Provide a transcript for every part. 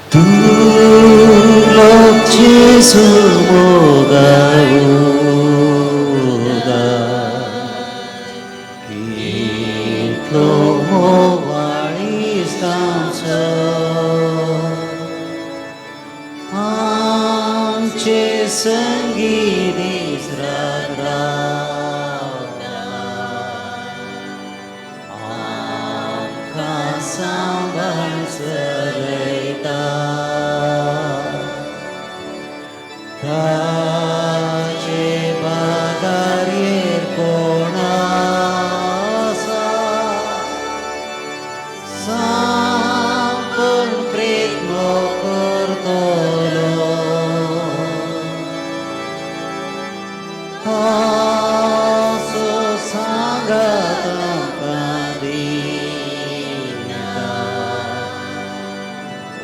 Tulog Jesu moga-moga Kitlo mo waris tamsa Amche sanggini sragrauda Amka sambal saraita Tace bagarir konasa Sampun pritmo kurtolo Aso sangatam kadina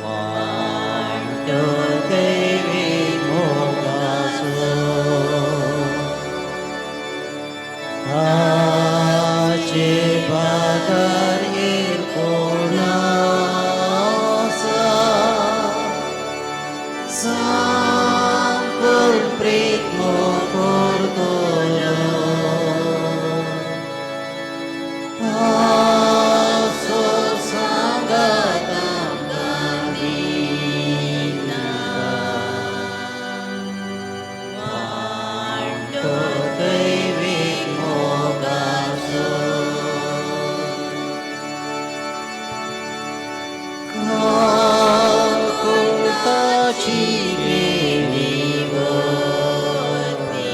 Wardo Devi Tace bagarir konasa Sampun pritmo kurtolo Aso sanggatam kadina Wardo Dewi mogaso Kakunta chibini voti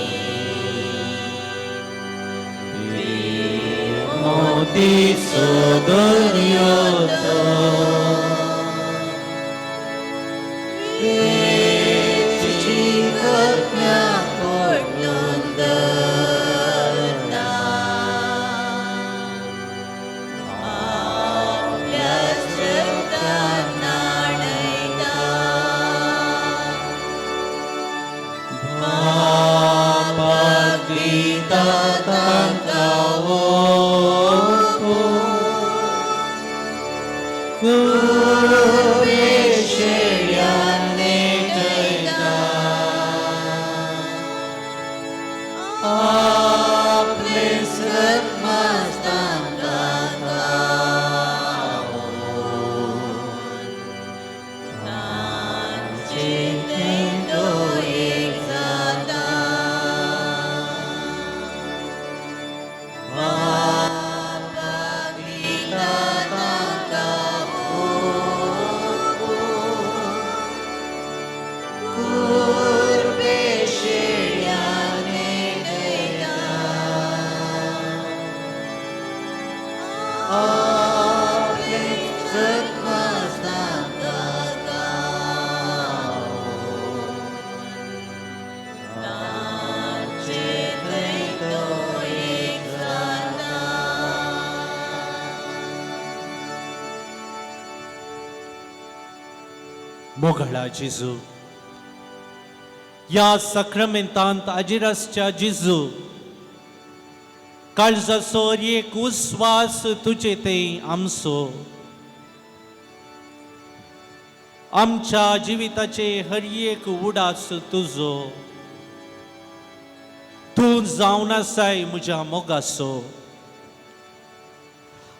Moti sodoryoto Chikatnya pornondana Bapagita tangkawopo Kuresyaryane kaita Apleset mas tangkatawon Nan cintendo eksata Mapagita tangkawopo Kuresyaryane kaita Apleset mas tangkatawon Nan cintendo eksata मोगळा जिजू या सक्रमेंतांत अजिरसच्या जिजू काळजाचो एक उस्वास तुजे ते आमचो आमच्या जिविताचे हर एक उडास तुजो तूं जावन आसाय म्हज्या मोगासो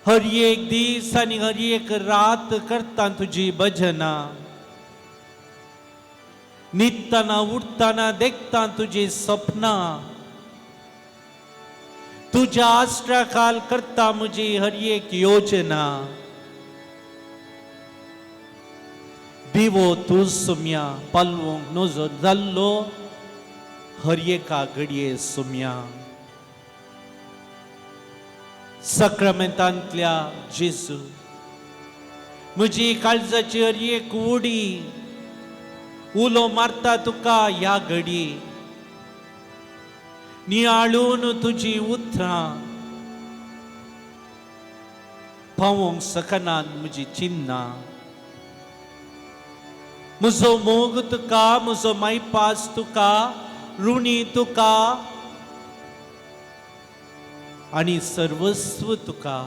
हर एक दीस आनी हर एक रात करता तुजी भजना न्हिदतना उठतना देखता तुजी सपना तुझ्या आश्रयाखाल करता म्हजी हर एक योजना दिवो तूं सुम्या पालवोंक नजो जाल्लो हर एका घडये सुम्या सक्रमेंतांतल्या जेजू म्हजी काळजाची हर एक उडी उलो मारता तुका ह्या घडी नियाळून तुजी उतरां पावोंक सकनात म्हजी चिन्नां म्हजो मोग तुका म्हजो मायपास तुका ऋणी तुका आनी सर्वस्व तुका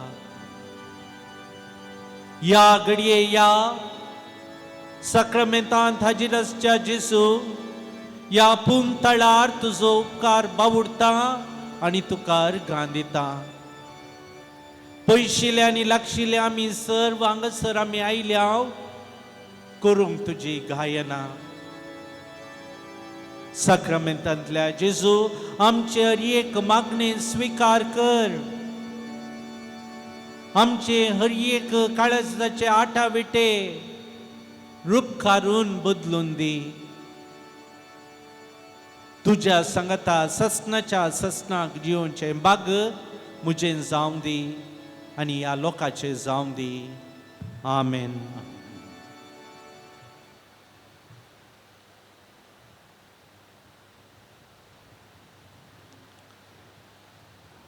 या घडये या सक्रमेंतांत हाजिरसच्या जेसू या पुंतळार तुजो उपकार बावुरता आनी तुकार गांदिता. पयशिल्ले आनी लागशिल्ले आमी सर्व हांगासर आमी आयल्या करूंक तुजी गायना. सक्रमेंतांतल्या जेजू आमचे हर एक मागणे स्वीकार कर. आमचे हर एक काळजाचे आटाविटे रूपकारून बदलून दी. तुझ्या संगता ससनाच्या ससनाक जिवनचे बाग मुझे जावं दी आनी ह्या लोकांचे जावं दी. आमेन.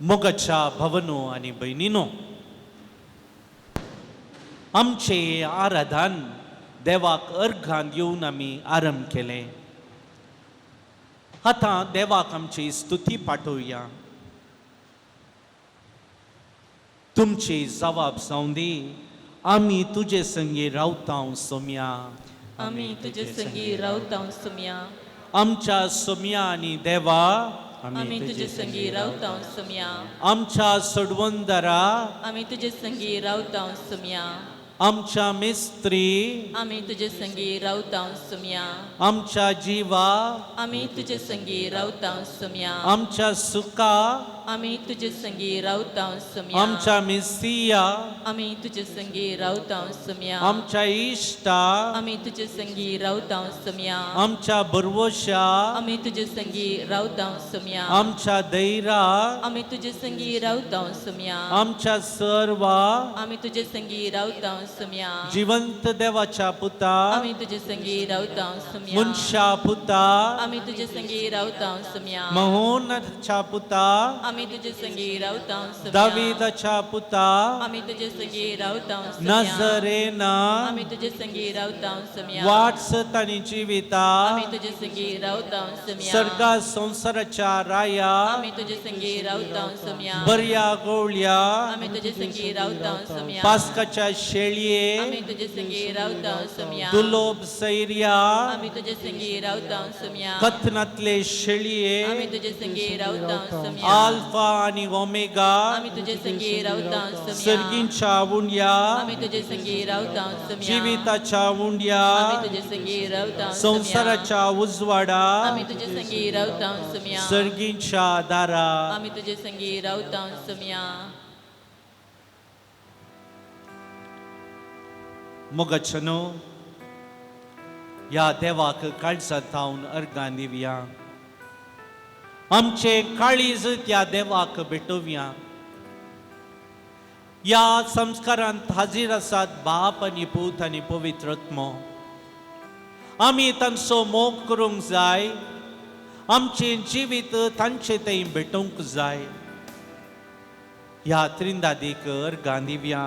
मोगाच्या भवनो आनी भयणीनो, आमचे आराधन देवाक अर्घान येवन आमी आरंभ केले. आतां देवाक आमची स्तुती पाठोवया. तुमची जबाब जावं दी. आमी तुजे संगी रावता सोम्या. आमी तुजे संगी रावता सोम्या. आमच्या सोम्या आनी देवा आमी तुजे संगी रावता सोम्या. आमच्या सोडवंदरा आमी तुजे संगी रावता सोम्या. आमच्या मिस्त्री आमी तुजे संगी रावता सोम्या. आमच्या जिवा आमी तुजे संगी रावता सोम्या. आमच्या सुका आमी तुजे संगी रावता सोम्या. आमच्या मिसिया आमी तुजे संगी रावता सोम्या. आमच्या इष्टा आमी तुजे संगी रावता सोम्या. आमच्या बरवोशा आमी तुजे संगी रावता सोम्या. आमच्या दैरा आमी तुजे संगी रावता सोम्या. आमच्या सर्वा आमी तुजे संगी रावता सोम्या. जिवंत देवाच्या पुता आमी तुजे संगी रावता सोम्या. मनशा पुता आमी तुजे संगी रावता सोम्या. महोन्नतच्या पुता आमी तुजे संगी रावता सोम्या. दाविदाच्या पुता आमी तुजे संगी रावता सोम्या. नजरेना आमी तुजे संगी रावता सोम्या. वाटसत आनी जिविता आमी तुजे संगी रावता सोम्या. सर्गा संसाराच्या राया आमी तुजे संगी रावता सोम्या. बऱ्या गोवळ्या आमी तुजे संगी रावता सोम्या. पास्काच्या शेळये आमी तुजे संगी रावता सोम्या. दुलोब सैर्या आमी तुजे संगी रावता सोम्या. कथनातले शेळये आमी तुजे संगी रावता सोम्या. आल्फा आनी ओमेगा आमी तुजे संगी रावता सोम्या. सर्गींच्या उंड्या आमी तुजे संगी रावता सोम्या. जिविताच्या उंड्या आमी तुजे संगी रावता सोम्या. संसाराच्या उजवाडा आमी तुजे संगी रावता सोम्या. सर्गींच्या दारा आमी तुजे संगी रावता सोम्या. मोगचनो या देवाक काळजांत हांव अर्गां दिवया. आमचे काळीज त्या देवाक भेटोवया. या संस्कारांत हाजीर आसात बाप आनी पूत आनी पवित्र आत्मो. आमी तांचो मोग करूंक जाय. आमचें जिवीत तांचे थंय भेटोवंक जाय. ह्या त्रिंदादीक अर्गां दिवया.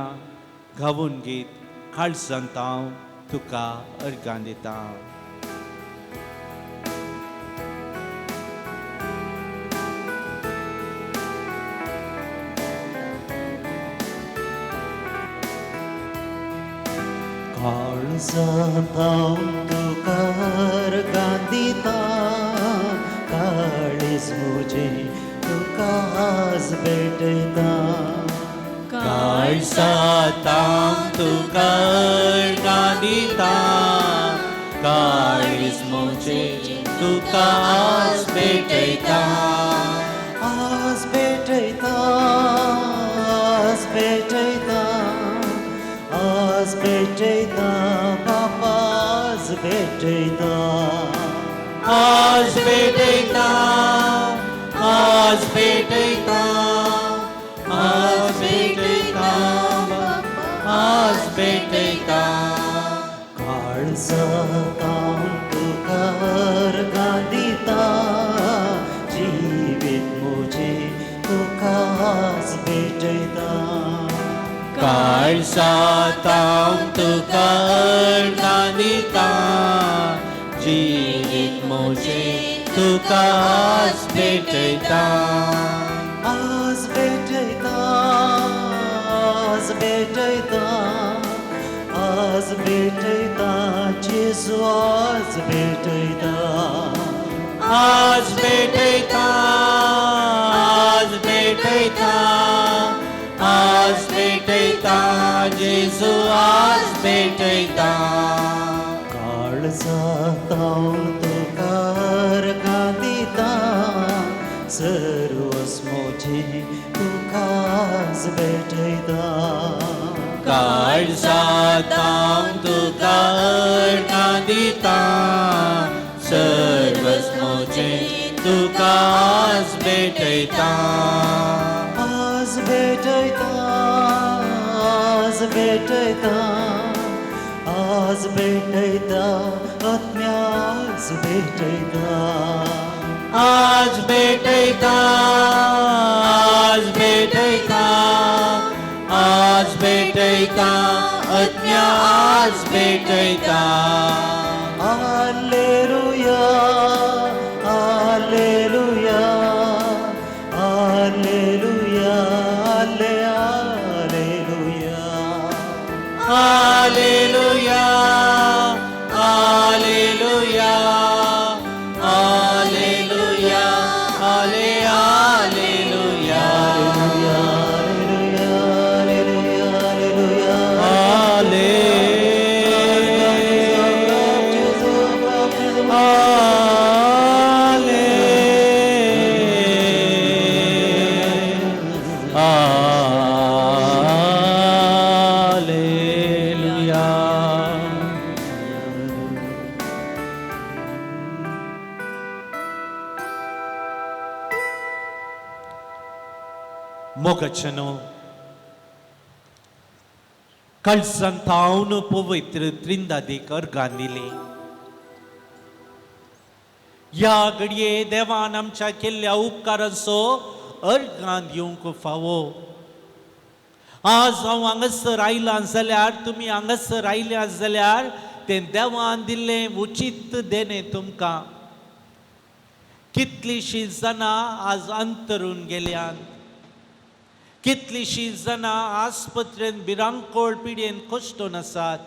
गावून गीत काळजांत हांव तुका अर्गां दिता. काळजांत हांव तुका अर्गां दिता. काळीज म्हजें तुका आज भेटयता. काळजांत हांव तुका अर्गां दिता. काळीज म्हजें तुका आज भेटयता. आज भेटयता. आज भेटयता. आज भेटयता. बापा आज भेटयता. आज भेटयता. आज भेटयता. आज भेटयता. आज भेटयता. काळजांत हांव तुका अर्गां दिता. जिवीत म्हजें तुका आज भेटयता. काळजांत हांव तुका अर्गां दिता. जिवीत म्हजें तुका आज भेटयता. आज भेटयता. आज भेटयता. आज भेटयता. जेजू आज भेटयता आज भेटयता आज भेटयता आज भेटयता जेजू आज भेटयता काळजात हांव तुका अर्गां दिता सर्वस्व म्हजें तुका आज भेटयता काळजात हांव तुका अर्गां दिता सर्वस्व म्हजें तुका आज भेटयता आज भेटयता आज भेटयता आज भेटयता आत्म्या आज भेटयता आज भेटयता आज भेटयता आज भेटयता आत्म्या आज भेटयता हालेलुया हालेलुया हालेलुया हालेलुया हालेलुया हालेलुया हालेलुया हाले हालेलुया मोगचनो कळसंतावन पवित्र त्रिंदादीक अर्गां दिली ह्या घडये देवान आमच्या केल्ल्या उपकारांचो अर्गां दिवंक फावो आज हांव हांगासर आयलां जाल्यार तुमी हांगासर आयल्या जाल्यार तें देवान दिल्लें उचित देणें तुमकां कितलींशीं जाणां आज अंतरून गेल्यात कितलींशीं जाणां आस्पत्रेन भिरांकोळ पिडेन कश्टून आसात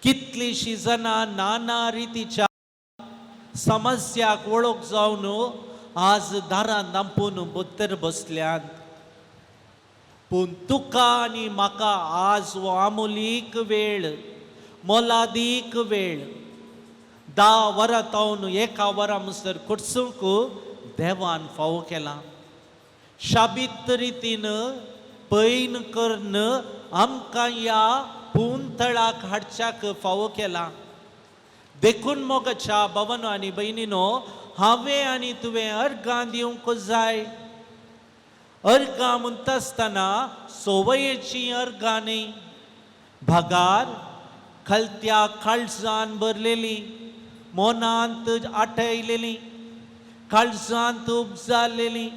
कितलींशीं जाणां नाना रितीच्या समस्याक वळख जावन आज दारां दांपून बत्तर बसल्यात पूण तुका आनी म्हाका आज हो आमोलीक वेळ मोलादीक वेळ 10 वरां तावन 1 वरा म्हणसर कुडसूंक देवान फावो केला शाबीत रितीन पैन करून आमकां ह्या पुंतळाक हाडच्याक फावो केला देखून मोगाच्या भावांनो आनी भयणीनो हांवें आनी तुवें अर्गां दिवंक जाय अर्गां म्हणटा आसतना सोवयेचीं अर्गां न्ही भागार खलत्या काळजान भरलेली मोनांत आठयलेली काळजांत उपजालेली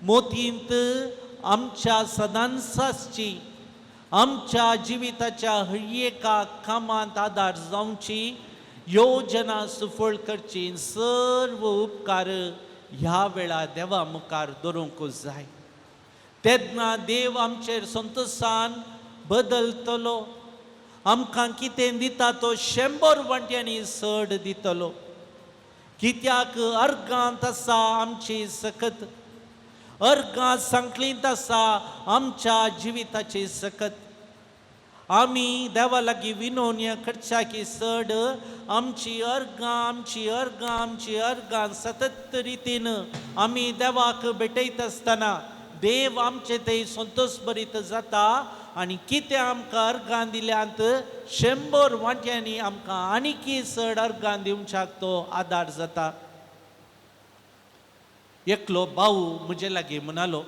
मोतींत आमच्या सदांसाची आमच्या जिविताच्या हळयेका कामांत आदार जावची योजना सुफळ करची सर्व उपकार ह्या वेळा देवा मुखार दवरूंक जाय तेन्ना देव आमचेर संतोशान बदलतलो आमकां कितें दिता तो 100 वांट्यांनी चड दितलो कित्याक अर्गांत आसा आमची सकत अर्गां संकलीत आसा आमच्या जिविताची सकत आमी देवा लागीं विनवण्या करच्या की चड आमची अर्गां सतत रितीन आमी देवाक भेटयत आसतना देव आमचे ते संतोश भरीत जाता आनी कितें आमकां अर्गां दिल्यांत 100 वांट्यांनी आमकां आनीकी चड अर्गां दिवच्याक तो आदार जाता एकलो भाऊ म्हजे लागीं म्हणालो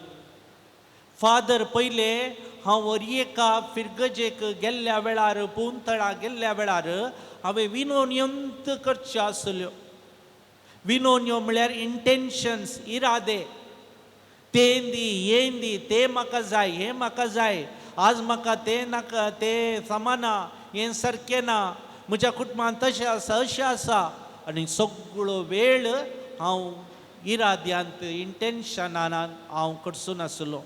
फादर पयले हांव एका फिरगजेक गेल्ल्या वेळार पुंतळा गेल्ल्या वेळार हांवें विनवण्यो करच्यो आसल्यो विनवण्यो म्हळ्यार इंटेन्शन्स इरादे तें दी हें दी तें म्हाका जाय हें म्हाका जाय आज म्हाका तें नाका तें समाना हें सारकें ना म्हज्या कुटुंबांत तशें आसा अशें आसा आनी सगळो वेळ हांव इराद्यांत इंटेन्शनान हांव करसून आसलो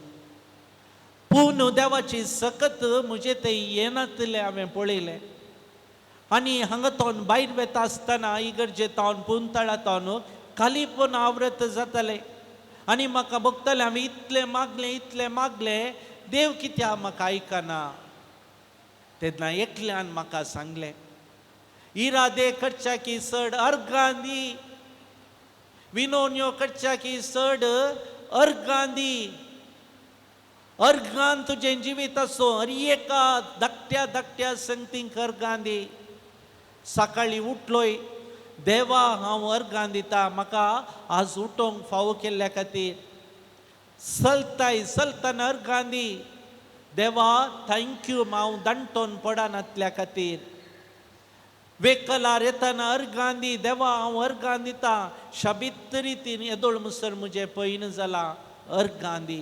पूण देवाची सकत म्हजे ते येनातले हांवें पळयलें आनी हांगा तोन भायर वेता आसतना इगर्जे तावन पुंतळा तावन खाली पूण आवृत जाताले आनी म्हाका बघताले हांवें इतलें मागलें देव कित्याक म्हाका आयकना तेन्ना एकल्यान म्हाका सांगलें इरादे करच्याकी चड अर्गां दी विनोन्यो करच्याकी चड अर्गां दी अर्गान तुजें जिवीत आसूं हर एका धाकट्या संगतींक अर्गां दी सकाळीं उठलोय देवा हांव अर्गां दिता म्हाका आज उठोवंक फावो केल्ल्या खातीर चलतना अर्गां दी देवा थँक्यू हांव दांटोन पडनातल्या खातीर वेकलार येतना अर्गां दी देवा हांव अर्गां दिता शाबित रितीन येदोळ मुसर म्हजें पयन जाला अर्गां दी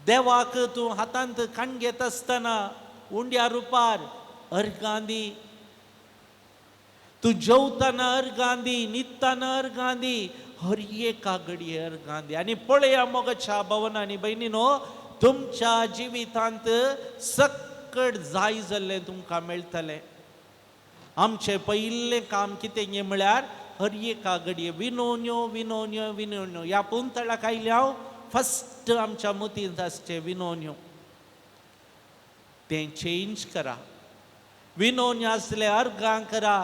देवाक तूं हातांत काण घेत आसतना उंड्या रुपार अर्गां दी तूं जेवतना अर्गां दी न्हिदतना अर्गां दी हर एका घडये अर्गां दी आनी पळया मोगाच्या भवनांनी भयणीनो तुमच्या जिवितांत सकट जाय जाल्लें तुमकां मेळटलें आमचें पयिल्लें काम कितें हें म्हळ्यार हर एका घडये विनोन्यो ह्या पुंतळाक आयले हांव फस्ट आमच्या मतींत आसचे विनोन्यो तें चेंज करा विनोन्यो आसले अर्गां करा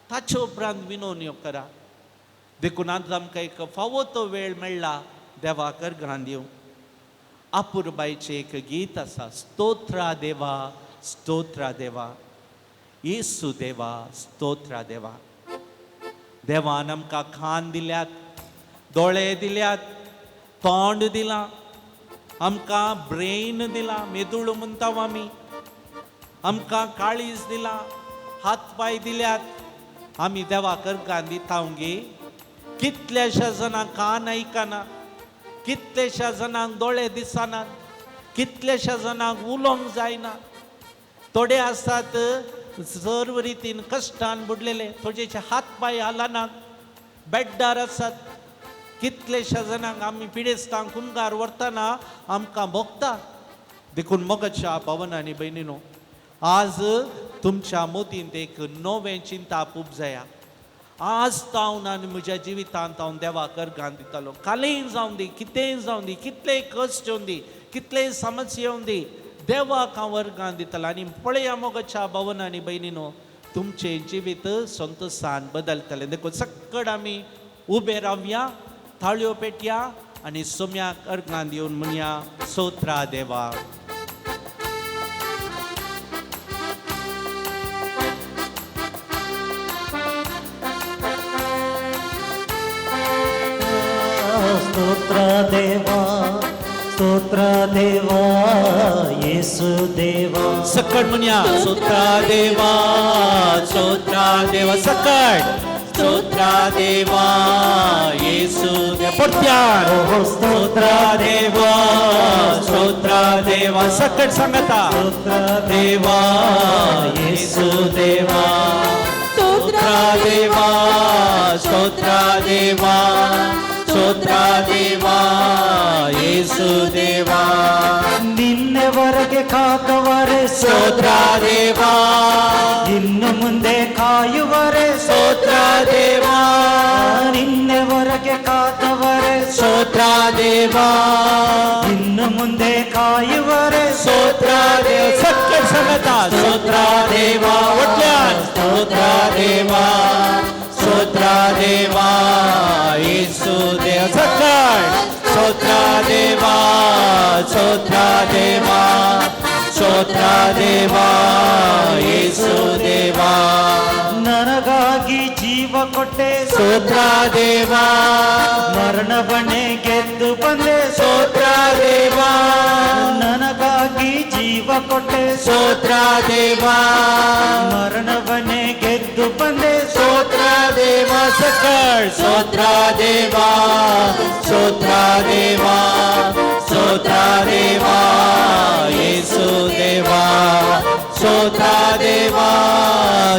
ताचे उपरांत विनोन्यो करा देखून आतां आमकां एक फावो तो वेळ मेळ्ळा देवाक अर्गां दिवंक आपुरबायचें एक गीत आसा स्तोत्रा देवा येसू देवा स्तोत्रा देवा देवान आमकां कान दिल्यात दोळे दिल्यात तोंड दिलां आमकां ब्रेन दिला मेदूळ म्हणटा आमी आमकां काळीज दिलां हात पाय दिल्यात आमी देवाक अर्गां दिता गे कितल्याश्या जाणांक कान आयकना कितलेशा जाणांक दोळे दिसनात कितलेशा जाणांक उलोवंक जायना थोडे आसात सर्व रितीन कश्टान बुडलेले थोडेशे हात पाय हालनात बेड्डार आसात कितलेशा जाणांक आमी पिडेस्तांक कुंगार व्हरतना आमकां भोगता देखून मोगाच्या भवनांनी भयणीनो आज तुमच्या मोतींत एक नवें चिंता आपूप जाया आज तावन आनी म्हज्या जिवितांत हांव देवाक अर्गां दितालो कालेय जावं दी कितेंय जावं दी कितलेय कश्ट येवन दी कितलेय समस्या येवन दी देवाक हांव अर्गां दितालो आनी पळया मोगाच्या भवनांनी भयणीनो तुमचें जिवीत संतोशान बदलतलें देखून सक्कड आमी उबे रावया थाळयो पेटया आनी सोम्याक अर्गां दिवन म्हणया स्तोत्रा देवा स्तोत्र देवा येसू देवा सकट म्हणया स्तोत्रा देवा सकट स्तोत्रा देवा येसू देवा पोरत्यान स्तोत्रा देवा सकट सांगता स्तोत्रा देवा येसू देवा स्तोत्रा देवा येसू देवा ನಿನ್ನೆವರೆಗೆ ಕಾಕವರೆ ಸ್ತೋತ್ರ ದೇವಾ ಇನ್ನು ಮುಂದೆ ಕಾಯುವರೆ ಸ್ತೋತ್ರ ದೇವಾ ನಿನ್ನೆವರೆಗೆ ಕಾಕವರೆ ಸ್ತೋತ್ರ ದೇವಾ ಇನ್ನು ಮುಂದೆ ಕಾಯುವರೆ ಸ್ತೋತ್ರ ದೇವ ಸತ್ಯ ಸಮತ ಸ್ತೋತ್ರ ದೇವಾ ಒಟ್ಯಾನ್ ಸ್ತೋತ್ರ ದೇವಾ ಯೇಸು ದೇವ ಸಕ್ಕಳ್ ಸ್ತೋತ್ರ ದೇವಾ ಯೇಸು ದೇವಾ ನನಗಾಗಿ ಜೀವ ಕೊಟ್ಟೆ ಸ್ತೋತ್ರ ದೇವಾ ಮರಣವನ್ನೇ ಗೆದ್ದು ಬಂದೆ ಸ್ತೋತ್ರ ದೇವಾ ನನಗಾಗಿ ಜೀವ ಕೊಟ್ಟೆ ಸ್ತೋತ್ರ ದೇವಾ ಮರಣವನ್ನೇ ಗೆದ್ದು ಬಂದೆ ಸ್ತೋತ್ರ ದೇವಾ ಸಕಳ್ ಸ್ತೋತ್ರ ದೇವಾ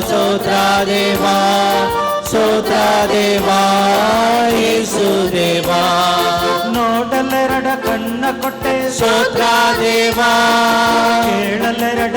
ಯೇಸು ದೇವಾ ಸ್ತೋತ್ರ ದೇವಾ ಯೇಸು ದೇವಾ ನೋಡಲೆರಡ ಕಣ್ಣ ಕೊಟ್ಟೆ ಸ್ತೋತ್ರ ದೇವಾ ಕೇಳಲೆರಡ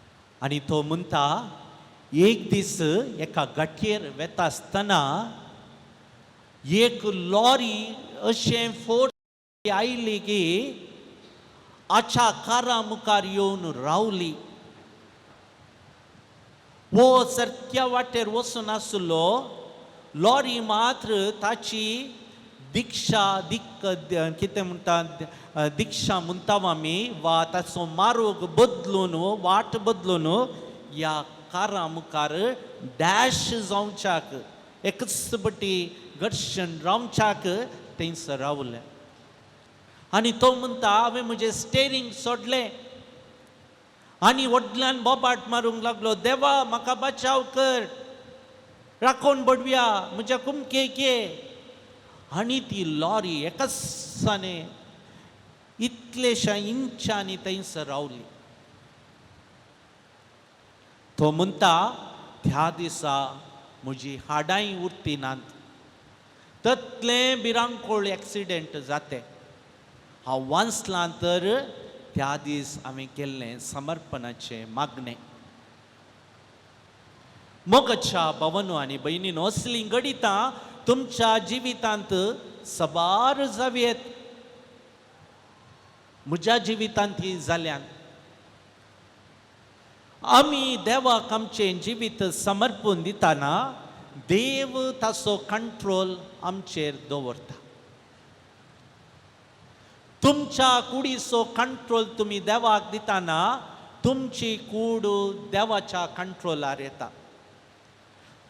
आनी तो म्हणटा एक दीस एका गट्येर वेता आसतना एक लॉरी अशें फोर्स आयली की आच्या कारा मुखार येवन रावली. वो सारक्या वाटेर वचून आसलो. लॉरी मात्र ताची कितें म्हणटात दिक्षा म्हणटाव आमी वा ताचो मार्ग बदलून वाट बदलून ह्या कारा मुखार डॅश जावच्याक एकच बटी घर्षण रावच्याक थंयसर रावले. आनी तो म्हणटा हांवें म्हजें स्टेरींग सोडलें आनी व्हडल्यान बोबाट मारूंक लागलो, देवा म्हाका बचाव कर, राखोवन बडव्या म्हज्या कुमकेक ये. आनी ती लॉरी एकासाने इतलेशा इंचांनी थंयसर रावली. तो म्हणटा त्या दिसा म्हजी हाडांय उरती नात. ततलें भिरांकोळ एक्सिडेंट जातें. हांव वाचलां तर त्या दीस हांवें केल्लें समर्पणाचें मागणें. मोगाच्या भावांनो आनी भयणींनो, असलीं घडितां तुमच्या जिवितांत सबार जावयेत. म्हज्या जिवितांत ही जाल्यान. आमी देवाक आमचें जिवीत समर्पून दितना देव ताचो कंट्रोल आमचेर दवरता. तुमच्या कुडीचो कंट्रोल तुमी देवाक दितना तुमची कूड देवाच्या कंट्रोलार येता.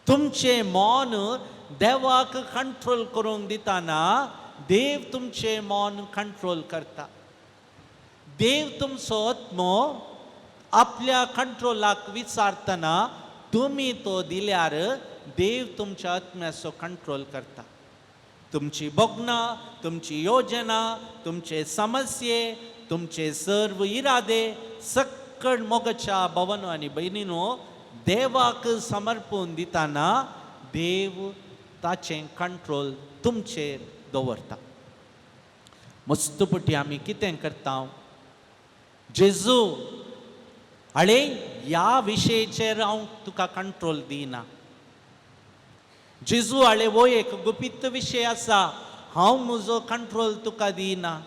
तुमचें मन देवाक कंट्रोल करूंक दितना देव तुमचें मन कंट्रोल करता. देव तुमचो आत्मो आपल्या कंट्रोलाक विचारतना तुमी तो दिल्यार देव तुमच्या आत्म्याचो कंट्रोल करता. तुमची बोगनां, तुमची योजना, तुमचे समस्ये, तुमचे सर्व इरादे सकळ मोगाच्या भावांनो आनी भयणींनो देवाक समर्पून दितना देव ताचें कंट्रोल तुमचेर दवरता. मस्तपटी आमी कितें करता, जेजू हाळे ह्या विशयाचेर हांव तुका कंट्रोल दिना. जेजू हाळे वो एक गुपीत विशय आसा, हांव म्हजो कंट्रोल तुका दिना.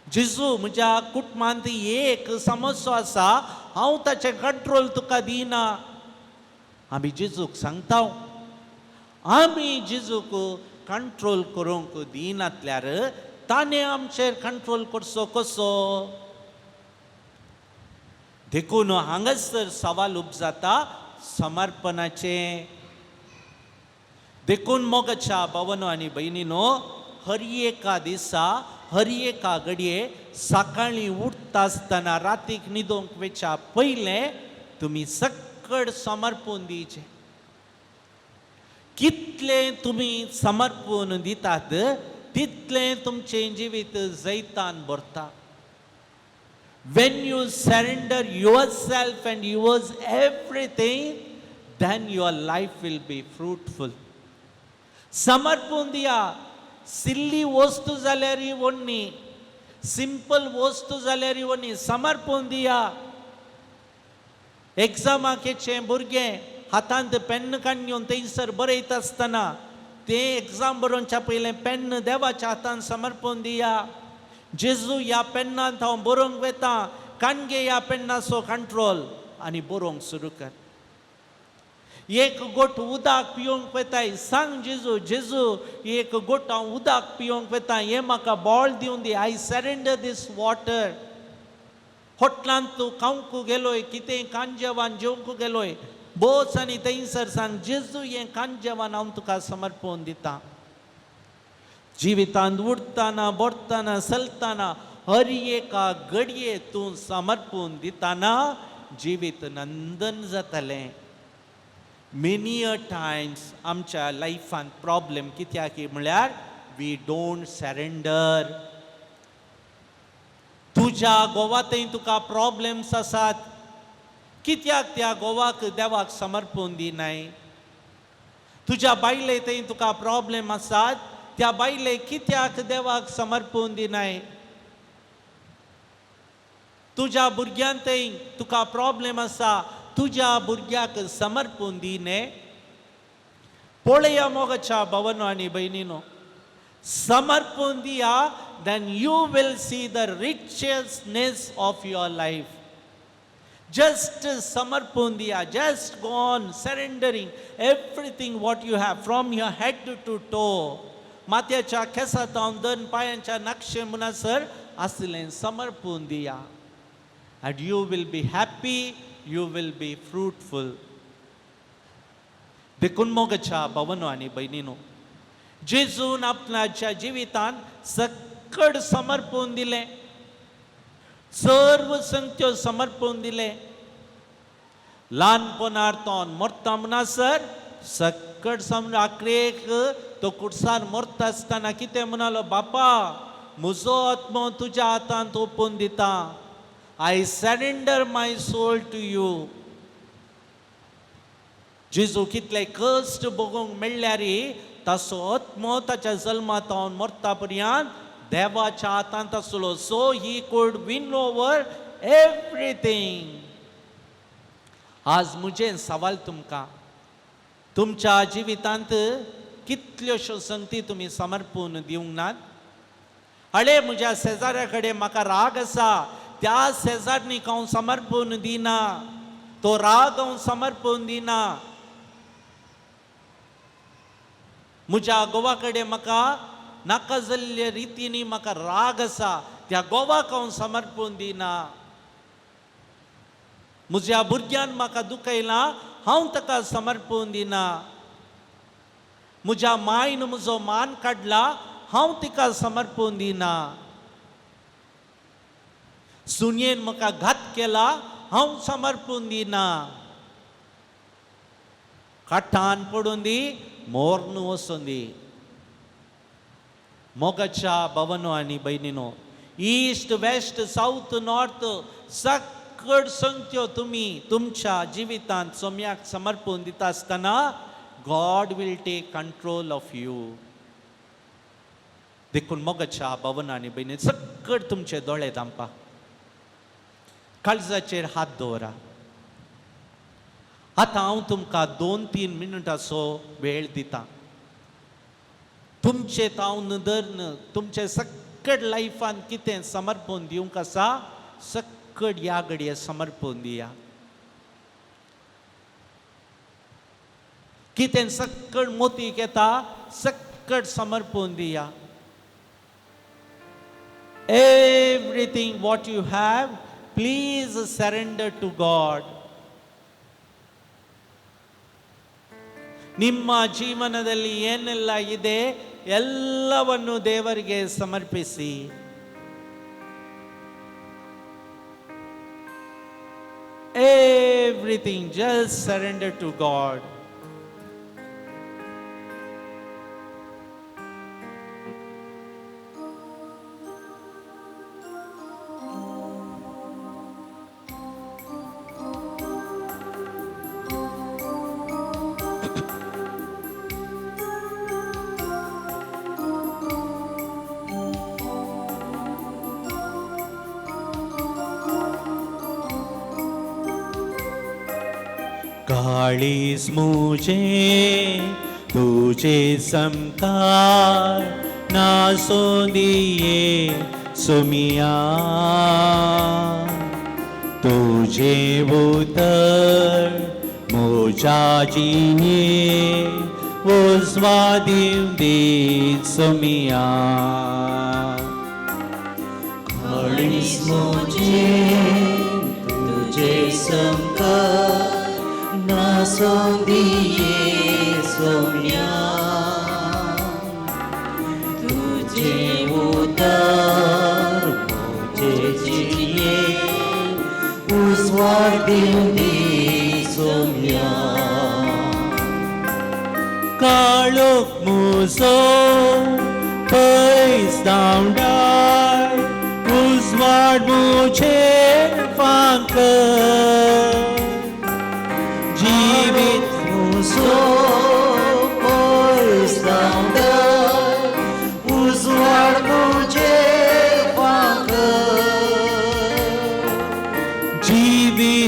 जेजू म्हज्या कुटुंबांत एक समस्या आसा, हांव ताचें कंट्रोल तुका दिना. आमी जेजूक सांगता. आमी जेजूक कंट्रोल करूंक दिनातल्यार ताणें आमचेर कंट्रोल करचो कसो? देखून हांगासर सवाल उपजाता समर्पणाचें. देखून मोगाच्या भावांनो आनी भयणींनो, हर एका दिसा हर एका घडये सकाळीं उठता आसतना रातीक न्हिदोंक वेच्या पयलें तुमी सकळ समर्पून दिवचें. कितलें तुमी समर्पून दितात तितलें तुमचें जिवीत जैतान भरता. When you surrender yourself and yours everything, then your life will be fruitful. समर्पून दिया. सिल्ली वस्तू जाल्यार व्हडली, सिंपल वस्तू जाल्यार व्हडली, समर्पून दिया. एग्जामाचें भुरगें हातांत पेन्न काडून घेवन थंयसर बरयता आसतना तें एग्जाम बरोवच्या पयलें पेन्न देवाच्या हातांत समर्पून दिया. जेजू ह्या पेन्नांत हांव बरोवंक वेता, काणगे ह्या पेन्नाचो कंट्रोल आनी बरोवंक सुरू कर. एक गोट उदक पिवंक वेताय, सांग जेजू, जेजू एक गोट हांव उदक पिवंक वेता, हें म्हाका बॉल दिवन दी. I surrender this water. हॉटलांत तूं खावंक गेलोय, कितें कांजेवान जेवंक गेलोय, बोस आनी थंयसर सांग जेजू हें कांजेवान हांव तुका समर्पून दितां. जिवितांत उठतना बरतना चलतना हर एका घडये तूं समर्पून दितना जिवीत नंदन जातलें. मेनी अ टायम्स आमच्या लायफांत प्रॉब्लेम कित्याक म्हळ्यार वी डोंट सरेंडर. तुज्या गोवातय तुका प्रॉब्लेम्स आसात, कित्याक त्या गोवाक देवाक समर्पून दिनाय. तुज्या बायलेतय तुका प्रॉब्लेम आसात, त्या बायले कित्याक देवाक समर्पून दिनाय. तुझ्या भुरग्यांतय तुका प्रॉब्लेम आसा, तुझ्या भुरग्याक समर्पून दिने. पळया मोगाच्या भावांनो आनी भयणीनो, समर्पून दिया, then you will see the richness of your life. Just समर्पून Diya, just go on surrendering everything what you have from your head to toe. माथ्याच्या केसांतावन दोन पायांच्या नक्षे मुनासर असलें समर्पून दिया. And you will be happy, you will be fruitful. देखून मोगाच्या भावांनो आनी भयणीनो, जेजून आपणाच्या जिवितान सकड समर्पून दिले, सर्व संत्यो समर्पून दिले. ल्हानपणार तो मरता म्हणसर सकड आखरेक तो कुडसार मरता आसतना कितें म्हणालो, बापा म्हजो आत्मो तुज्या हातांत ओपून दिता. I surrender my soul to you. Jezu कितले कश्ट भोगूंक मेळ्ळ्यार ताचो आत्मो ताच्या जल्मांत मरता पर्यंत देवाच्या हातांत आसलो. सो ही कूड विन ओवर एवरीथिंग. आज मुझे सवाल तुमकां, तुमच्या जिवितांत कितल्योशो संगती तुमी समर्पून दिवंक नात? हळे म्हज्या शेजाऱ्या कडेन म्हाका राग आसा, त्या शेजारणीक हांव समर्पून दिना, तो राग हांव समर्पून दिना. म्हज्या घोवा कडेन म्हाका नाका जाल्ल्या रितीनी म्हाका राग आसा, त्या घोवाक हांव समर्पून दिना. म्हज्या भुरग्यान म्हाका दुखयलां, हांव ताका समर्पून दिना. म्हज्या मायन म्हजो मान काडला, हांव तिका समर्पून दिना. सुनयेन म्हाका घात केला, हांव समर्पून दिना. काठान पडून दी, मोर्न वचून दी. मोगाच्या भावांनो आनी भयणीनो, ईस्ट वेस्ट साऊथ नॉर्थ सकड संख्यो तुमी तुमच्या जिवितांत सोम्याक समर्पून दिता आसतना God will take control of you. देखून मोगाच्या भावांनो आनी भयणी, सकड तुमचे दोळे धांपा, काळजाचेर हात दवरा. आतां हांव तुमकां 2-3 मिनटाचो वेळ दिता. तुमचे हांव नदर तुमचे सकड लायफान कितें समर्पून दिवंक आसा, सकड ह्या घडये समर्पून दिया. कितें सकड मोतीक येता, सकड समर्पून दिया. Everything what you have, please surrender to God. ನಿಮ್ಮ ಜೀವನದಲ್ಲಿ ಏನೆಲ್ಲ ಇದೆ ಎಲ್ಲವನ್ನು ದೇವರಿಗೆ ಸಮರ್ಪಿಸಿ. Everything just surrender to God. काळीज मुझे तुझे समकार नासों दिए सुमिया. तुझे उतर मोजा जीने वो स्वादिव दे सुमिया. काळीज मुझे तुझे समकार नासों दिए सोम्या. तुझे उतर मुझे जिए उस वादिंदी सोम्या. काळोख मुजो पयस धांवडाय, उजवाड मुझे फांकर. जीवित मुझो पयस धांवडाय, उजवाड मुझे फांकर.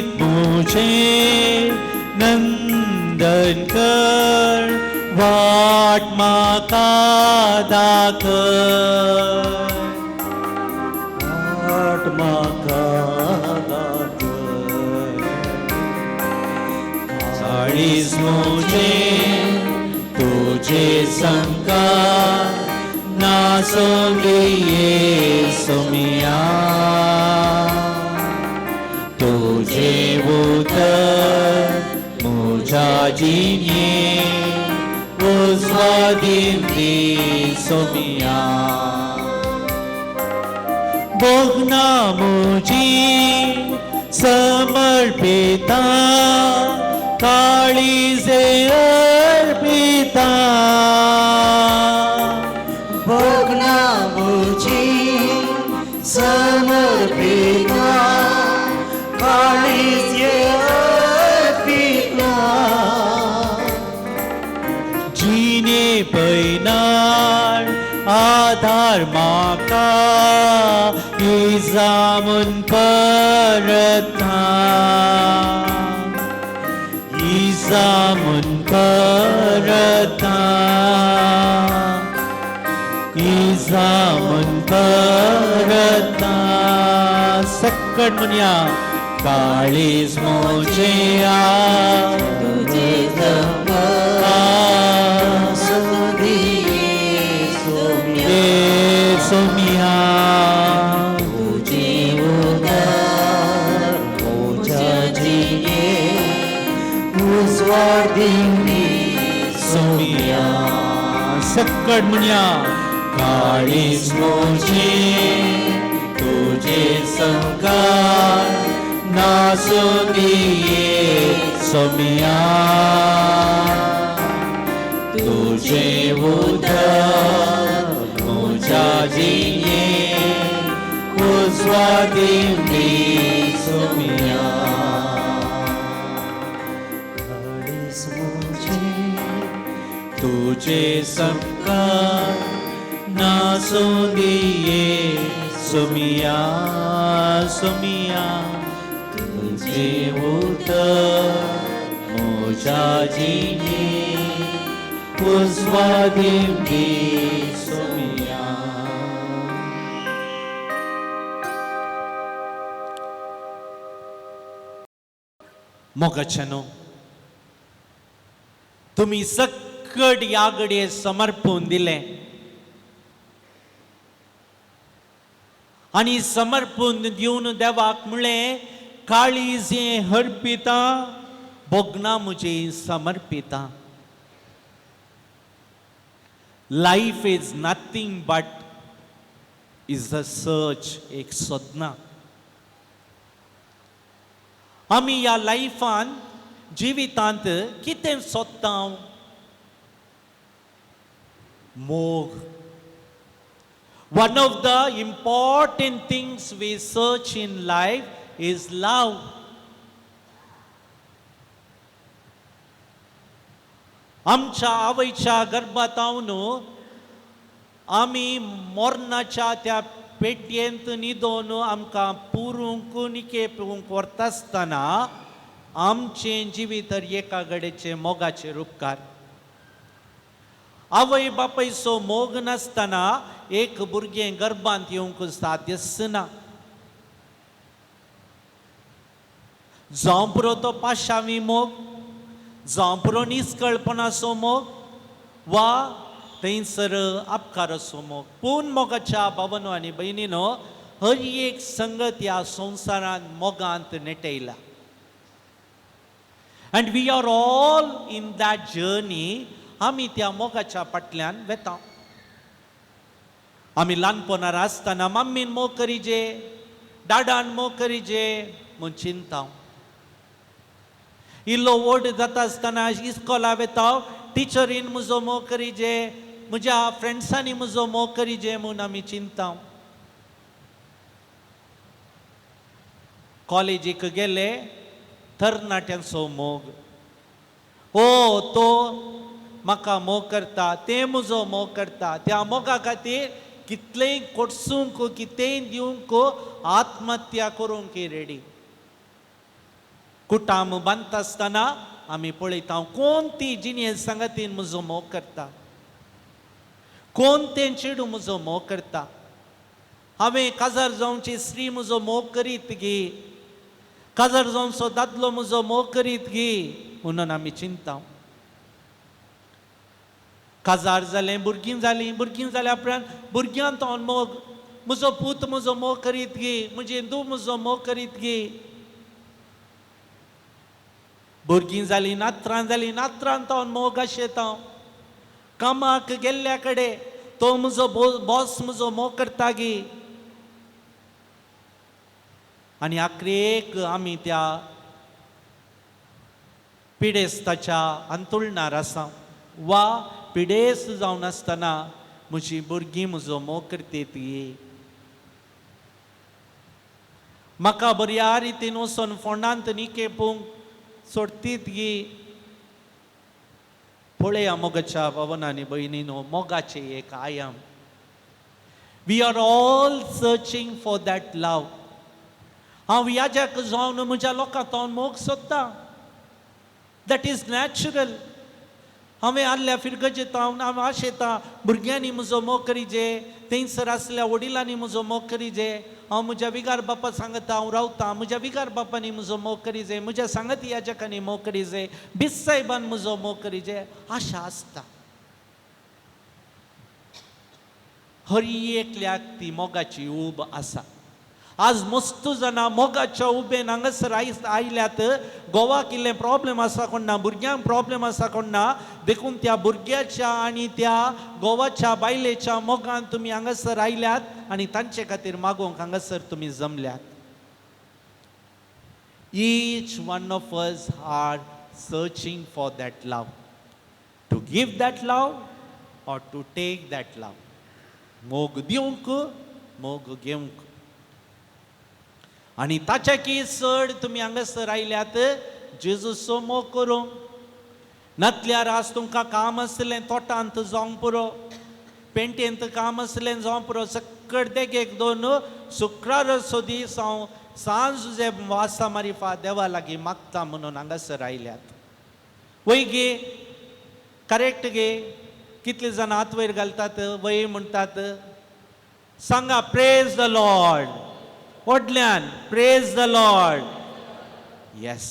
जीवित मुझे नंदन कर वाट माका दाखव वाट माका चाळीस मुझे तुझे संकार नासोंगे येसुमिया तुझे उतर मुझा जीने स्वाधीन सोमिया बघना मुझी समर्पिता काळीजे अर्पिता बघना मुझी समर्पिता काळीजे अर्पिता जीने पैनार आधार माका इजामुन परता इजामुन परता इजामुन परता सक्कड मुनिया काळीज मोजे आ तुझे सोमिया तुझे उदार मोजा जीने स्वाधीनी सोमिया सक्कड मुनिया काळीज मोजे तुझे संकार नासोंदिये सोमिया तुझे उदर मुझा जीने स्वाधीनी सोमिया काळीज मुझे तुझे संकार नासोंदिये सोमिया सोमिया तुझे उतर मुझा जीने स्वाधीनी सोमिया मोगाचनो तुम्ही सकट याकडे समर्पण दिले आणि समर्पण दिवन देवाक म्हळे काळीजे हरपिता बोगना मुझे समर्पिता life is nothing but is a search एक सोदना आम्ही या लाइफान जिवितांत कितें सोदता मोग one of the important things we search in life is love आमच्या आवयच्या गर्भातावन आमी मोरणाच्या त्या पेटयेंत न्हिदोन आमकां पुरूंक निकेपूंक व्हरता आसतना आमचें जिवीत एका कडेचे मोगाचेर उपकार आवय बापायचो मोग नासतना एक भुरगें गर्भांत येवंक साध्य ना जावं पुरो तो पाशावी मोग जावं पुरो निस्कळपणाचो मोग वा थंयसर अपकाराचो मोग पूण मोगाच्या भावनो आनी भयणीनो हर एक संगत ह्या संवसारांत मोगांत नेटयला and we are all in that journey आमी त्या मोगाच्या फाटल्यान वेता आमी ल्हानपणां आसतना मम्मीन मोग करीजे डाडान मोग करीजे म्हूण चिंता इल्लो व्हड जाता आसतना इस्कॉला वेता टिचरीन म्हजो मोग करीजे म्हज्या फ्रेंड्सांनी म्हजो मोग करीजे म्हूण आमी चिंता कॉलेजीक गेले तरणाट्यांचो मोग ओ तो म्हाका मोग करता ते म्हजो मोग करता त्या मोगा खातीर कितलेंय कोटसूंक कितेंय दिवंक आत्महत्या करूंक रेडी कुटाम बांदता आसतना आमी पळयता कोण ती जिणे संगतीन म्हजो मोग करता, कोण तें चेडूं म्हजो मोग करता. हांवें काजार जावची स्त्री म्हजो मोग करीत गी, काजार जावचो दादलो म्हजो मोग करीत गी म्हणून आमी चिंता. काजार जालें, भुरगीं जाल्या उपरांत भुरग्यां तो मोग, म्हजो पूत म्हजो मोग करीत गी, म्हजी धूव म्हजो मोग करीत गी. भुरगीं जालीं, नात्रां तो मोग आशेता. कामाक गेल्ल्या कडेन तो म्हजो बॉस म्हजो मोग करता गी. आनी आखरेक आमी त्या पिडेस्ताच्या अंतुळणार आसा, वा पिडेस्त जावन आसतना म्हजी भुरगीं म्हजो मोग करतेत गी. म्हाका बऱ्या रितीन वचोन फोंडांत निकेपूंक सोडतीत गी. पळया मोगाच्या भावनांनी भयणीनो, मोगाचे एक आयाम. We are all searching for that love. हांव याजक जावन म्हज्या लोकांचो मोग सोदतां. That is natural. हांवें आदल्या फिरगजेता, हांव आशेतां भुरग्यांनी म्हजो मोग करीजे, थंयसर आसल्या वडिलांनी म्हजो मोग करीजे. हांव म्हज्या विगार बापा सांगता हांव रावतां, म्हज्या विगार बापांनी म्हजो मोग करीजे, म्हज्या सांगती याजकांनी मोग करीजे, बिस सायबान म्हजो मोग करीजे, आशा आसता. हर एकल्याक ती मोगाची ऊब आसा. आज मस्तू जाणां मोगाच्या उबेन हांगासर आयल्यात. गोवाक इल्लें प्रॉब्लेम आसा कोण ना, भुरग्यांक प्रॉब्लेम आसा कोण ना, देखून त्या भुरग्याच्या आनी त्या गोवाच्या बायलेच्या मोगान तुमी हांगासर आयल्यात आनी तांचे खातीर मागोवंक हांगासर तुमी जमल्यात. Each one of us are searching for that love, to give that love or to take that love. मोग दिवंक, मोग घेवंक. आनी ताच्या की चड तुमी हांगासर आयल्यात जेजूचो मोग करूंक. नातल्यार आज तुमकां काम आसलें तोटांत जावंक पुरो, पेंटेंत काम आसलें जावं पुरो, सक्कड देगेक दोन शुक्राराचो दीस हांव सांज जे वासा मारिफा देवा लागीं मागता म्हणून हांगासर आयल्यात. वय गे, करेक्ट गे. कितले जाण हात वयर घालतात, वय म्हणटात. सांगा प्रेज द लॉर्ड. व्हडल्यान प्रेज द लॉर्ड. येस.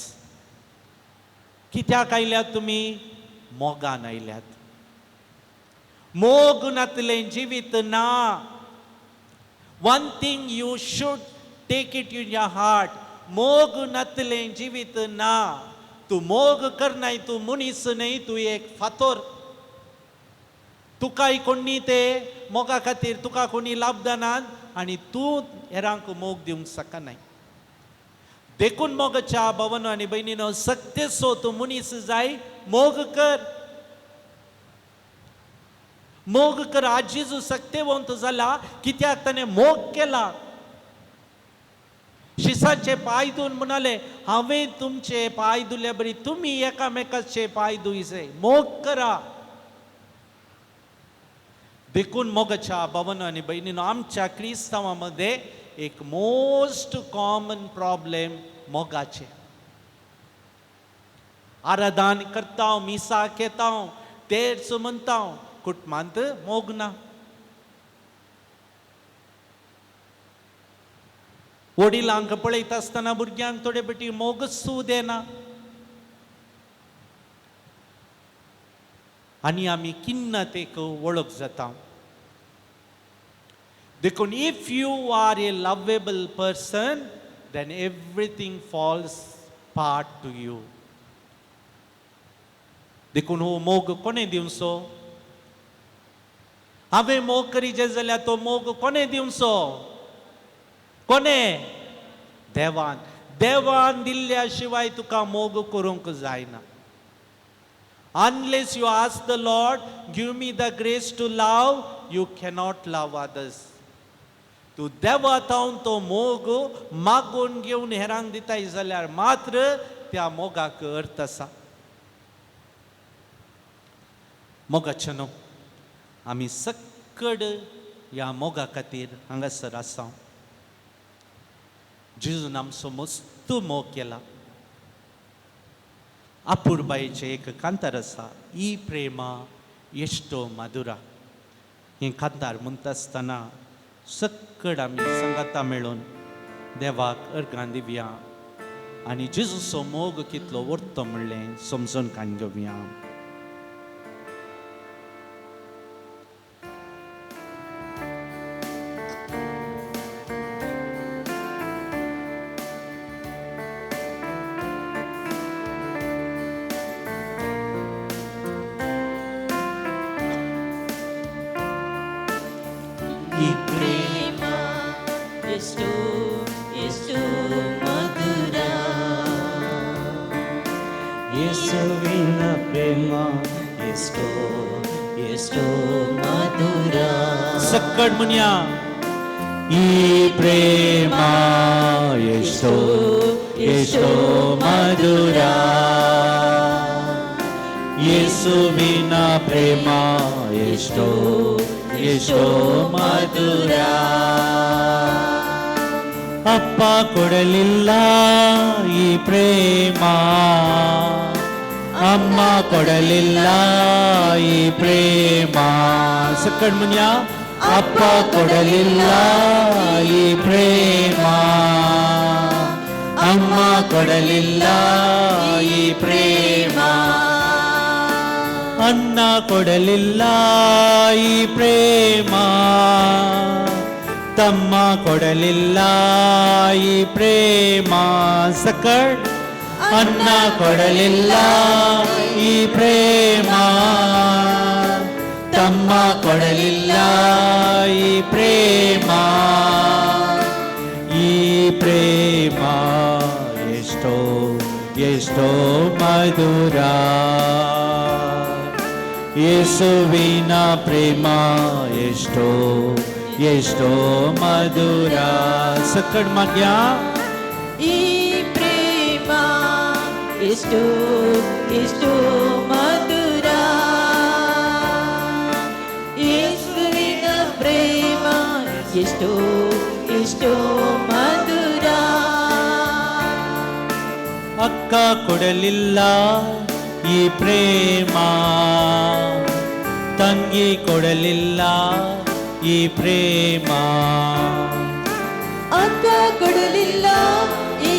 कित्याक आयल्यात तुमी? मोगान आयल्यात. मोग नातलें जिवीत ना. One thing you should take it in your heart. मोग नातलें जिवीत ना. तूं मोग करनाय, तूं मनीस न्हय, तूं एक फातोर. तुकाय कोणी ते मोगा खातीर तुका कोणी लाभ दानात आनी तूं हेरांक मोग दिवंक शकनाय. देखून मोगाच्या भावांनो आनी भयणीनो, सक्तेचो तूं मनीस जाय, मोग कर. मोग कर. आज जेजू सक्तेवंत जाला कित्याक ताणें मोग केला. शिसाचे पाय धुवन म्हणाले, हांवें तुमचे पाय धुले बरी, तुमी एकामेकाचे पाय धुयचे. मोग करा. देखून मोगाच्या भावांनो आनी भयणीनो, आमच्या क्रिस्तावांमध्ये एक मोस्ट कॉमन प्रॉब्लेम मोगाचे. आराधन करता, मिसा घेता, तेच म्हणटा, कुटुंबांत मोग ना. वडिलांक पळयता आसतना भुरग्यांक थोडे बेटी मोगच सू देना. आनी आमी किन्नतेक वळख जाता. देखून if you are a lovable person, then everything falls part to you. देखून हो मोग कोणें दिवचो? हांवें मोग करीचे जाल्यार तो मोग कोणें दिवचो? कोणें? देवान. देवान दिल्ल्या शिवाय तुका मोग करूंक जायना. Unless you ask the Lord, give me the grace to love, you cannot love others. तूं देवातावन तो मोग मागून घेवन हेरांक दिताय जाल्यार मात्र त्या मोगाक अर्थ आसा. मोगाचे न्हू, आमी सक्कड ह्या मोगा खातीर हांगासर आसा. जेजून आमचो मस्त मोग केला. अपूर्बायेचे एक कांतार आसा, ही प्रेमा एश्टो मधुरा. हें कांतार म्हणटा आसतना सक्कड आमी संगता मेळून देवाक अर्गां दिवया आनी जेजूचो मोग कितलो व्हरतो म्हणलें समजून काण घेवया. ಈ ಪ್ರೇಮ ಎಷ್ಟು ಎಷ್ಟು ಮಧುರ, ಯೇಸುವಿನ ಪ್ರೇಮ ಎಷ್ಟೋ ಎಷ್ಟೋ ಮಧುರ. सक्कड म्हणया ಈ ಪ್ರೇಮ ಎಷ್ಟೋ ಎಷ್ಟೋ ಮಧುರ, ಯೇಸುವಿನ ಪ್ರೇಮ ಎಷ್ಟೋ ಎಷ್ಟೋ ಮಧುರ. ಅಪ್ಪ ಕೊಡಲಿಲ್ಲ ಈ ಪ್ರೇಮ, ಅಮ್ಮ ಕೊಡಲಿಲ್ಲ ಈ ಪ್ರೇಮ. ಸಕ್ಕಡ್ ಮುನ್ಯ ಅಪ್ಪ ಕೊಡಲಿಲ್ಲ ಈ ಪ್ರೇಮ, ಅಮ್ಮ ಕೊಡಲಿಲ್ಲ ಈ ಪ್ರೇಮ. ಅನ್ನ ಕೊಡಲಿಲ್ಲ ಈ ಪ್ರೇಮ, ತಮ್ಮ ಕೊಡಲಿಲ್ಲ ಈ ಪ್ರೇಮ. ಸಕ್ಕಡ್ ಅನ್ನ ಕೊಡಲಿಲ್ಲ ಈ ಪ್ರೇಮ, ತಮ್ಮ ಕೊಡಲಿಲ್ಲ ಈ ಪ್ರೇಮ. ಈ ಪ್ರೇಮ ಎಷ್ಟೋ ಎಷ್ಟೋ ಮಧುರ, ಯೇಸುವಿನ ಪ್ರೇಮ ಎಷ್ಟೋ ಎಷ್ಟೋ ಮಧುರ. ಸಕ್ಕಡ್ ಮಧ್ಯ ಈ ಪ್ರೇಮ ಎಷ್ಟು ಎಷ್ಟು ಮಧುರ, ಯೇಸುವಿನ ಪ್ರೇಮ ಎಷ್ಟು ಎಷ್ಟು ಮಧುರ. ಅಕ್ಕ ಕೊಡಲಿಲ್ಲ ಈ ಪ್ರೇಮ, ತಂಗಿ ಕೊಡಲಿಲ್ಲ ಈ ಪ್ರೇಮ. ಅಕ್ಕ ಕೊಡಲಿಲ್ಲ ಈ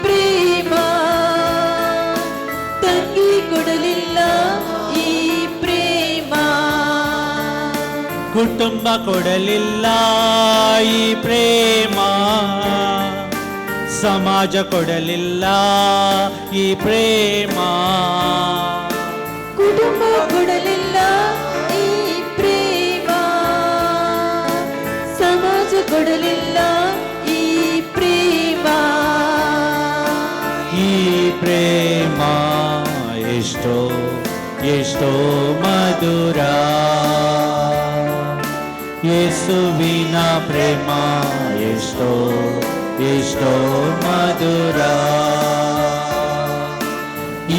ಪ್ರೇಮ, ತಂಗಿ ಕೊಡಲಿಲ್ಲ ಈ ಪ್ರೇಮ. ಕುಟುಂಬ ಕೊಡಲಿಲ್ಲ ಈ ಪ್ರೇಮ, ಸಮಾಜ ಕೊಡಲಿಲ್ಲ ಈ ಪ್ರೇಮ. ಕುಟುಂಬ ಕೊಡಲಿಲ್ಲ ಈ ಪ್ರೇಮ, ಸಮಾಜ ಕೊಡಲಿಲ್ಲ ಈ ಪ್ರೇಮ. ಈ ಪ್ರೇಮ ಎಷ್ಟೋ ಎಷ್ಟೋ ಮಧುರ, ಯೇಸುವಿನ ಪ್ರೇಮ ಎಷ್ಟೋ ಎಷ್ಟೋ ಮಧುರ.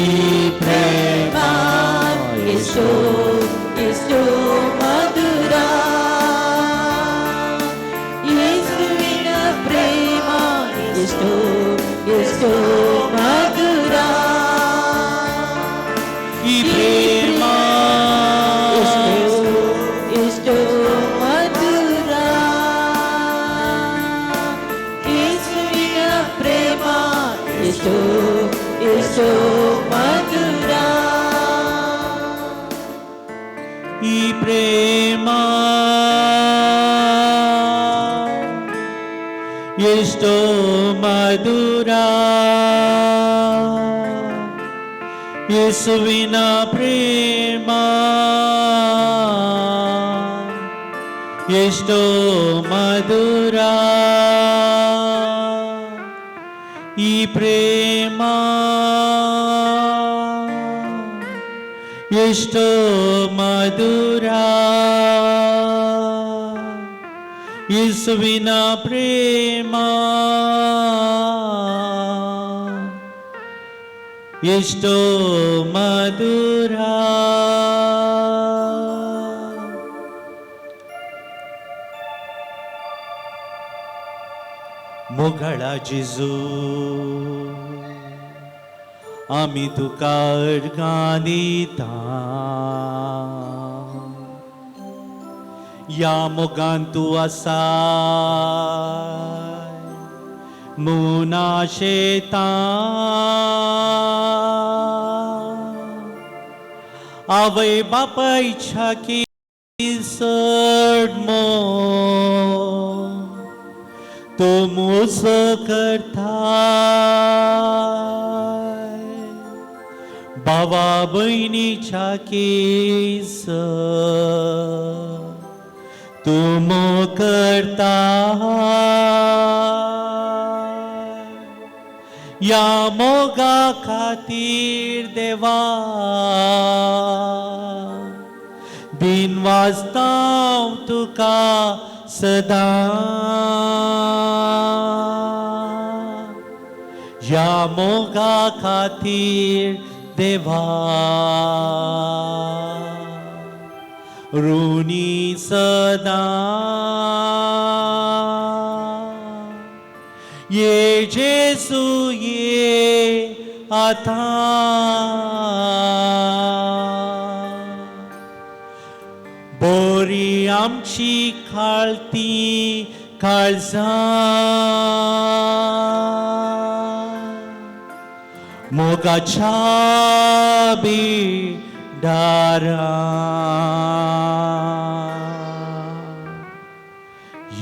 ಈ ಪ್ರೇಮ ಎಷ್ಟೋ ಎಷ್ಟೋ ಮಧುರ, ಯೇಸುವಿನ ಪ್ರೇಮ ಎಷ್ಟೋ ಎಷ್ಟೋ ಮಧುರ. ಈ ಪ್ರೇಮ ಎಷ್ಟೋ ಎಷ್ಟೋ ಮಧುರ, ಯೇಸುವಿನ ಪ್ರೇಮ ಎಷ್ಟೋ ಎಷ್ಟೋ ಮಧುರ. ಈ ಪ್ರೇಮ ಎಷ್ಟೋ ಮಧುರ, ಯೇಸುವಿನ ಪ್ರೇಮ ಎಷ್ಟೋ ಮಧುರ. ಈ ಪ್ರೇಮ ಎಷ್ಟೋ ಮಧುರ, ಯೇಸುವಿನ ಪ್ರೇಮ ಎಷ್ಟೋ ಮಧುರ. ಮುಗಳ ಜಿಜು आमी तुका अर्गां दिता या मोगान तूं आसा मुना शेता आवय बापा इच्छा की सडमो तो मोस करता बाबा बहिणीच्या केस तुम करता या मोगा खातीर देवा दिन वाजता तुका सदा या मोगा खातीर देवा ऋणी सदा ये जेसू ये आता बोरी आमची खाळती काळजां मोगाच्या बिडारा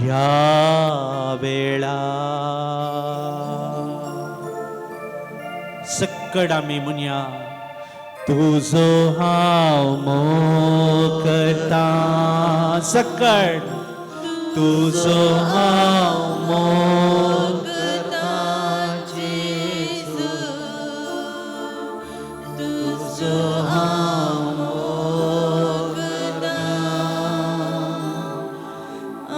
या वेळा सक्कड आमी मुनिया तुजो हांव मोग करता सक्कड तुजो हांव मोग करता जेजू तुजो हांव मोग करता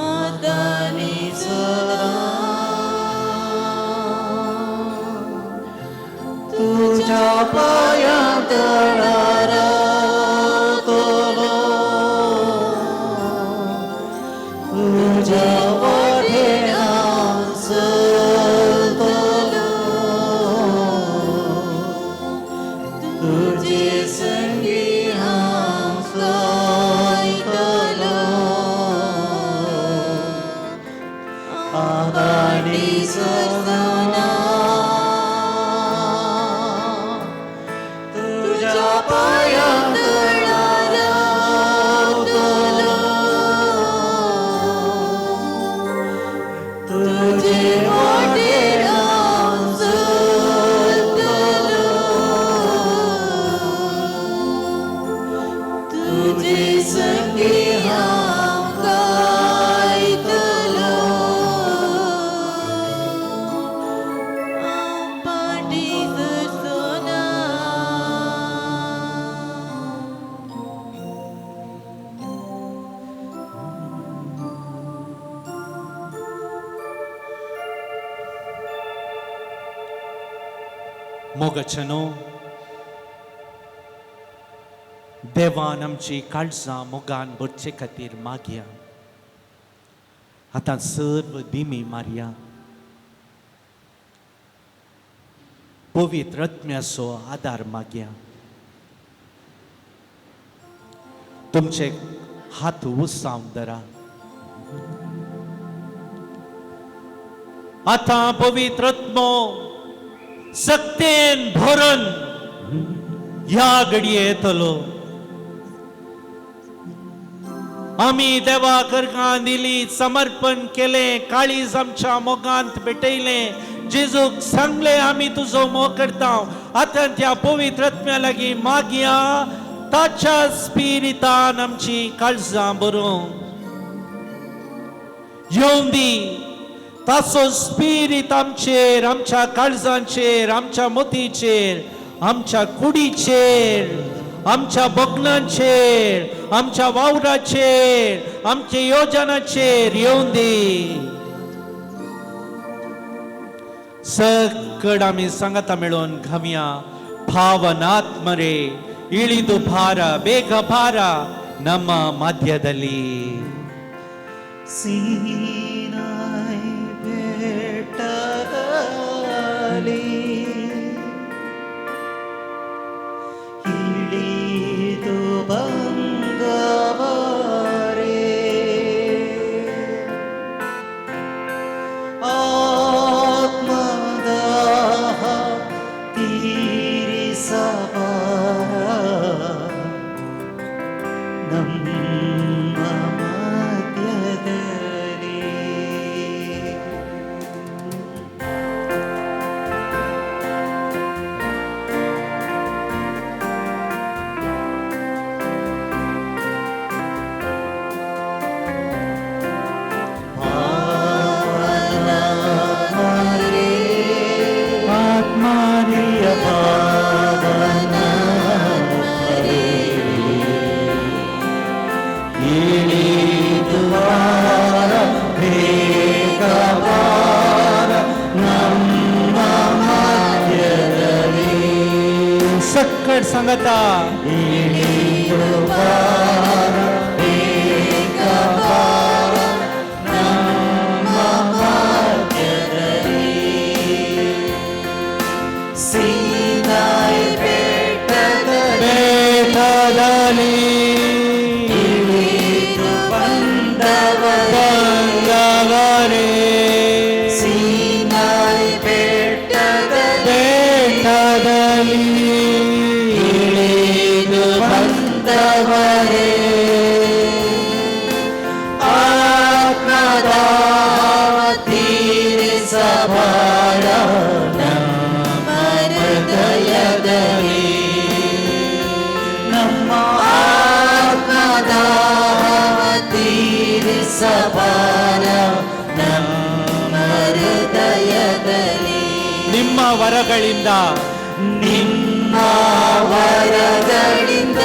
आदानी सदा तुझ्या पायां तळार तोलो तुझ्या वाटेन चलतलो तुझे संगी हांव चलतलो आदानी सदा तुझ्या पायां तळार तोलो तुझे वाटेन चलतलो तुझे संगी हांव गायतलो पाटी सोना मोगचनो देवान आमची काळजां मोगान भरचे खातीर मागया आतां सर्व दिमी मारया पवित्र आत्म्याचो आदार मागया तुमचे हात उसावन धरा आतां पवित्र आत्मो सक्तेन भरून ह्या घडये येतलो आमी देवा करगां दिली समर्पण केले काळीज आमच्या मोगांत भेटयले जेजूक सांगले आमी तुजो मोग करता आतां त्या पवित्र आत्म्या लागीं मागया ताच्या स्पिरितान आमची काळजां भरूंक येवं दी ताचो स्पिरीट आमचेर आमच्या काळजांचेर आमच्या मोतीचेर आमच्या कुडीचेर आमच्या बगलांचेर आमच्या वावराचेर आमच्या योजनाचेर येवं दी सकड आमी सांगता मेळोन घावया भावनात्मरे इळिದು ಭಾರ ಬೇಗ ಭಾರ ನಮ್ಮ ಮಧ್ಯದಲ್ಲಿ सीनाई बेटाली ಸಕ್ಕಟ್ ಸಂಗತ ಇಳಿದು ಬಾರ ಬೇಗ ಬಾರ ನಮ್ಮ ಭಾಗ್ಯದಲ್ಲಿ ಸೀನಾಯಿ ಬೆಟ್ಟದಲ್ಲಿ ಇಳಿದು ಬಂದವರೇ ಸೀನಾಯಿ ಬೆಟ್ಟದಲ್ಲಿ ಇಳಿದು ಬಂದವರೇ ಆತ್ಮದ ತೀರಿಸಬಾರ ನಮ್ಮ ಹೃದಯದಲ್ಲಿ ನಮ್ಮ ಆತ್ಮದ ತೀರಿಸಬಾರ ನಮ್ಮ ಹೃದಯದಲ್ಲಿ ನಿಮ್ಮ ವರಗಳಿಂದ ನಿಮ್ಮ ವರಗಳಿಂದ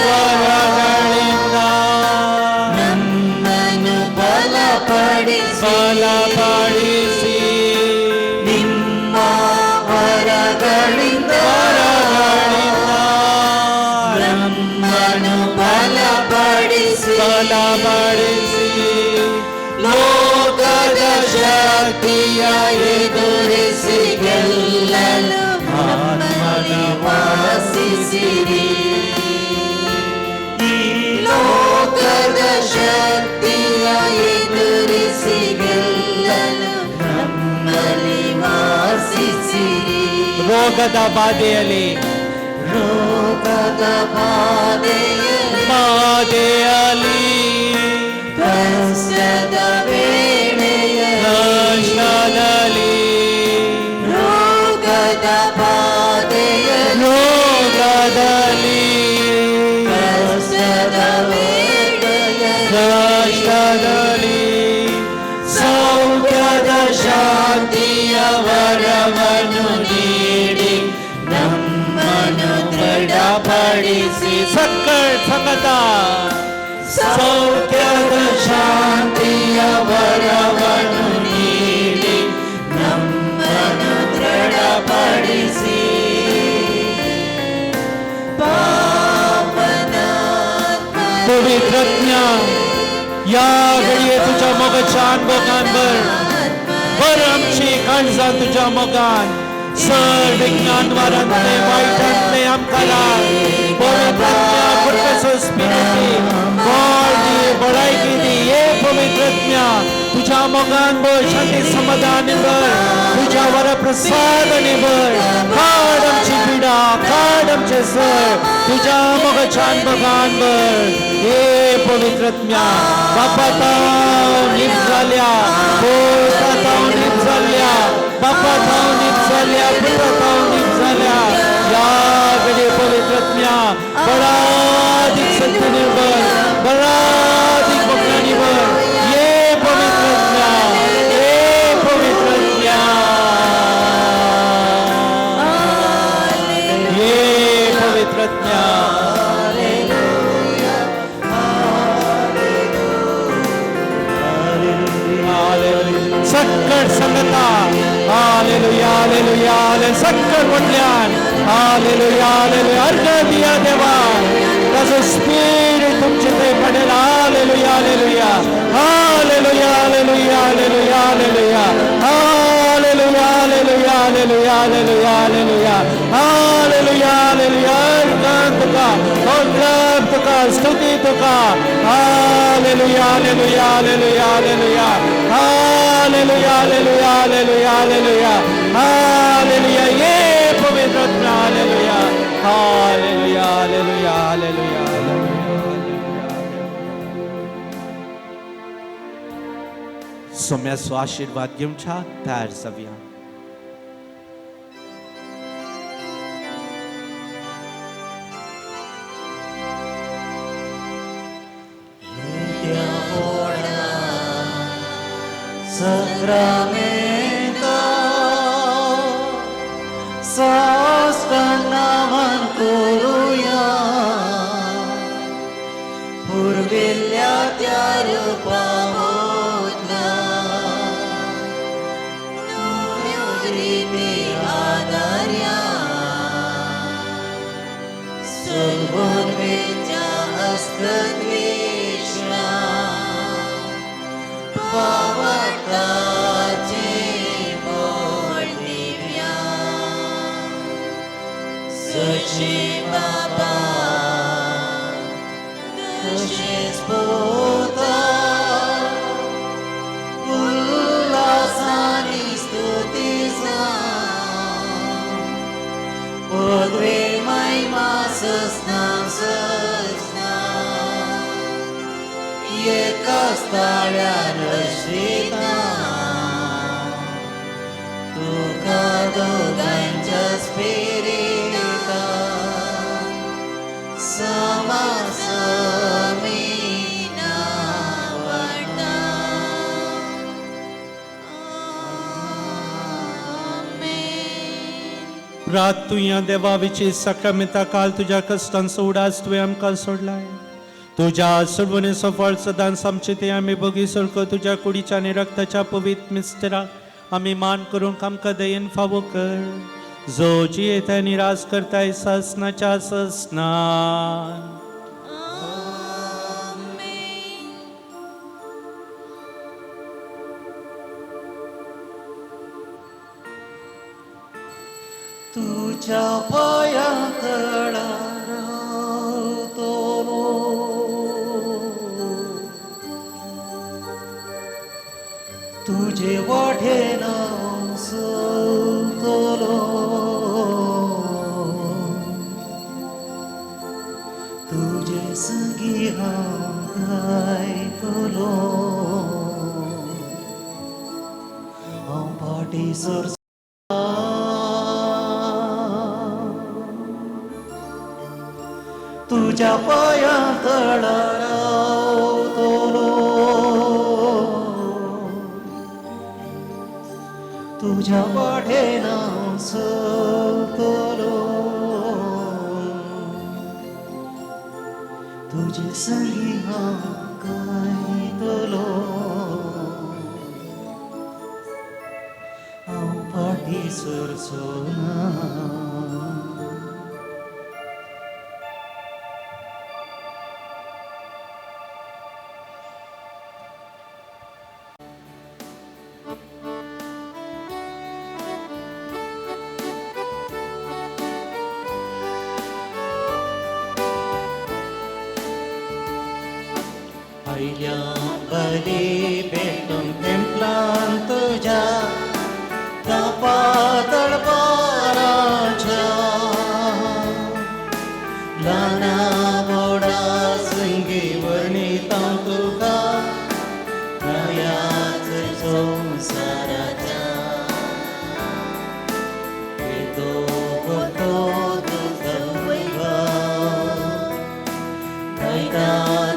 ನಮ್ಮನ್ನು ಬಲಪಡಿಸಿ ನಿಮ್ಮ ವರಗಳಿಂದ ನಮ್ಮನ್ನು ಬಲಪಡಿಸಿ ಲೋಕದ ಶಕ್ತಿಯ ಎದುರಿಸಿ ಗೆಲ್ಲಲು ನಮ್ಮಲ್ಲಿ ವಾಸಿಸಿರಿ ಈ ಲೋಕದ ಶಕ್ತಿಯ ಎದುರಿಸಿ ಗೆಲ್ಲಲು ನಮ್ಮಲ್ಲಿ ವಾಸಿಸಿರಿ ರೋಗದ ಬಾಧೆಯಲ್ಲಿ ಕಷ್ಟದ ವೇಳೆಯಲ್ಲಿ ರೋಗದ ಬಾಧೆಯಲ್ಲಿ ಕಷ್ಟದ ವೇಳೆಯಲ್ಲಿ ಸೌಖ್ಯದ ಶಾಂತಿಯ ವರವನ್ನು ನೀಡಿ ನಮ್ಮನ್ನು ದೃಢಪಡಿಸಿ ಸಕ್ಕಟ್ ಸಂಗತ ಸೌಖ್ಯದ ಶಾಂತಿಯ ವರವನ್ನು ನೀಡಿ ನಮ್ಮನ್ನು ದೃಢಪಡಿಸಿ पवित्रज्ञा या घडीये तुझ्या मोगाच्यान बोकांवर बर आमची काळजां तुझ्या मोगान सर विज्ञानवारांतले वायटांतले आमकां लाग पवित्रज्ञा कुर्बेसो स्पिरिटी गॉड दी बळायकी दी ये पवित्रज्ञा तुझ्या मोगान बर शांती समाधान बर तुझ्या वरप्रसाद बर काड आमची पिडा काड आमचे सर तुझ्या मोगाच्यान बोकान बर हे पवित्रज्ञा बापा ताव नीट जाल्या पोता ताव नीट जाल्या बापा ताव नीट जाल्या पुत्र ताव नीट जाल्या या घडी पवित्रज्ञा बळादिक सत्य निर्भर बळादिक भक्तांनी बर ये पवित्रज्ञा ये पवित्रज्ञा ये पवित्रज्ञा सत्कट संगता हालेलुया हालेलुया सत्कट म्हटल्यान हालेलुया हालेलुया अर्घ दिया देवा ताजो स्पिरिट तुमचे ते पडेल हालेलुया हालेलुया हालेलुया हालेलुया हालेलुया हालेलुया हालेलुया हालेलुया हालेलुया हालेलुया हालेलुया हालेलुया अर्घ तुका वंदन तुका स्तुती तुका हालेलुया हालेलुया हालेलुया हालेलुया हालेलुया हालेलुया हालेलुया हालेलुया हालेलुया ये पवित्र हालेलुया हालेलुया हालेलुया हालेलुया सोम्याचो आशीर्वाद घेवच्या तयार जावया Sacramento Sostanaman करूया पूर्विल्ल्या त्या रूपामोदला नव्यो रीती आदार्या सद्वेषा पावताचे बोल दिव्या सचे बाबा तसेच पोता उल्हासाने स्तुतीचा पदवे महिमा सस्ना एकाच ताळ्यान श्रीता तुका दोघांच्या स्पिरिता समासमीना वाटा आमेन. रात तुया देवाविची सक्रमिता काल तुझ्या कष्टांचा उडास तुवें आमकां सोडलाय. तुझ्या सोडवणे सफळ सदां आमचे ते आम्ही बघी सरको तुझ्या कुडीच्या आणि रक्ताच्या पवित्र मिस्टराक आम्ही मान करूंक आमकां दयेन फावो कर. जो जियेता निराश करताय ससनाच्या ससनान. आमेन. तुझ्या पायांतळा रावतलो तुझे वाटेन चलतलो तुझे संगी हांव गायतलो हांव फाटीसर तुझ्या पायांतळा रावतलो तुझ्या वाटेन चलतलो तुझे संगी हांव गायतलो हांव फाटीसर चलना. आयल्या बली भेटून टेंपलान तुझ्या तपातळ बाराच्या ल्हाना व्हडा संगी वर्णिता तुका नयाच संवसाराच्या येतो वतो तुझो वैभव गायता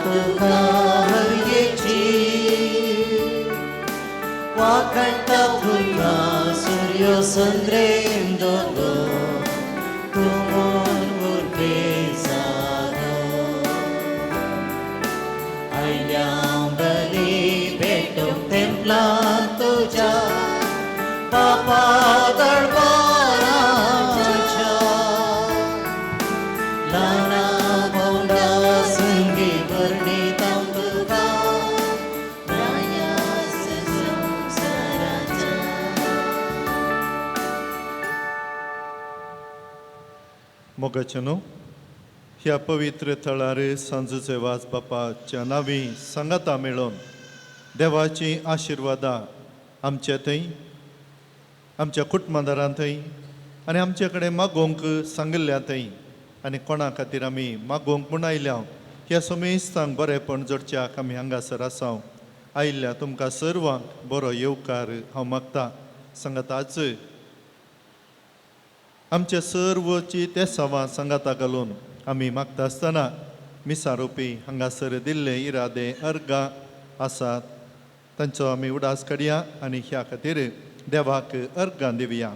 तुका वाकंटा तुका सूर्य चंद्रेंदोलो तुमोन उर्बे सारो आयल्या बली भेटूंक टेंपलान तुझ्या पापा दरबाराच्या ल्हाना व्हडा संगी वर्णिता तुका मोगाचनो ह्या पवित्र थळार सांजेचे वाज बापाच्या नांवी सांगाता मेळोन देवाची आशिर्वादा आमच्या थंय आमच्या कुटुंबादारां थंय आनी आमचे कडेन मागोवंक सांगिल्ल्या थंय आनी कोणा खातीर आमी मागोवंक म्हूण आयल्या ह्या समेस्तांक बरेपण जोडच्याक आमी हांगासर आसांव. आयिल्ल्या तुमकां सर्वांक बरो येवकार हांव मागता. सांगाताच आमच्या सर्वची ते सवा सांगाता घालून आमी मागता आसतना मिसारोपी हांगासर दिल्ले इरादे अर्गां आसात तांचो आमी उडास काडया आनी ह्या खातीर देवाक अर्गां दिवया.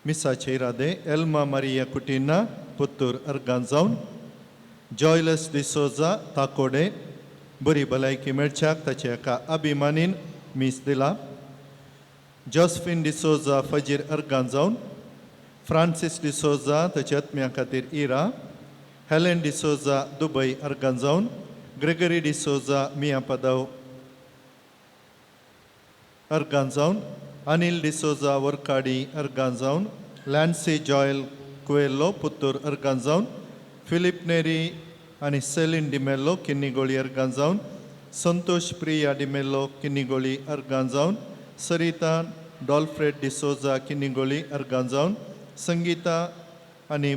मिसाचे इरादे एल्मा मारिया कुटिना पुत्तूर अर्गां जावन जॉयलस डिसोजा ताकोडे बरी भलायकी मेळच्याक ताचे एका अभिमानीन मीस दिला. जोसफीन डिसोजा फजीर अर्गां जावन फ्रांसीस डिसोजा ताच्या आत्म्या खातीर इरा हेलेन डिसोजा दुबई अर्गान जावन ग्रेगरी डिसोजा मिया पदाव अर्गान जावन अनिल डिसोजा वर्काडी अर्गान जावन लॅन्सी जॉयल कुएल्लो पुत्तूर अर्गान जावन फिलिप नेरी आणि सेलिन डिमेल्लो किन्नीगोळी अर्गान जावन संतोष प्रिया डिमेल्लो किन्नीगोळी अर्गान जावन सरिता डॉल्फ्रेड डिसोजा किन्नीगोळी अर्गान जावन संगीता आणि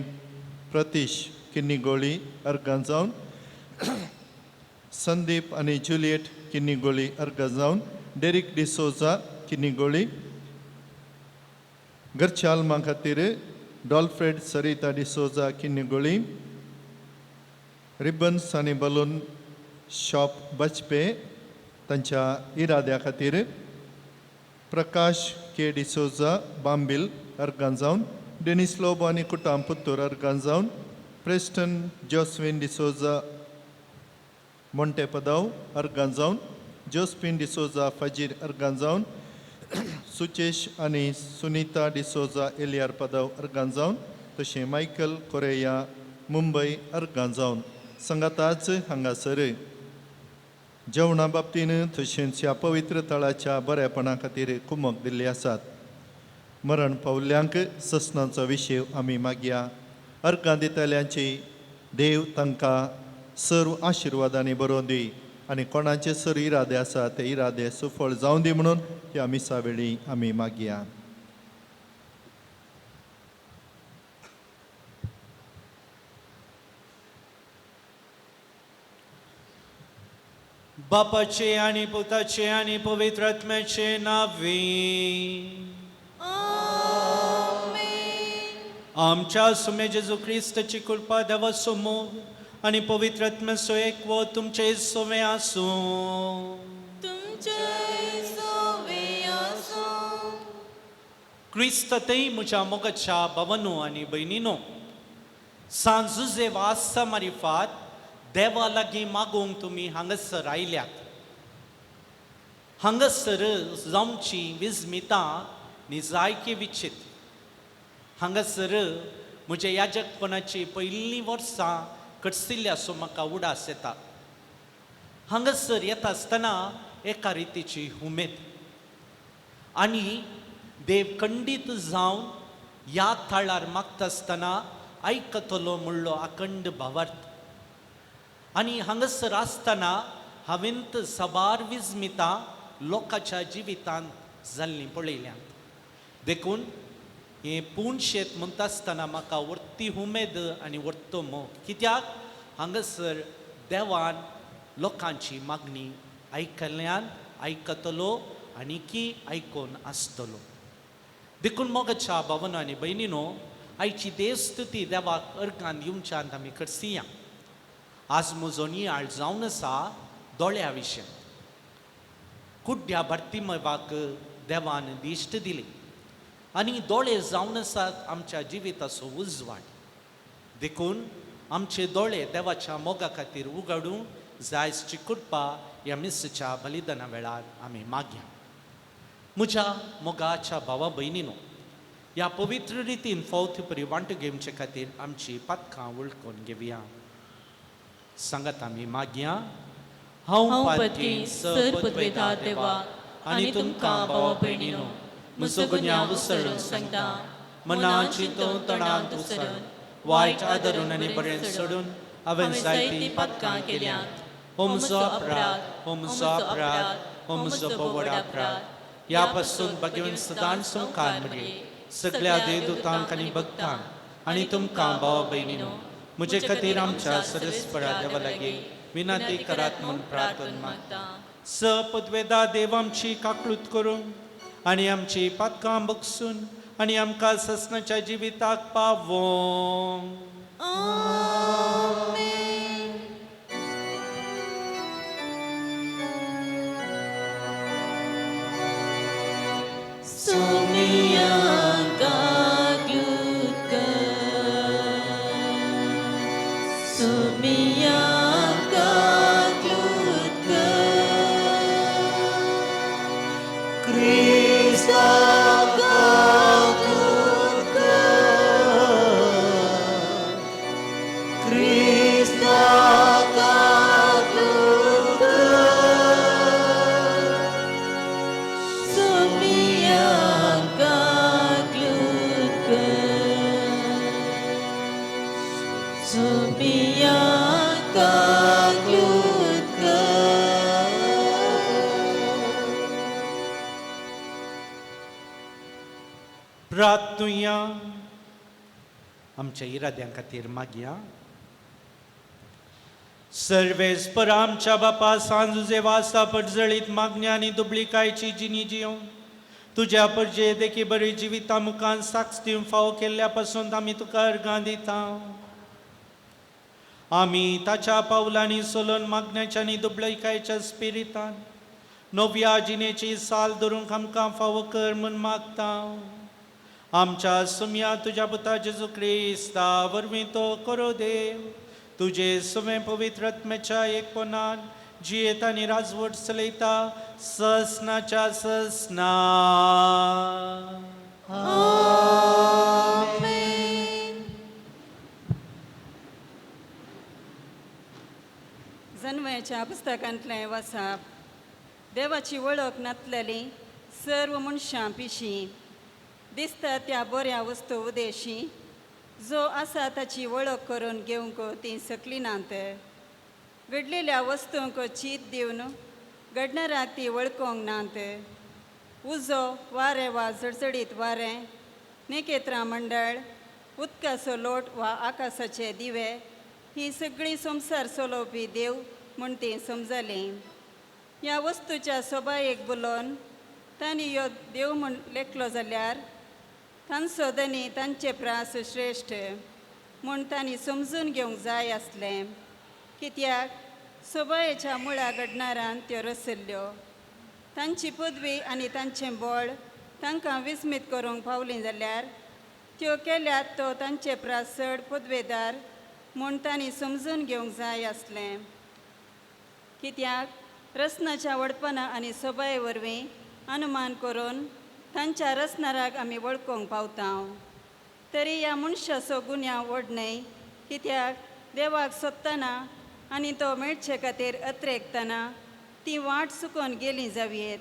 प्रतीश किन्नीगोळी अर्गान जावन संदीप आणि जुलियट किन्नीगोळी अर्गान जावन डेरिक डिसोजा किन्नीगोळी घरच्या आल्मा खातीर डॉल्फ्रेड सरिता डिसोजा किन्नीगोळी रिबन्स आणि बलून शॉप बचपे तांच्या इराद्या खातीर प्रकाश के डिसोजा बांबिल अर्गान जावन डेनिस लोबो आणि कुटाम पुत्तूर अर्गान जावन प्रेस्टन जोस्विन डिसोजा मोंटे पदाव अर्गान जावन जोस्पिन डिसोजा फजीर अर्गान जावन सुचेश आणि सुनीता डिसोजा एलियार पदाव अर्गान जावन तशें मायकल कोरेया मुंबई अर्गान जावन संगाताच हांगासर जेवणा बाबतीन तशेंच ह्या पवित्र तळाच्या बरेपणा खातीर कुमक दिल्ली आसात मरण पावल्ल्यांक ससनांचो विशय आमी मागया अर्गां दितल्यांची देव तांकां सर्व आशिर्वादांनी बरोवन दी आनी कोणाचे सर इरादे आसा ते इरादे सुफळ जावं दी म्हणून ह्या मिसा वेळी आमी मागया. बापाचे आणि पुताचे आणि पवित्र आत्म्याचे नावे आमच्या सुमे जेजू ख्रिस्ताची कृपा देवा समोर आणि पवित्र आत्म्याचो एकवो तुमचे सोवे आसूं. क्रिस्ततय म्हज्या मोगाच्या भावांनो आनी भयणींनो, सांजुजे वास्ता मारिफात देवा लागीं मागोवंक तुमी हांगासर आयल्यात. हांगासर जावची विस्मिता नी जायके विचित. हांगासर म्हज्या याजकपणाची पयलीं वर्सां कडसिल्ल्याचो म्हाका उडास येता. हांगासर येता आसतना एका रितीची उमेद आनी देव खंडीत जावन ह्या थाळार मागता आसतना आयकतलो म्हणलो अखंड भावार्थ. आनी हांगासर आसतना हांवें सबार विस्मिता लोकांच्या जिवितांत जाल्ली पळयल्या. देखून हें पूणशेत म्हणटा आसतना म्हाका वर्ती उमेद आनी वर्तो मोग, कित्याक हांगासर देवान लोकांची मागणी आयकल्ल्यान आयकतलो आनी की आयकोन आसतलो. देखून मोगाच्या भावांनो आनी भयणींनो, आयची देवस्तुती देवाक अर्गान दिवच्यान आमी करसिया. आज म्हजो नियाळ जावन आसा दोळ्या विशय. कुड्ड्या बार्तिमेवाक देवान दिश्ट दिली आनी दोळे जावन आसात आमच्या जिविताचो उजवाड. देखून आमचे दोळे देवाच्या मोगा खातीर उगडूंक जायची कृपा ह्या मिसच्या बलिदाना वेळार आमी मागया. म्हज्या मोगाच्या भावा भयणींनो, ह्या पवित्र रितीन फावत परी वांटो घेवचे खातीर आमची पातकां वळखून घेवया. सांगात आमी मागया. हांव पातकी सरपदवेता देवा आनी तुमकां भावा भयणींनो, म्हजो गुन्यांव उसळून सांगता. मनां चिंतून तोंडांत उसळून वायट आदरून आनी बरें सोडून हांवें जायतीं पातकां केल्यात. हो म्हजो अपराध, हो म्हजो अपराध, हो म्हजो पवड अपराध. ह्या पासून भगवन सदांच संवकार मेळ्ळी सगळ्या देवदूतांक आनी भक्तांक आनी तुमकां भावा भयणींनो, म्हजे खातीर आमच्या सरस्वरा देवा लागीं विनंती करात म्हूण प्रार्थना मागता. सपदवेदा देव आमची काकळूत करून आनी आमची पातकां बगसून आनी आमकां ससनाच्या जिविताक पावों. Christ मागया. आमच्या इराद्यां खातीर मागया. सर्वेस्पर आमच्या बापा सांजुजे वासा पडजळीत मागण्या आनी दुबळीकायची जिनी जिवन तुझ्या परजे देखी बरी जिविता मुखान साक्ष दिवन फावो केल्ल्या पासून आमी तुका अर्गां दिता. आमी ताच्या पावलांनी सोलोन मागण्याच्या आनी दुबळीकायच्या स्पिरितान नव्या जिणेची साल धरूंक आमकां फावो कर म्हूण मागता. आमच्या सुम्या तुज्या पुता जेजू क्रिस्ता वरवीं तो करो देव तुजे सुमे पवित्र आत्म्याच्या एकपणान जियेता आनी राजवट चलयता ससनाच्या ससना. जन्माच्या पुस्तकांतलें वाचप. देवाची वळख नातलेली सर्व मनशां पिशी दिसता त्या बऱ्या वस्तू उदेशी जो आसा ताची वळख करून घेवंक ती सकली नात. घडलेल्या वस्तूंक चीत दिवन घडणाराक ती वळखोंक नात. उजो वारें वा जडजडीत वारें, नेकेत्रां मंडळ, उदकाचो लोट वा आकाशाचे दिवे ही सगळी संवसार चलोवपी देव म्हूण ती समजलें. ह्या वस्तूच्या सोबायेक बुलोवन तांणी ह्यो देव म्हूण लेखलो जाल्यार तांचो धनी तांचे प्रास श्रेश्ठ म्हूण तांणी समजून घेवंक जाय आसलें. कित्याक सोबायेच्या मुळा घडणारान त्यो रचल्ल्यो. तांची पदवी आनी तांचें बळ तांकां विस्मीत करूंक पावलीं जाल्यार त्यो केल्यात तो तांचे प्रास चड पदवेदार म्हूण तांणी समजून घेवंक जाय आसलें. कित्याक रचनाच्या व्हडपणा आनी सोबाये वरवीं अनुमान करून तांच्या रचणाराक आमी वळखोंक पावता. तरी ह्या मनशाचो गुन्यांव व्हड न्हय. कित्याक देवाक सोदतना आनी तो मेळचे खातीर अत्रेकतना ती वाट चुकोवन गेली जावयेत.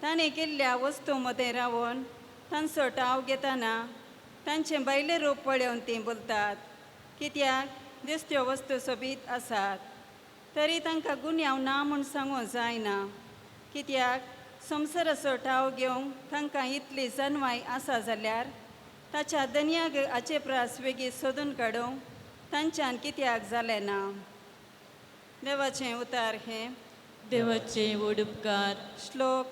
ताणें केल्ल्या वस्तू मदें रावून तांचो टाव घेतना तांचें भायलें रूप पळोवन तीं बोलतात. कित्याक दिसत्यो वस्तू सोबीत आसात. तरी तांकां गुन्यांव ना म्हूण सांगूंक जायना. कित्याक संवसाराचो टाव घेवंक तांकां इतली जन्माय आसा जाल्यार ताच्या दनयाक हाचे प्रास वेगळी सोदून काडूंक तांच्यान कित्याक जालें ना. देवाचें उतार हें. देवाचे व्हड उपकार. श्लोक.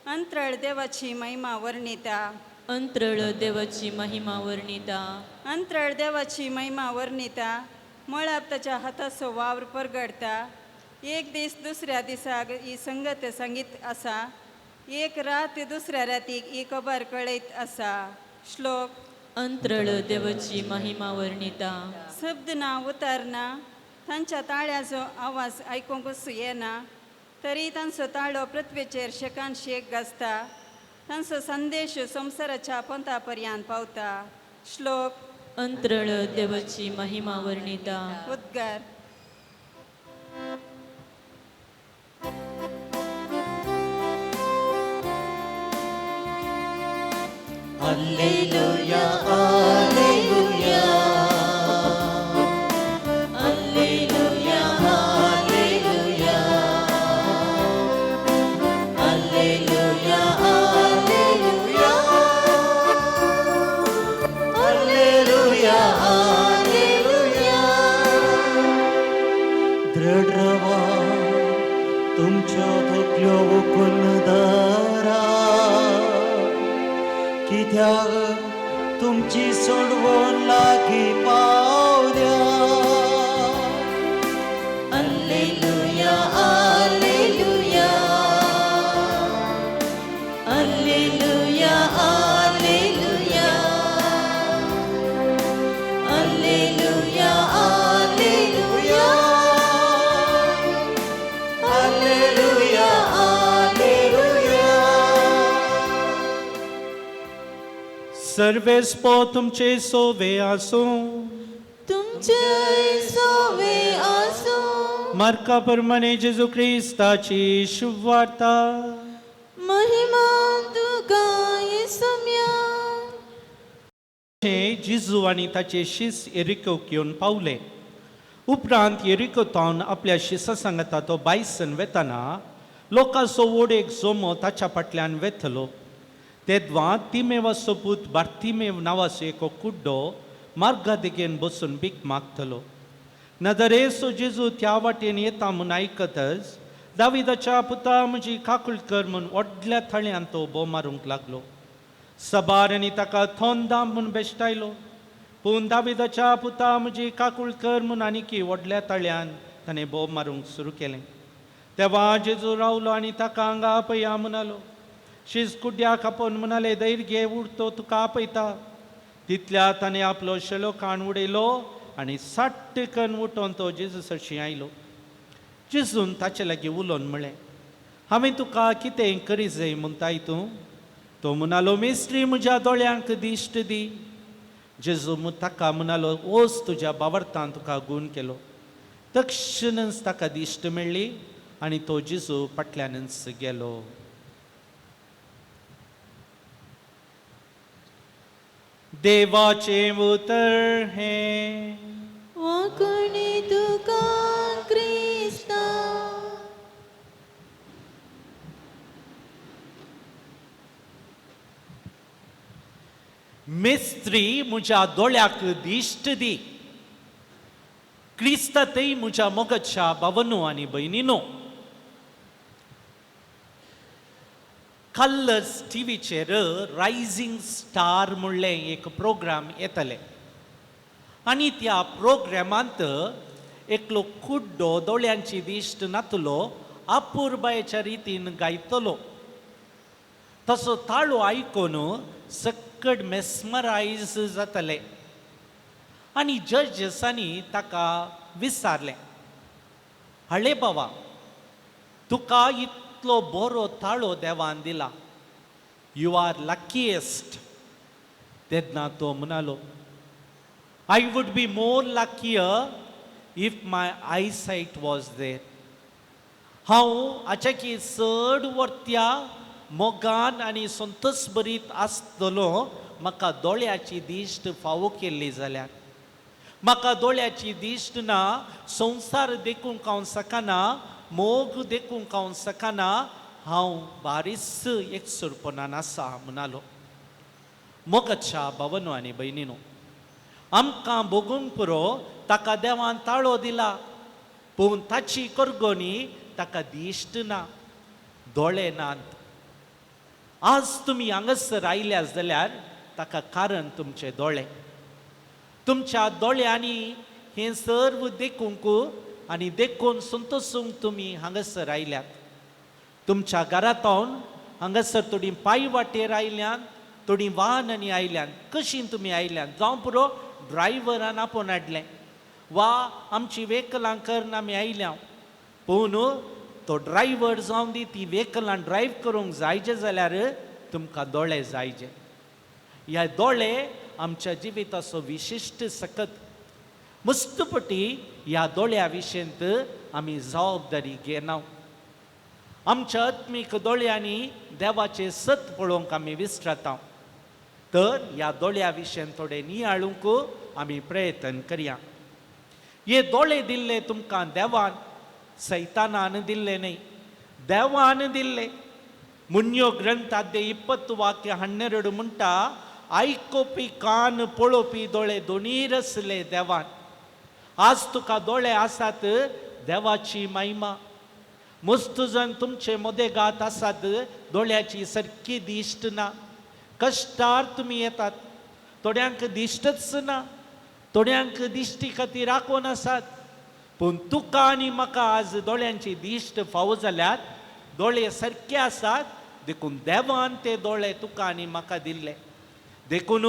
अंतराळ देवाची महिमा वर्णिता. अंतराळ देवाची महिमा वर्णिता. अंतराळ देवाची महिमा वर्णिता म्हळ्यार ताच्या हाताचो वावर परगडता. एक दीस दुसऱ्या दिसाक ही संगत सांगीत आसा. एक रात दुसऱ्या रातीक ही खबर कळयत आसा. श्लोक. अंतराळ देवाची महिमा वर्णिता. शब्द ना उतार ना तांच्या ताळ्याचो आवाज आयकूंकच येना. तरी तांचो ताळो पृथ्वीचेर शेकान शेक गाजता. तांचो संदेश संवसाराच्या पंथा पर्यंत पावता. श्लोक. अंतराळ देवाची महिमा वर्णिता. उद्गार. Alleluia, Alleluia. Alleluia, Alleluia. Alleluia, Alleluia. Alleluia, Alleluia. दृढ रवा तुमच्यो तकल्यो उखून धरा. कित्याक तुमची सोडवण लागीं पावल्या. Alleluia, Alleluia. Alleluia, Alleluia. Alleluia, Alleluia. Alleluia, Alleluia. सर्वेस्पो तुमचे सोवे आसूं. तुमचे सोवे आसो. मार्का प्रमाणे जेजू क्रिस्ताची शुभ वार्ता. महिमा तुका येसुम्या. जेजू आनी ताचे शिस येरिकोक येवन पावले. उपरांत येरिकोतावन आपल्या शिसा सांगता तो बायसन वेताना लोकांचो व्हड एक जोमो ताच्या फाटल्यान वेतलो. तेद्वा तिमेव सोपूत बार्तिमेव नावाचो एको कुड्डो मार्गा देगेन बसून भीक मागतलो. नदरेसो जेजू त्या वाटेन येता म्हूण आयकतच दाविदाच्या पुता म्हजी काकूळ कर म्हूण व्हडल्या थळ्यान तो बोव मारूंक लागलो. सबारांनी ताका थोंदाम म्हूण बेश्टायलो. पूण दाविदाच्या पुता म्हजी काकूळ कर म्हूण आनीकी व्हडल्या तळ्यान ताणें बोव मारूंक सुरू केलें. तेव्हा जेजू रावलो आनी ताका हांगा आपया म्हणालो. शीज कुड्ड्याक आपोवन म्हणाले, धैर्य घे, उडतो तुका आपयता. तितल्या ताणें आपलो शेलो काण उडयलो आनी साट्टकन उठोन तो जेजू सरशी आयलो. जेजून ताचे लागीं उलोवन म्हळें, हांवें तुका कितें करी जाय म्हणटाय तूं? तो म्हणालो, मेस्त्री म्हज्या दोळ्यांक दिश्ट दी. जेजू ताका म्हणालो, वच तुज्या बावर्तान तुका गूण केलो. तक्षणच ताका दिश्ट मेळ्ळी आनी तो जेजू फाटल्यानच गेलो. देवाचें उतर हें वाकुणी तुका क्रिस्ता. मेस्त्री म्हज्या दोळ्याक दिश्ट दी. क्रिस्तातय म्हज्या मोगाच्या भावनो आनी भयणीनो, कलर्स टीव्हीचेर रायझिंग स्टार म्हणलें एक प्रोग्राम येतले आनी त्या प्रोग्रामांत एकलो कुड्डो दोळ्यांची दिश्ट नातलो अपुर्बायेच्या रितीन गायतलो. तसो ताळो आयकून सकट मेस्मरायज जातले. आनी जजेसांनी ताका विचारलें, हळे बाबा, तुका इतलो बरो ताळो देवान दिला, यू आर लकीएस्ट. तेन्ना तो म्हणालो, I would be more luckier if my eyesight was there. हांव हाच्याकी चड वर्त्या मोगान आनी संतोश बरीत आसतलो म्हाका दोळ्याची दिश्ट फावो केल्ली जाल्यार. म्हाका दोळ्याची दिश्ट ना, संवसार देखूंक हांव सकाना, मोग देखूंक हांव सकाना, हांव बारीस एकसुरपणान आसा म्हणालो. मोगाच्या भावनो आनी भयणीनो, आमकां भोगूंक पुरो ताका देवान ताळो दिला, पूण ताची करगोनी ताका दिश्ट ना, दोळे नात. आज तुमी हांगासर आयल्या जाल्यार ताका कारण तुमचे दोळे. तुमच्या दोळ्यांनी हें सर्व देखूंक आनी देखून संतोसूंक तुमी हांगासर आयल्यात. तुमच्या घरांतून हांगासर थोडीं पांय वाटेर आयल्यान, थोडीं वाहनांनी आयल्यान. कशीं तुमी आयल्यान? जावं पुरो ड्रायव्हरान आपोवन हाडलें, वा आमची व्हेकलां करून आमी आयल्या, पूण तो ड्रायव्हर जावन दी ती व्हेकलां ड्रायव करूंक जायचे जाल्यार तुमकां दोळे जायचे. ह्या दोळे आमच्या जिविताचो विशिश्ट सकत. मस्तपटी ह्या दोळ्या विशयंत आमी जबाबदारी घेना. आमच्या आत्मीक दोळ्यांनी देवाचे सत पळोवंक आमी विसरता. तर ह्या दोळ्या विशयन थोडे नियाळूंक आमी प्रयत्न करया. हे दोळे दिल्ले तुमकां देवान, सैतानान दिल्ले न्ही, देवान दिल्ले. मुन्यो ग्रंथाद्य 20 वाक्य 12 म्हणटा, आयकोपी कान पळोवपी दोळे दोनी रचले देवान. आज तुका दोळे आसात, देवाची महिमा. मस्त जण तुमचे मोदेगात आसात, दोळ्याची सारकी दिश्ट ना. कश्टार तुमी येतात, थोड्यांक दिश्टच ना, थोड्यांक दिश्टी खातीर राखून आसात. पूण तुका आनी म्हाका आज दोळ्यांची दिश्ट फावो जाल्यात. दोळे सारके आसात, देखून देवान ते दोळे तुका आनी म्हाका दिल्ले. देखून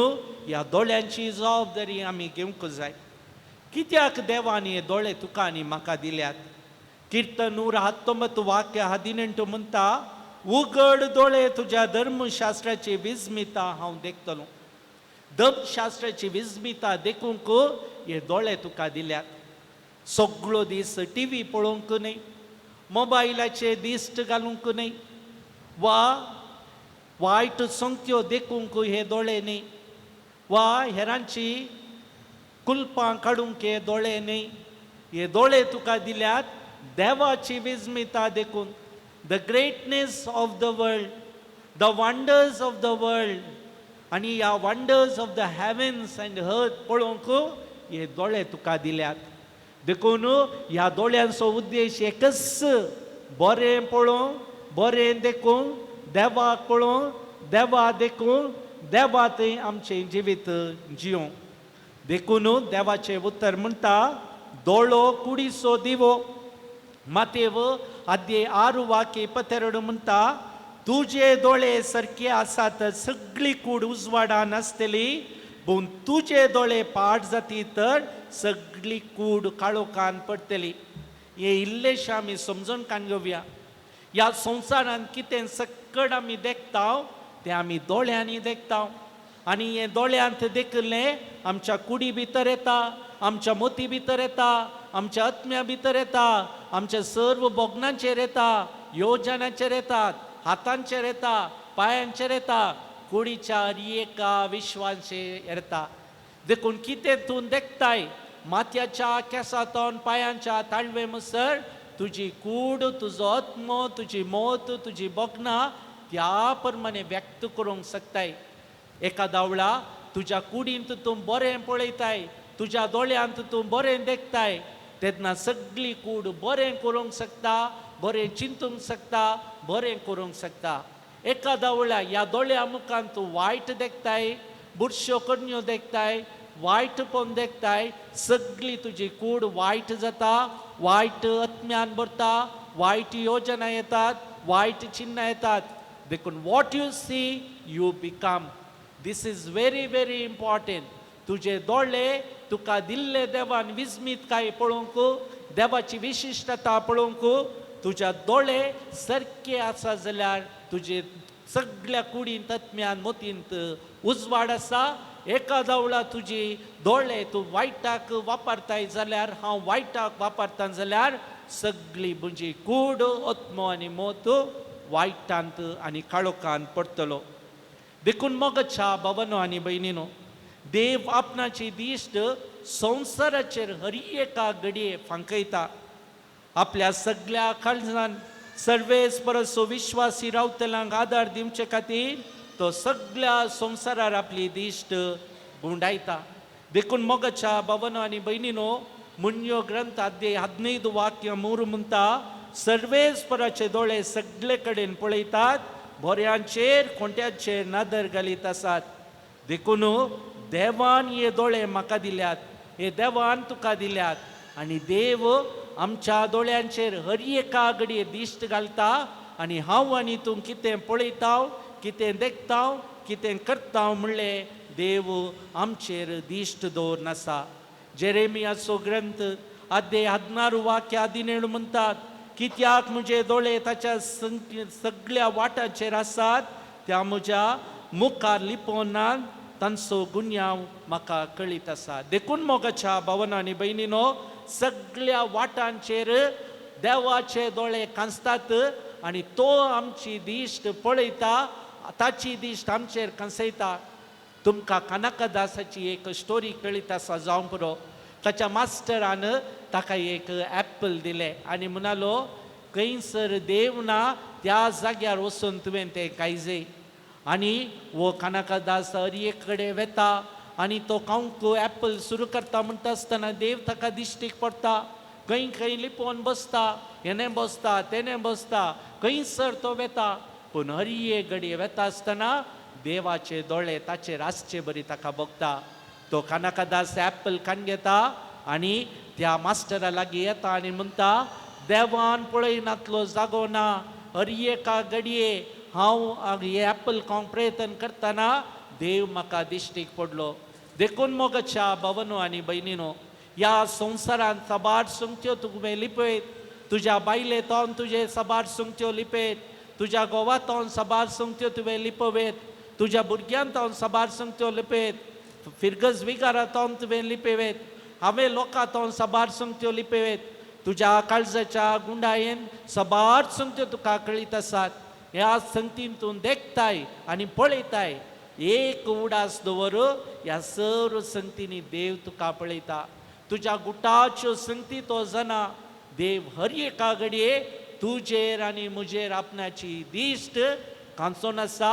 ह्या दोळ्यांची जबाबदारी आमी घेवंक जाय. कित्याक देवान हे दोळे तुका आनी म्हाका दिल्यात? कीर्तन 19 वाक्य 18 म्हणटा, उगड दोळे तुज्या धर्मशास्त्राची विस्मिता हांव देखतलो. धर्मशास्त्राची विस्मिता देखूंक हे दोळे तुका दिल्यात. सगळो दीस टीव्ही पळोवंक न्ही, मोबायलाचे दिश्ट घालूंक न्ही, वा वायट संख्यो देखूंक हे दोळे न्ही, वा हेरांची कुलपां काडूंक हे दोळे न्ही. हे दोळे तुका दिल्यात देवाची विस्मिता देखून. The greatness of the world, the wonders of the world आनी ह्या wonders of the havens and अर्थ पळोवंक हे दोळे तुका दिल्यात. देखून ह्या दोळ्यांचो उद्देश एकच, बरें पळोवंक, बरें देखून, देवाक पळोवंक, देवा देखून, देवा थंय आमचें जिवीत जियोंक. देखून देवाचें उतर म्हणटा, दोळो कुडीचो दिवो. मातेव अध्याय 6 वाक्य 22 म्हणटा, तुझे दोळे सारखे आसात सगळी कूड उजवाडान आसतली, पूण तुझे दोळे पाड जाती तर सगळी कूड काळोखान पडटली. हे इल्लेशें आमी समजून घेवया. ह्या संवसारांत कितें सकट आमी देखता तें आमी दोळ्यांनी देखता. आनी हे दोळ्यांत देखलें आमच्या कुडी भितर येता, आमच्या मोती भितर येता, आमच्या आत्म्या भितर येता, आमच्या सर्व बोगनांचेर येता, योजनाचेर येतात, हातांचेर येता, पांयांचेर येता, कुडीच्या एका विश्वांचेर येता. देखून कितें तूं देखताय, माथ्याच्या केंसांतोन पांयांच्या ताळवे मुसर तुजी कूड, तुजो आत्मो, तुजी मोत, तुजी बोगनां त्या प्रमाणे व्यक्त करूंक शकताय. एखादा वेळा तुज्या कुडींत तूं बरें पळयताय, तुज्या दोळ्यांत तूं बरें देखताय, तेन्ना सगळी कूड बरें करूंक शकता, बरें चिंतूंक शकता, बरें करूंक शकता. एखादा वेळा ह्या दोळ्या मुखान तूं वायट देखताय, बुरश्यो कन्यो देखताय, वायटपण देखताय, सगळी तुजी कूड वायट जाता, वायट आत्म्यान भरता, वायट योजना येतात, वायट चिन्हां येतात. देखून what you see you become. This is very very important. तुजे दोळे तुका दिल्ले देवान विस्मीत काय पळोवंक, देवाची विशिश्टता पळोवंक, तुज्या दोळे सारके आसा जाल्यार तुजे सगळ्या कुडींत आत्म्यान मोतींत उजवाड आसा. एखादा वेळा तुजी दोळे तूं वायटाक वापरताय जाल्यार, हांव वायटाक वापरता जाल्यार सगळी म्हजी कूड, आत्मो आनी मोत वायटांत आनी काळोखान पडटलो. देखून मोगाच्या भावांनो आनी भयणींनो, देव आपणाची दिश्ट संवसाराचेर हर एका घडये फांकयता. आपल्या सगळ्या काळजान सर्वेस परसो विश्वासी रावतल्यांक आदार दिवचे खातीर तो सगळ्या संवसारार आपली दिश्ट गुंडायता. देखून मोगाच्या भावांनो आनी भयणींनो, मुन्यो ग्रंथ अध्याय 15 वाक्य 3 म्हणटा, सर्वेस्पराचे दोळे सगळे कडेन पळयतात, बऱ्यांचेर खोंट्यांचेर नदर घालीत आसात. देखून देवान हे दोळे म्हाका दिल्यात, हे देवान तुका दिल्यात, आनी देव आमच्या दोळ्यांचेर हर एका घडये दिश्ट घालता. आनी हांव आनी तूं कितें पळयता, कितें देखता, कितें करता म्हणलें देव आमचेर दिश्ट दवरून आसा. जेरेमियाचो ग्रंथ अध्याय 16 वाक्य 17 म्हणटात, कित्याक म्हजे दोळे ताच्या सगळ्या वाटाचेर आसात, त्या म्हज्या मुखार लिपोवनात, तांचो गुन्यांव म्हाका कळीत आसा. देखून मोगाच्या भावांनो आनी भयणींनो, सगळ्या वाटांचेर देवाचे दोळे कांसतात आनी तो आमची दिश्ट पळयता, ताची दिश्ट आमचेर कांसयता. तुमकां कनकदासाची एक स्टोरी कळीत आसा जावं पुरो. ताच्या मास्टरान ताका एक ॲप्पल दिलें आनी म्हणालो, खंयसर देव ना त्या जाग्यार वचून तुवें तें कायजे. आनी वो कनकदास हर एक कडेन वेता आनी तो खावंक ॲप्पल सुरू करता म्हणटा आसतना देव ताका दिश्टीक पडटा. खंय खंय लिपोवन बसता, हेणे बसता, तेणे बसता, खंयसर तो वेता. पूण हर एक घडये वेता आसतना देवाचे दोळे ताचेर आसचे बरी ताका बगता. तो कनकदास ॲप्पल खावन घेता आनी त्या मास्टरा लागीं येता आनी म्हणटा, देवान पळयनातलो जागो ना. हर एका घडये हांव हे ॲप्पल खावंक प्रयत्न करतना देव म्हाका दिश्टीक पडलो. देखून मोगाच्या भावांनो आनी भयणींनो, ह्या संवसारांत साबार सुंगट्यो तुवें लिपयत, तुज्या बायले तोन तुजे साबार सुंगट्यो लिपयत, तुज्या घोवातोन साबार सुंगट्यो तुवें लिपवयत, तुज्या भुरग्यांतोन साबार सुंगट्यो लिपयत, फिरगज विगारातोन तुवें लिपयत, हांवें लोकांतोन साबार सुंगट्यो लिपयत, तुज्या काळजाच्या गुंडायेन साबार सुंगट्यो तुका कळीत आसात. ह्या संगतीन तूं देखताय आनी पळयताय. एक उडास दवर, ह्या सर्व संगतींनी देव तुका पळयता. तुज्या गुटाच्यो संगती तो जाणा. देव हर एका घडये तुजेर आनी म्हजेर आपणाची दिश्ट कांसून आसा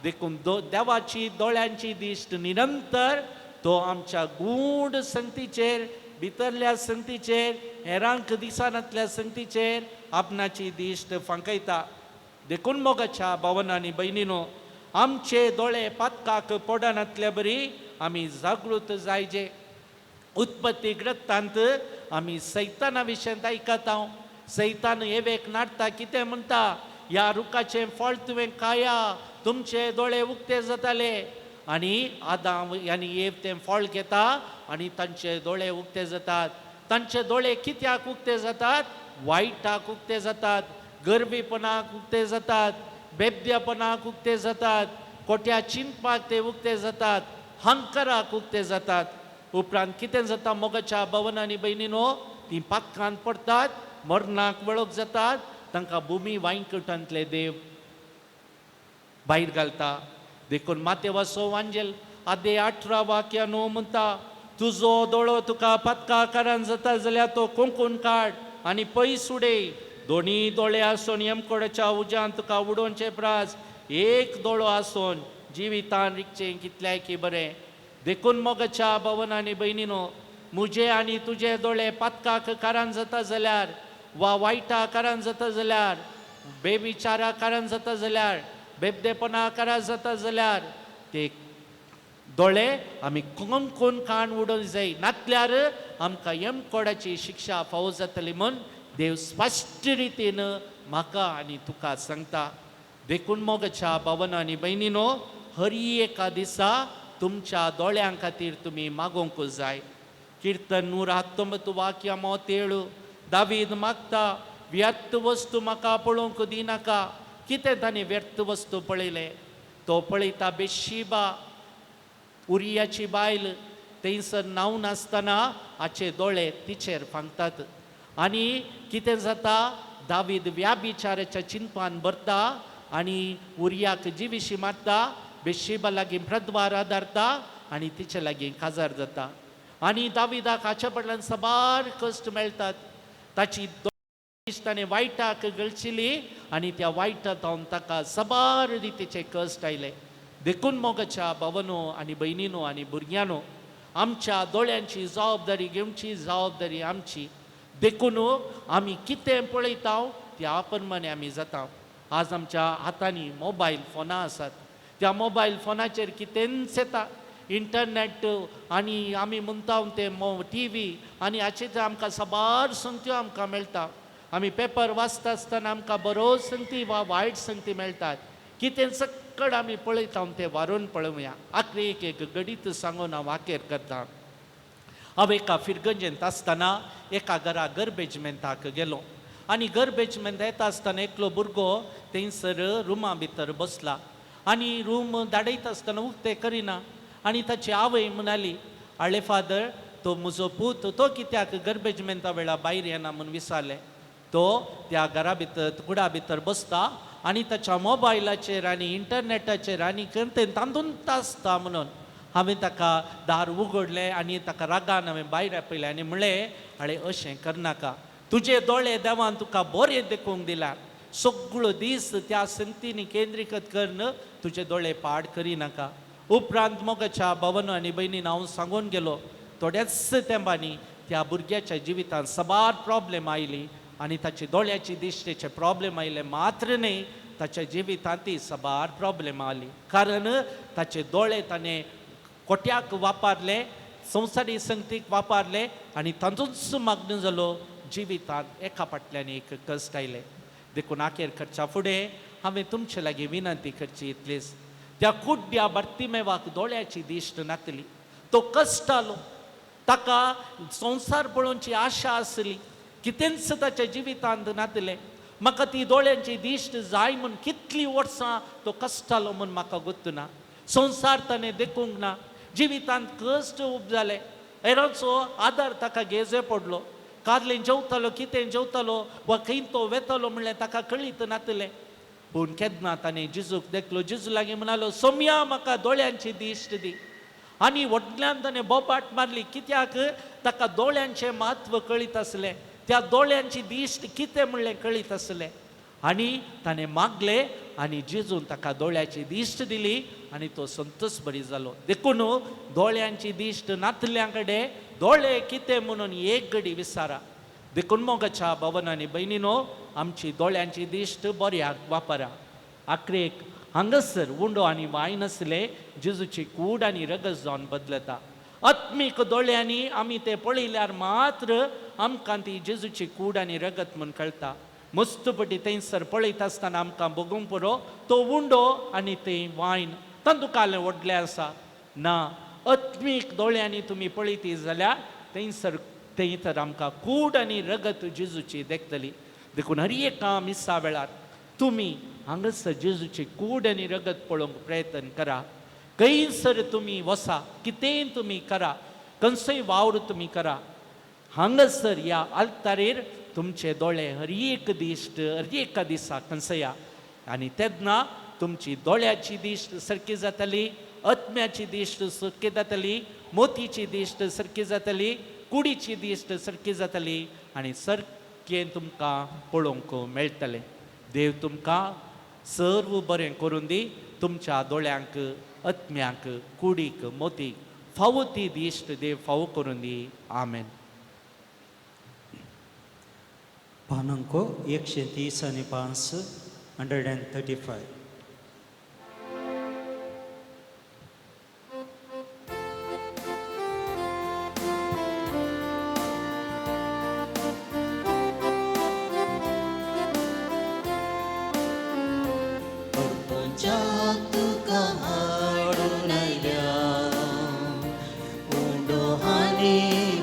देखून देवाची दोळ्यांची दिश्ट निरंतर तो आमच्या गूढ संगतीचेर भितरल्या संगतीचेर हेरांक दिसानांतल्या संगतीचेर आपणाची दिश्ट फांकयता. देखून मोगाच्या भावांनो आनी भयणीनो, आमचे दोळे पातकाक पडनातले बरी आमी जागृत जायचे. उत्पत्ती ग्रंथांत आमी सैताना विशयी आयकता. सैतान एवेक नाटता कितें म्हणटा, ह्या रुखाचें फळ तुवें खाया तुमचे दोळे उक्ते जाताले. आनी आदाम आनी एव तें फळ घेता आनी तांचे दोळे उक्ते जातात. तांचे दोळे कित्याक उक्ते जातात? वायटाक उक्ते जातात, गरबीपणाक उक्ते जातात, बेबद्यापणाक उक्ते जातात, खोट्या चिंतपाक ते उक्ते जातात, हंकाराक उक्ते जातात. उपरांत कितें जाता मोगाच्या भावांनो आनी भयणीनो, ती पातकान पडटात, मरणाक वळख जातात, तांकां भुमी वांयकटांतले देव भायर घालता. देखून मातेवाचो वांजेल आदे 18 वाक्य 9 म्हणटा, तुजो दोळो तुका पातका कारण जाता जाल्यार तो कोंकून काड आनी पयस उडय. दोनी दोळे आसून यमकोडाच्या उज्यान तुका उडोवचे प्रास. एक दोळो आसून जिवितान रिकचें कितल्याय की बरें. देखून मोगाच्या भावांनो आनी भयणीनो, मुजे आनी तुजे दोळे पातकाक कारण जाता जाल्यार, वा वायटा कारण जाता जाल्यार, बेविचारा कारण जाता जाल्यार, बेबदेपणा कारण जाता जाल्यार, ते दोळे आमी कोंकून काण उडोवंक जाय, नातल्यार आमकां यमकोडाची शिक्षा फावो जातली म्हूण देव स्पश्ट रितीन म्हाका आनी तुका सांगता. देखून मोगाच्या भावांनो आनी भयणीनो, हर एका दिसा तुमच्या दोळ्यां खातीर तुमी मागोवंक जाय. कीर्तन 119 वाक्य 7. दावीद मागता, व्यर्थ वस्तू म्हाका पळोवंक दिनाका. कितें ताणें व्यर्थ वस्तू पळयले? तो पळयता बेतशिबा, उरियाची बायल, थंयसर न्हांव नासतना हाचे दोळे तिचेर फांकतात. आनी कितें जाता, दावीद व्याभिचाराच्या चिंतपान भरता आनी उरियाक जिविशी मारता, बेतशिबा लागीं प्रद्वार आदारता आनी तिचे लागीं काजार जाता. आनी दाविदाक हाच्या फाटल्यान सबार कश्ट मेळटात. ताची ताणें वायटाक गळचिली आनी त्या वायटांतल्यान ताका सबार रितीचे कश्ट आयले. देखून मोगाच्या भावांनो आनी भयणीनो आनी भुरग्यांनो, आमच्या दोळ्यांची जबाबदारी घेवची जबाबदारी आमची. देखून आमी कितें पळयता त्या प्रमाणे आमी जाता. आज आमच्या हातांनी मोबायल फोनां आसात. त्या मोबायल फोनाचेर कितेंच येता, इंटरनेट आनी आमी म्हणटा ते TV आनी हाचेर आमकां सबार संगत्यो आमकां मेळटा. आमी पेपर वाचता आसतना आमकां बरो संगती वा वायट संगती मेळटात. कितें सक्कड आमी पळयता तें वारून पळोवया. आखरी एक गडीत सांगून हांव वाकेर करता. हांव एका फिरगंजेंत आसतना एका घरा गर्बेजमेंटाक गेलो आनी गर्बेजमेंट येता आसतना एकलो भुरगो थंयसर रुमा भितर बसला आनी रूम धाडयता आसतना उक्ते करिना. आनी ताची आवय म्हणाली, आळे फादर, तो म्हजो पूत तो कित्याक गर्बेजमेंटा वेळा भायर येना म्हूण विचारलें. तो त्या घरा भितर कुडा भितर बसता आनी ताच्या मोबायलाचेर आनी इंटरनेटाचेर आनी खंय तांदूंत आसता म्हणून हांवें ताका दार उगडलें आनी ताका रागान हांवें भायर आपयलें आनी म्हणलें, आळे अशें करनाका. तुजे दोळे देवान तुका बरें देखूंक दिल्यात. सगळो दीस त्या संगतींनी केंद्रीकृत करून तुजे दोळे पाड करिनाका. उपरांत मोगाच्या भावांनो आनी भयणीन हांव सांगून गेलो. थोड्याच तेंपांनी त्या भुरग्याच्या जिवितांत सबार प्रॉब्लेम आयली आनी ताची दोळ्याची दिश्टेचे प्रॉब्लेम आयले. मात्र न्ही, ताच्या जिवितांतय सबार प्रॉब्लेम आली. कारण ताचे दोळे ताणें कोट्याक वापरले, संवसारी संगतीक वापरले आनी तातूंच मग्न जालो. जिवितांत एका फाटल्यान एक कश्ट आयले. देखून आखेर करच्या फुडें हांवें तुमचे लागीं विनंती करची इतलीच. त्या कुड्ड्या बार्तिमेवाक दोळ्याची दिश्ट नातली. तो कश्टालो, ताका संवसार पळोवची आशा आसली, कितेंच ताच्या जिवितांत नातलें. म्हाका ती दोळ्यांची दिश्ट जाय म्हूण कितलीं वर्सां तो कश्टालो म्हूण म्हाका गोत्तू ना. संवसार ताणें देखूंक ना. जिवितांत कश्ट खूब जाले. हेरोचो आदार ताका घेवचो पडलो. कादलें जेवतालो, कितें जेवतालो वा खंय तो वेतालो म्हणलें ताका कळीत नातलें. पूण केन्ना ताणें जेजूक देखलो. जेजू लागीं म्हणालो, सोम्या म्हाका दोळ्यांची दिश्ट दी. आनी व्हडल्यान ताणें बोबाट मारली, कित्याक ताका दोळ्यांचें म्हत्व कळीत आसलें. त्या दोळ्यांची दिश्ट कितें म्हणलें कळीत आसलें. आनी ताणें मागलें आनी जेजून ताका दोळ्याची दिश्ट दिली आनी तो संतोष बरी जालो. देखून दोळ्यांची दिश्ट नातल्या कडेन दोळे कितें म्हणून एक घडी विचारा. देखून मोगाच्या भवनांनी बहिणीनो, आमची दोळ्यांची दिश्ट बऱ्याक वापरा. आखरेक हांगासर उंडो आनी वाय नासले जेजूची कूड आनी रगत जावन बदलता. आत्मीक दोळ्यांनी आमी ते पळयल्यार मात्र आमकां ती जेजूची कूड आनी रगत म्हूण कळटा. मस्तपटी थंयसर पळयत आसतना आमकां बगूंक पुरो तो उंडो आनी तें वायन तांदुकालें व्हडलें आसा ना. आत्मीक दोळ्यांनी तुमी पळयती जाल्यार थंय तर आमकां कूड आनी रगत जेजूची देखतली. देखून हर एका मिसा वेळार तुमी हांगासर जेजूची कूड आनी रगत पळोवंक प्रयत्न करा. खंयसर तुमी वसा, कितेंय तुमी करा, खंयचोय वावर तुमी करा, हांगासर ह्या आल्तारेर तुमचे दोळे हर एक दिश्ट हर एका दिसा खंचया आनी तेन्ना तुमची दोळ्याची दिश्ट सारकी जातली, आत्म्याची दिश्ट सारकी जातली, मोतीची दिश्ट सारकी जातली, कुडीची दिश्ट सारकी जातली आनी सारकें तुमकां पळोवंक मेळटलें. देव तुमकां सर्व बरें करून दी. तुमच्या दोळ्यांक, आत्म्यांक, कुडीक, मोतीक फावो ती दिश्ट देव फावो करून दी. आमेन. पानांको 130 आनी 5 135. तुका हाडून आयल्या उंडो हानी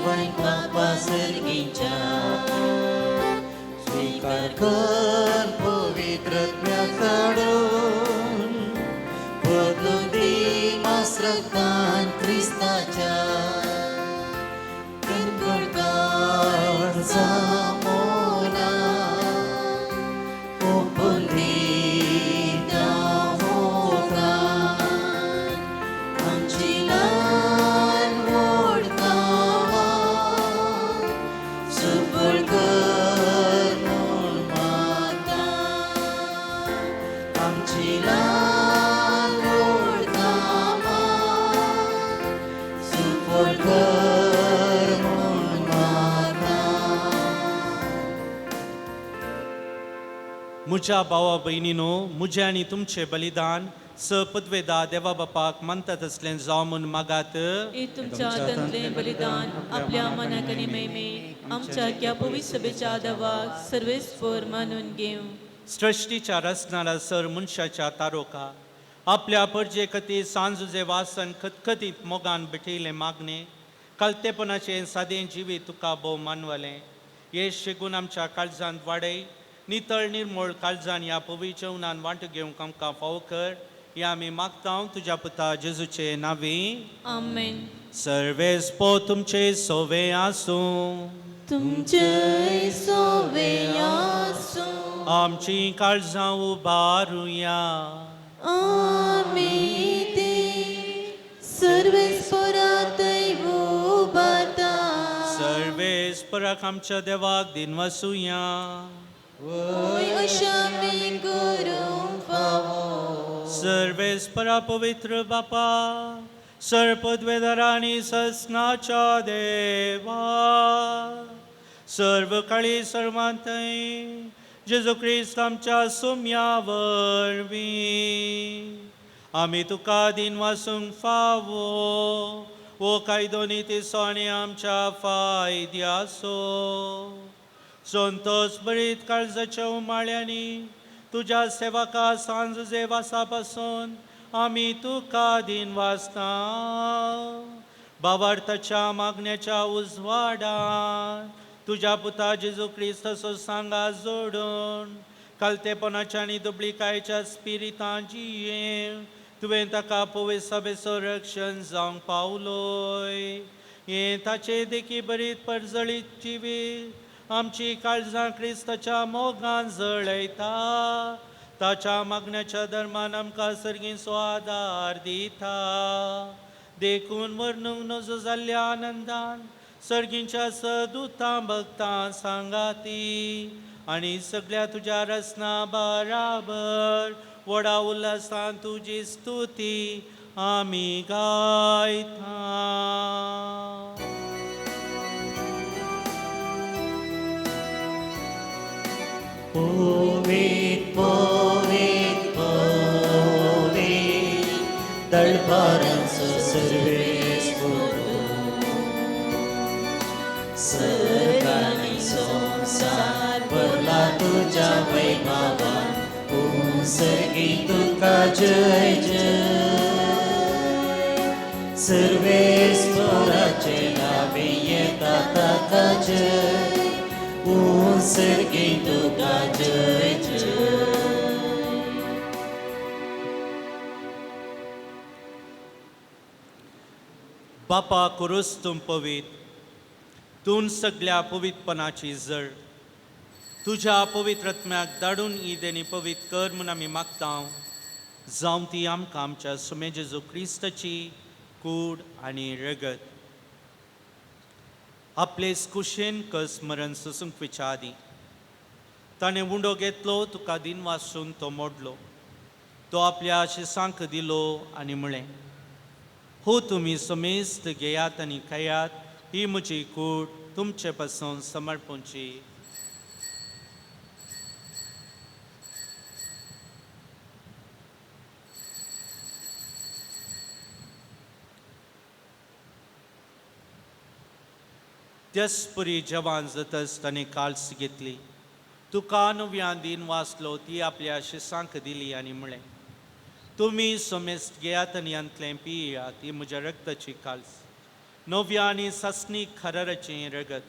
वायन बापा सर्गीच्या स्वीकार कर पवित्रत्म्या काडून बदलून दी मास रक्तान क्रिस्ताच्या किरकोळकार जामोना ओपन दी म्हज्या भावा भयणीनो, म्हजें आनी तुमचें बलिदान सपदवेदा देवा बापाक मानतात असलें जावं म्हूण मागात. तुमच्या हातांतलें बलिदान आपल्या मनाक आनी मैमे आमच्या ह्या पवित्र सभेच्या आदावाक सर्वेस्पर मानून घेवं. सृष्टीच्या रचणारा सर मनशाच्या तारोका आपल्या परजे खातीर सांजुजे वासन खतखतीत मोगान बिठयलें मागणें कलतेपणाचें सादें जिवीत तुका भोव मानवलें. हे शिगून आमच्या काळजांत वाडय. नितळ निर्मळ काळजान ह्या पवित्र जेवणान वांटो घेवंक आमकां फावो कर. हे आमी मागता तुज्या पुता जेजूचे नांवी. आमेन. सर्वेस्पो तुमचे सोवे आसूं. तुमचे सोवे आसूं. आमची काळजां उबारुया. आमी ते सर्वेस्परांतय उबारता. सर्वेस्पराक आमच्या देवाक दिनवासुया. ओय अशामी करूंक फावो. सर्वेस्परा पवित्र बापा, सर्पद्वेदारांनी सस्नाच्या देवा, सर्व काळी सर्वांतय जेजू क्रिस्त आमच्या सोम्या वरवीं आमी तुका दिन वासूंक फावो. ओ कायदो नितीसो आनी आमच्या फायद्याचो संतोष बरीत काळजाच्या उमाळ्यांनी तुज्या सेवका सांजुजे वासा पासून आमी तुका दिन वाचता. भावार्थाच्या मागण्याच्या उजवाडान तुज्या पुता जेजू क्रिस्ताचो सांगा जोडून कालतेपणाच्या आनी दुबळीकायेच्या स्पिरितान जियेव तुवें ताका पवित्र सभेचो रक्षण जावंक पावलोय. हे ताचे देखी बरीत परजळीत जिवीत आमची काळजां क्रिस्ताच्या मोगान जळयता. ताच्या मागण्याच्या धर्मान आमकां सर्गीचो आदार दिता. देखून वर्णूंक नजो जाल्ल्या आनंदान सर्गींच्या सदुतां भक्तां सांगाती आनी सगळ्या तुज्या रसना बराबर व्हडा उल्हासान तुजी स्तुती आमी गायता. पोवेत पोवेत पोवेत दळपारांचो सर्वेस पोतो सर्गांनी संसार भरला तुझ्या वैभवान सर्गी तुका जय जय सर्वेस पोराचे नावे येता ताका जय सर्गी तुका जय जय. बापा कुरुस तुम पवित, तून सगळ्या पवित्रपणाची जळ तुझ्या पवित्रत्म्याक धाडून ईदेनी पवित्र कर म्हूण आमी मागता. जावं ती आमकां आमच्या सुमे जेजू क्रिस्ताची कूड आनी रगत आपले कुशेन कस मरण सुसूंक विचारी. ताणें उंडो घेतलो तुका दिन वाचून तो मोडलो. तो आपल्या शिसांक दिलो आनी म्हळें, हो तुमी समेस्त घेयात आनी खायात, ही म्हजी कूड तुमचे पासून समर्पूंची. त्यासपुरी जवान जातच ताणें काल्स घेतली. तुका नव्यान दिन वाचलो ती आपल्या शिसांक दिली आनी म्हळें, तुमी समेस्त घेयात आनी अंतलें पियात, ही म्हज्या रक्ताची काल्स, नव्या आनी ससनीक खराराचें रगत.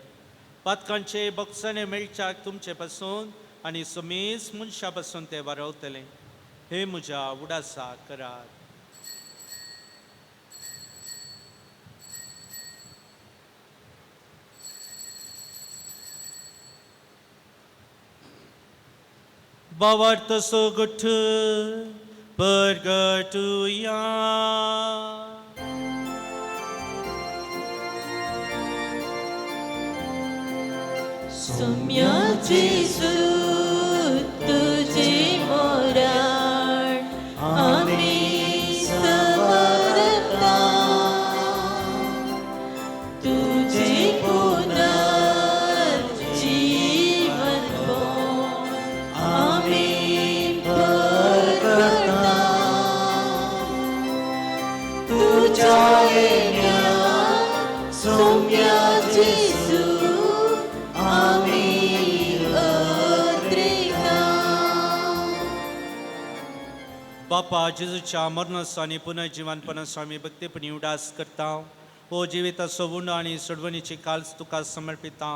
पातकांचे बक्षणे मेळच्याक तुमचे पासून आनी समेस्त मनशा पासून ते वारवतलें. हे म्हज्या उडासा करात. Bavarta sogutu pergatuya. Sumya Jesu तुझे मोराळ आम्ही समर्पता. तुझे पुनर्जीवन बोल आम्ही प्रगटा. तुझ्या येण्यात सौम्या जेजू आम्ही अद्रिता. बापा जेजूच्या मरणासानी पुनर्जीवनपणाचो आमी भक्तीपणी उडास करता. हो जिविताचो उंडो आनी सोडवणीची काल्स तुका समर्पिता.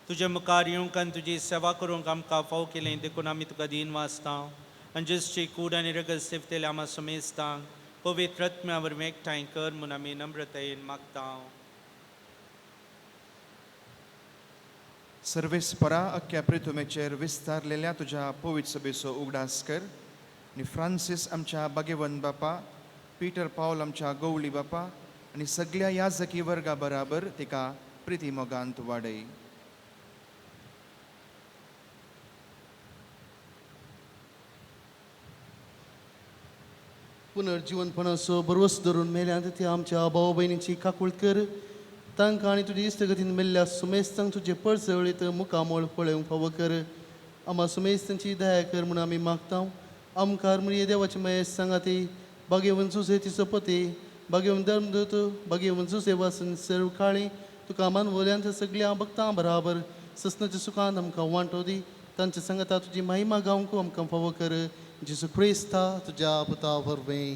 तुजे मुखार येवंक आनी तुजी सेवा करूंक आमकां फाव केलें देखून आमी तुका दिन वाचता. आनी जेजूची कूड आनी रगत सेवतेले आमा समेस्तांक पवित्र आत्म्यावर एकठांय कर म्हूण आमी नम्रतायेन मागता. सर्वेस्परा अख्ख्या पृथ्वीचेर विस्तारलेल्या तुझ्या पवित्र सभेचो उगडास कर. आनी फ्रांसीस आमच्या बागेवन बापा, पिटर पावल आमच्या गवळी बापा आनी सगळ्या याजकी वर्गा बराबर तिका प्रिती मोगांत वाडय. पुनर्जीवनपणाचो बरोस धरून मेल्यांत त्या आमच्या भाव भयणीची काकूळ कर. तांकां आनी तुजे इश्टगतीन मेल्ल्या सुमेस्तांक तुजे पळसवळीत मुखामोळ पळोवंक फावो कर. आम्हा सुमेस्तांची दया कर म्हूण आमी मागता. आमकां म्हणून देवाची मयेस सांगाती भाग्यवन जुसे तिचो पती, भाग्यवन धर्मदूत, भाग्यवन जुसे वासन सर्व काळी तुका मानवल्यांत सगळ्या भक्तां बराबर ससनाच्या सुखांत आमकां वांटो दी. तांच्या सांगाता तुजी महिमा गावंक आमकां फावो कर. जेजू क्रिस्ता तुज्या पुता वरवीं.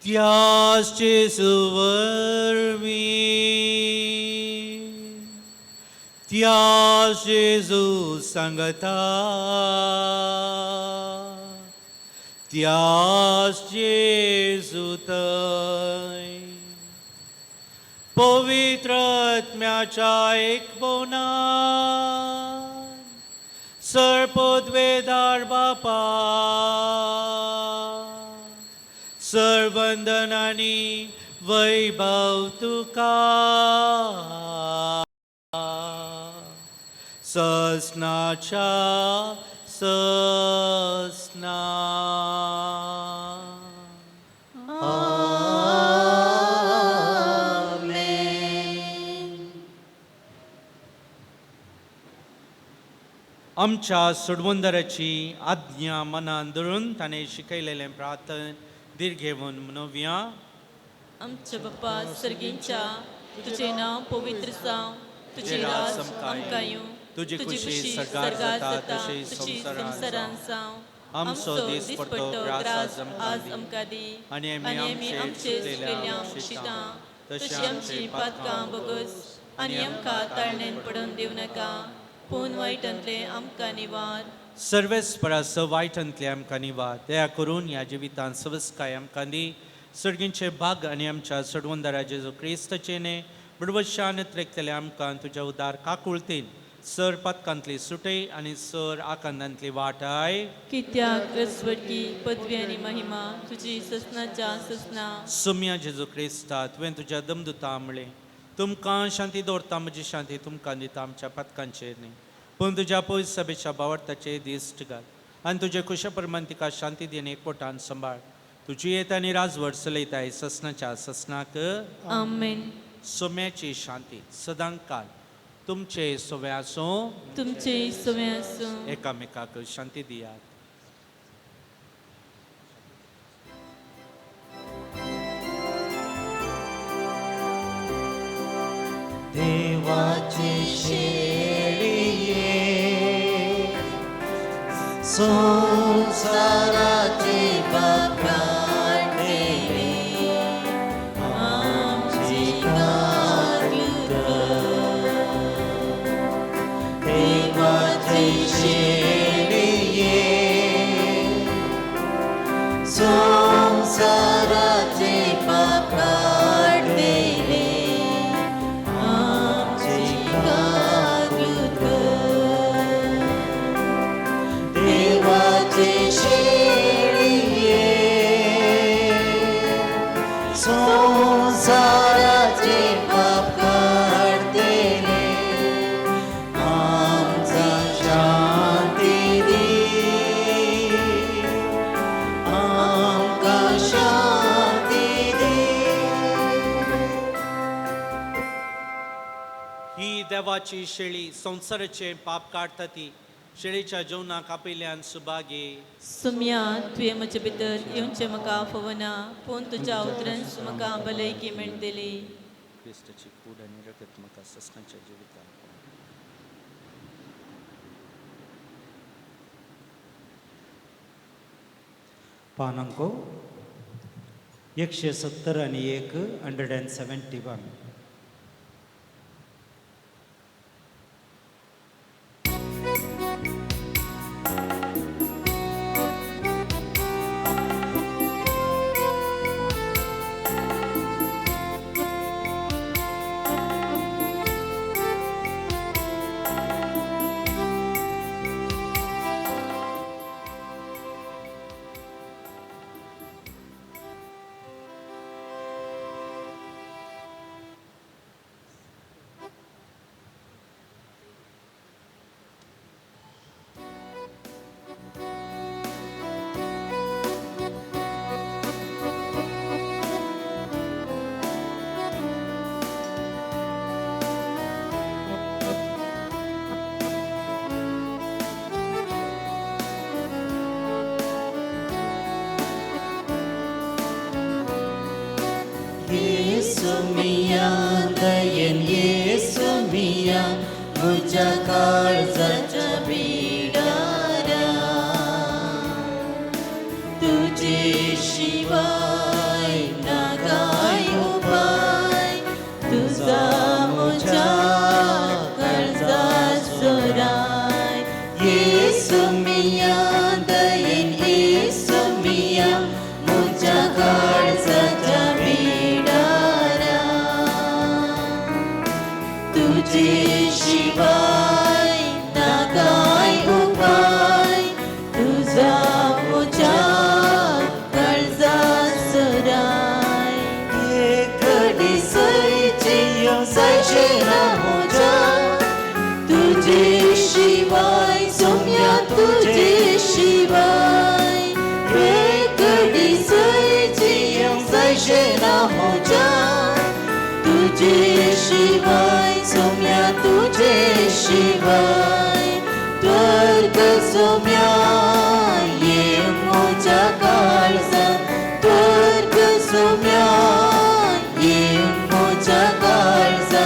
त्याच जेजू वरवीं, त्याच जेजू सांगता, त्याच जेजू थंय पवित्र आत्म्याच्या एकबोनान सर्वोद्वेदार बापा सर्वंदनांनी वैभव तुका ससनाच्या ससना. आमच्या सोडवंदराची आज्ञा मनान धरून ताणें शिकयलेलें प्रार्थन दीर घेवन म्हणुया. आमच्या बाप्पा सर्गींच्या तुझे नाव पवित्र जावं, तुझे राज आमकां येवं, तुझी खुशी सर्गार जाता तशी संवसारांत जावं. आमचो दीस पडटो ग्रास आज आमकां दी, आनी आमी आमचे चुकलेल्यांक शिता तशी आमची पातकां बोगस, आनी आमकां ताळणेन पडोवन दिवं नाका, पूण वायटांतले आमकां निवार. सर्वेस्परास वायटांतले आमकां निवार. दया करून ह्या जिवितांत सवस्काय आमकां दी. सर्गींचे भाग आनी आमच्या सोडवंदरा जेजू क्रिस्ताचेने बडवशान त्रेकतले आमकां तुज्या उदार काकुळतीन सर पदकांतली सुटय आनी सर आकांतांतली वाटाय. कित्याक रसवडकी पदवी आनी महिमा तुजी ससनाच्या ससना. सुम्या जेजू क्रिस्ता तुवें तुज्या दमदुतां म्हणलें, तुमकां शांती दवरता म्हजी शांती तुमकां दिता, आमच्या पदकांचेर न्ही पूण तुज्या पयस सभेच्या बावरताचे दिश्ट घाल आनी तुजे कुशा प्रमाण तिका शांती दिवन एकवटान सांबाळ. तुजी येता आनी राजवट चलयताय ससनाच्या ससनाक. आमेन. सोम्याची शांती सदांच काल तुमचे सोवे आसूं. तुमचे सवे आसूं. एकामेकाक शांती दियात. देवाची शेळिये संसाराची बाप्राणे आमची कालूत. देवाची शेळिये संसाराची बाप्राणे संसाराचे पाप काढतेने आमचा शांती दे, आमका शांती दे. ही देवाची शेळी संसाराचे पाप काढता ती शेळीच्या जेवणाक आपयल्यान सुभागे. सुम्या तुवें म्हजे भितर येवचें म्हाका फवना, पूण तुज्या उतरांत म्हाका भलायकी मेळटली. क्रिस्ताची कूड आनी रगत म्हाका ससनाच्या जिवितांत. पानांको 170 आणि 171. येसु मिया दयन येसु मिया मुझा काळजाच्या बिडारा, तुझे शिवाय ना काय उपाय, तुझा मुझा काळजाचो राय. येसु मिया दयन येसु मिया मुझा काळजाच्या तुझे शिवाय ना काय उपाय, तुझा मुझा काळजाचो राय. एक उपाय स्वर्ग सोम्या ये मोजा काळजा स्वर्ग सोम्या ये मोजा काळजा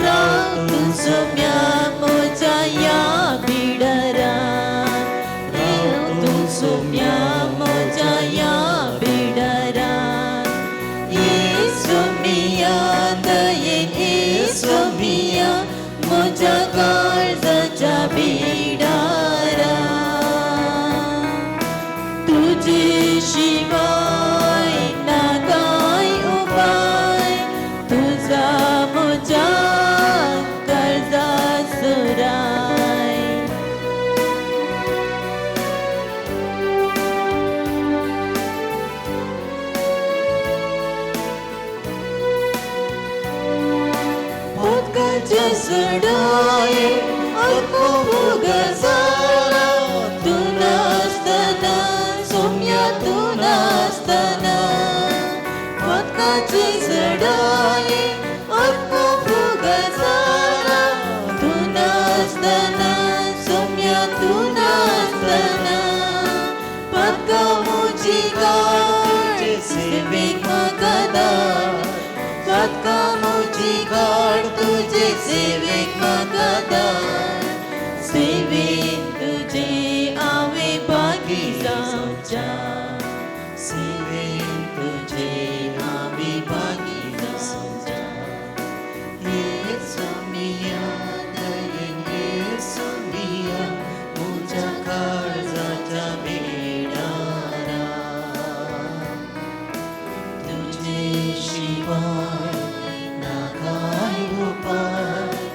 रातू सोम्या मोजा या बिडरा रातू सोम्या मोजा या बिडरा ये सोमिया दयेन ये सोमिया मोजा काळजाच्या बिडारा तुझे शिवाय ना काय उपाय तुझा मोजा काळजा सुराय भोगाच्या सडाये अको भोगासाला तू नासताना सोम्या तू नासताना भोगाचे सडाये अको भोगासाला तू नासताना सोम्या तू नासताना पक्का मुझी गाड सेवेक मगदा पक्का मुझी गाड तुझे सेवेक मगदा सेवेक तुझे आवे भागी जाऊच्या सेवेक तुझे आवे भागी जाऊच्या ये सोमिया दयेन ये सोमिया मुझ्या काळजाच्या बेडारा तुझे शिवाय ना काय उपाय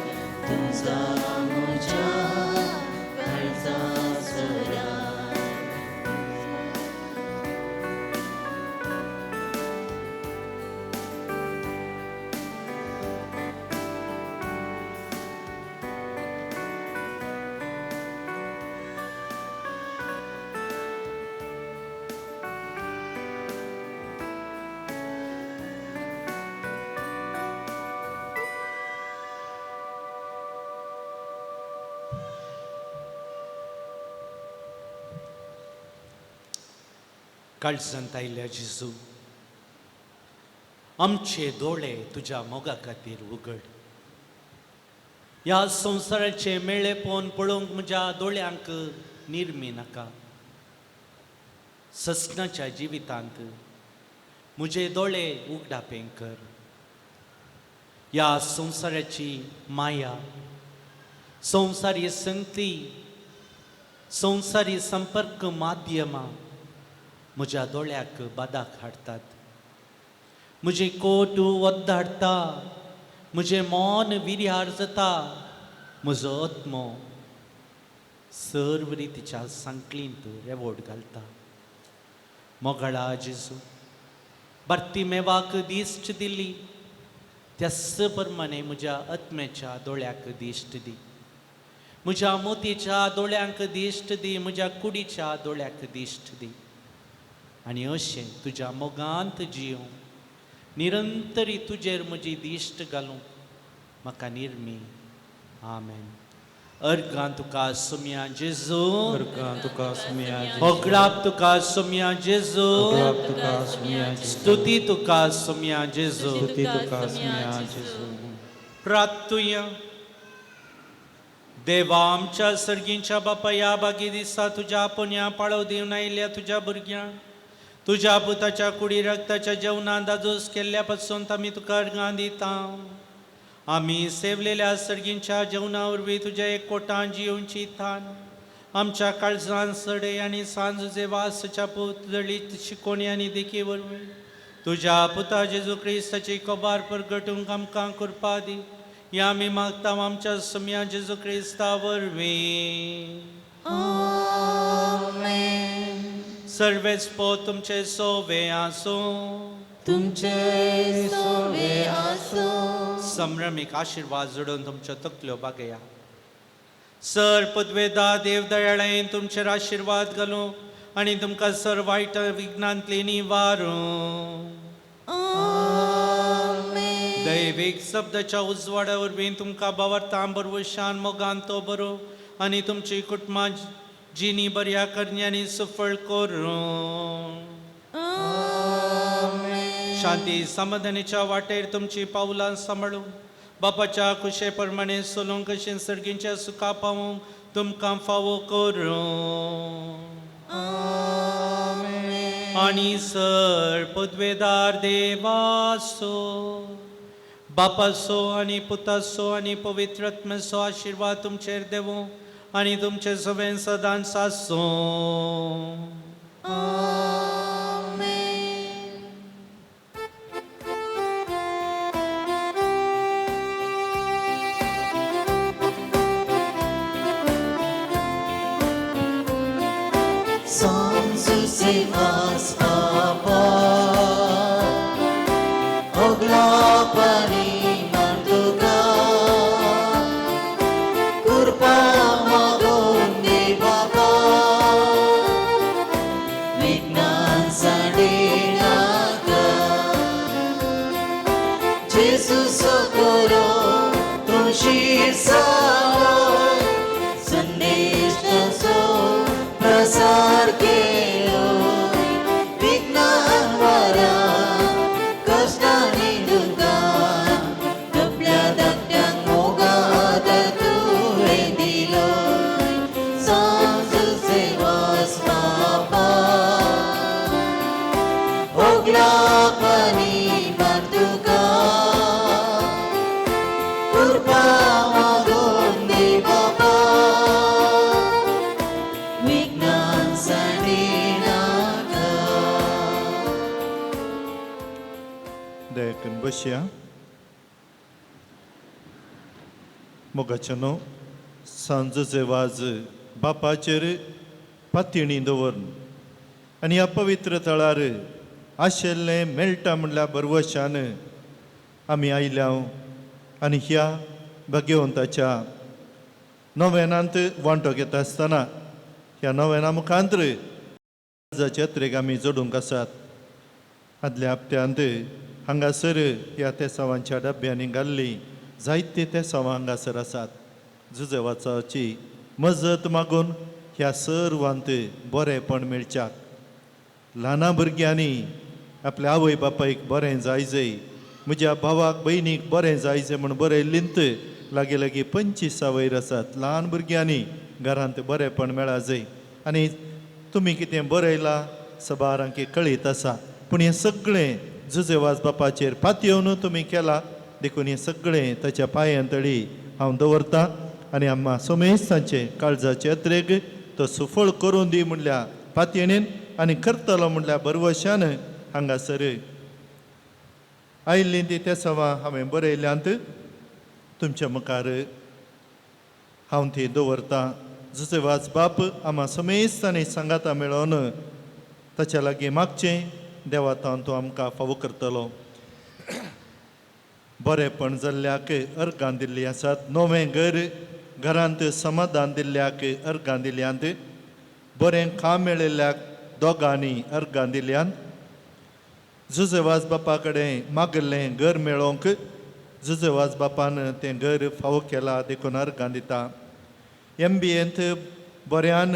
तुझा मुझ्या काळजा सुराय काळजांत आयल्या जेजू आमचे दोळे तुझ्या मोगा खातीर उगड ह्या संवसाराचे मेळेपण पळोवंक म्हज्या दोळ्यांक निर्मी नाका ससनाच्या जिवितांत म्हजे दोळे उगडापें कर ह्या संवसाराची माया संवसारी संगती संवसारी संपर्क माध्यमां म्हज्या दोळ्याक बादाक हाडटात म्हजी कोट वद्दाडटा म्हजें मन विर्यार जाता म्हजो आत्मो सर्व रितीच्या सांकळींत रेवोड घालता मोगळा जेजू बार्तिमेवाक दिश्ट दिली त्याच प्रमाणे म्हज्या आत्म्याच्या दोळ्याक दिश्ट दी म्हज्या मोतीच्या दोळ्यांक दिश्ट दी म्हज्या कुडीच्या दोळ्याक दिश्ट दी आनी अशें तुज्या मोगांत जियोंक निरंतरी तुजेर म्हजी दिश्ट घालूंक म्हाका निर्मी आमेन अर्गां तुका सुम्या जेजू अर्गां तुका सुम्या होगडाप तुका सुम्या जेजू होगडाप तुका सुम्या स्तुती तुका सुम्या जेजू स्तुती तुका सुम्या जेजू प्रार्थुया देवा आमच्या सर्गींच्या बापा या बागी दिसा तुज्या आपोवण्या पाळव दिवन आयिल्ल्या तुज्या भुरग्यांक तुज्या पुताच्या कुडी रक्ताच्या जेवणांत दादोस केल्ल्या पासून आमी तुका अर्गां दिता आमी सेवलेल्या सर्गींच्या जेवणा वरवीं तुज्या एकवटान जियोवची थान आमच्या काळजान सडे आनी सांजुचे वासच्या पुतळीत शिकोणी आनी देखी वरवीं तुज्या पुता जेजू क्रिस्ताची कोबार परगटूंक आमकां कृपा दी या आमी मागता आमच्या सुम्या जेजू क्रिस्ता वरवीं सर्वेच पो तुमचे सोवे आसूं तुमचे सोवे आसो संभ्रमीक आशीर्वाद जोडून तुमच्यो तकल्यो बागया सर पदवेदा देव दयाळेन तुमचेर आशीर्वाद घालूं आनी तुमकां सर वायट विघ्नांतली निवारूं दैवीक शब्दाच्या उजवाड्यावर बी तुमकां बावरता बरो शान मोगान तो बरो आनी तुमची कुटुंबां जिनी बऱ्या करण्यानी सफळ करूं. शांती समाधानाच्या वाटेर तुमची पावलां सांबाळूं बापाच्या कुशे प्रमाणे सोलूं कशें सर्गींच्या सुखा पावूंक तुमकां फावो करूं. आणि सर पदवेदार देवासो बापासो आणि पुतासो आणि पवित्रात्म्याचो आशिर्वाद तुमचेर देवूं आणि तुमचे सगळे सदांच आसूं. Sansusemas Papa Oglapani Manduga Kurpa Magondi Baba Vignan Sadinaga Jesus Sokoro Tushir Saro Sandesh So प्रसार केलो विघ्नांवरा कष्टांनी दुःखा तपल्या धाकट्यांक मोगाद तुवें दिलो. सांजुचे वास बापा ओगलापणी मार तुका कृपा मागून दी बाबा दयाकन बसया. मोगाचनो सांजचे वाज बापाचेर पातयणी दवरून आनी ह्या पवित्र तळार आशिल्लें मेळटा म्हणल्या बरवशान आमी आयल्या आनी ह्या भाग्यवंताच्या नोवेनांत वांटो घेता आसतना ह्या नोवेना मुखांतर यात्रेक आमी जोडूंक आसात. आदल्या हप्त्यांत हांगासर ह्या तेसावांच्या डब्यांनी घाल्ली जायते तेसावां हांगासर आसात. झुजे वाचपाची मजत मागून ह्या सर्वांत बरेंपण मेळच्याक. ल्हाना भुरग्यांनी आपल्या आवय बापायक बरें जायजय, म्हज्या भावाक भयणीक बरें जायजें म्हूण बरयल्लींत लागीं लागीं 25 वयर आसात. ल्हान भुरग्यांनी घरांत बरेंपण मेळा जाय आनी तुमी कितें बरयलां सबारांक कळीत आसा. पूण हें सगळें झुजे वाजबापाचेर पातयेवन तुमी केलां देखून हें सगळें ताच्या पांयांतळी हांव दवरतां आनी आम्हा सोमेस्तांचे काळजाचे यात्रेक तो सुफळ करून दी म्हणल्या पातयेणेन आनी करतलो म्हणल्या बरवशान हांगासर आयिल्लीं ती तेसावां हांवें बरयल्यांत तुमच्या मुखार हांव ती दवरतां. झुजे वाजबाप आम्हा सोमेस्तांनी सांगाता मेळोन ताच्या लागीं मागचें देवातान तो आमकां फावो करतलो. बरेंपण जाल्ल्याक अर्गां दिल्लीं आसात. नवें घर घरांत समाधान दिल्ल्याक अर्गां दिल्यांत. बरें काम मेळिल्ल्याक दोगांनी अर्गां दिल्यांत. झुजे वाजबापा कडेन मागल्लें घर मेळोवंक झुजे वाजबापान तें घर फावो केलां देखून अर्गां दिता. MBAंत बऱ्यान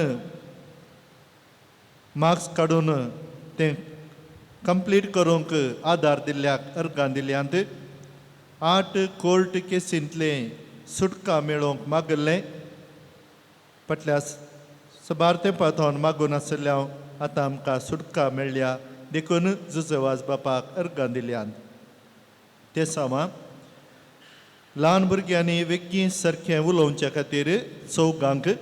मार्क्स काडून तें कंप्लीट करूंक आदार दिल्ल्याक अर्गां दिल्यांत. 8 कोर्ट केसींतले सुटका मेळोवंक मागल्लें फाटल्या सबार तेंपांतून मागून आसल्या आतां आमकां सुटका मेळ्ळ्या देखून झुजे वाजबापाक अर्गां दिल्यांत. ते सामा ल्हान भुरग्यांनी वेगळी सारकें उलोवच्या खातीर 4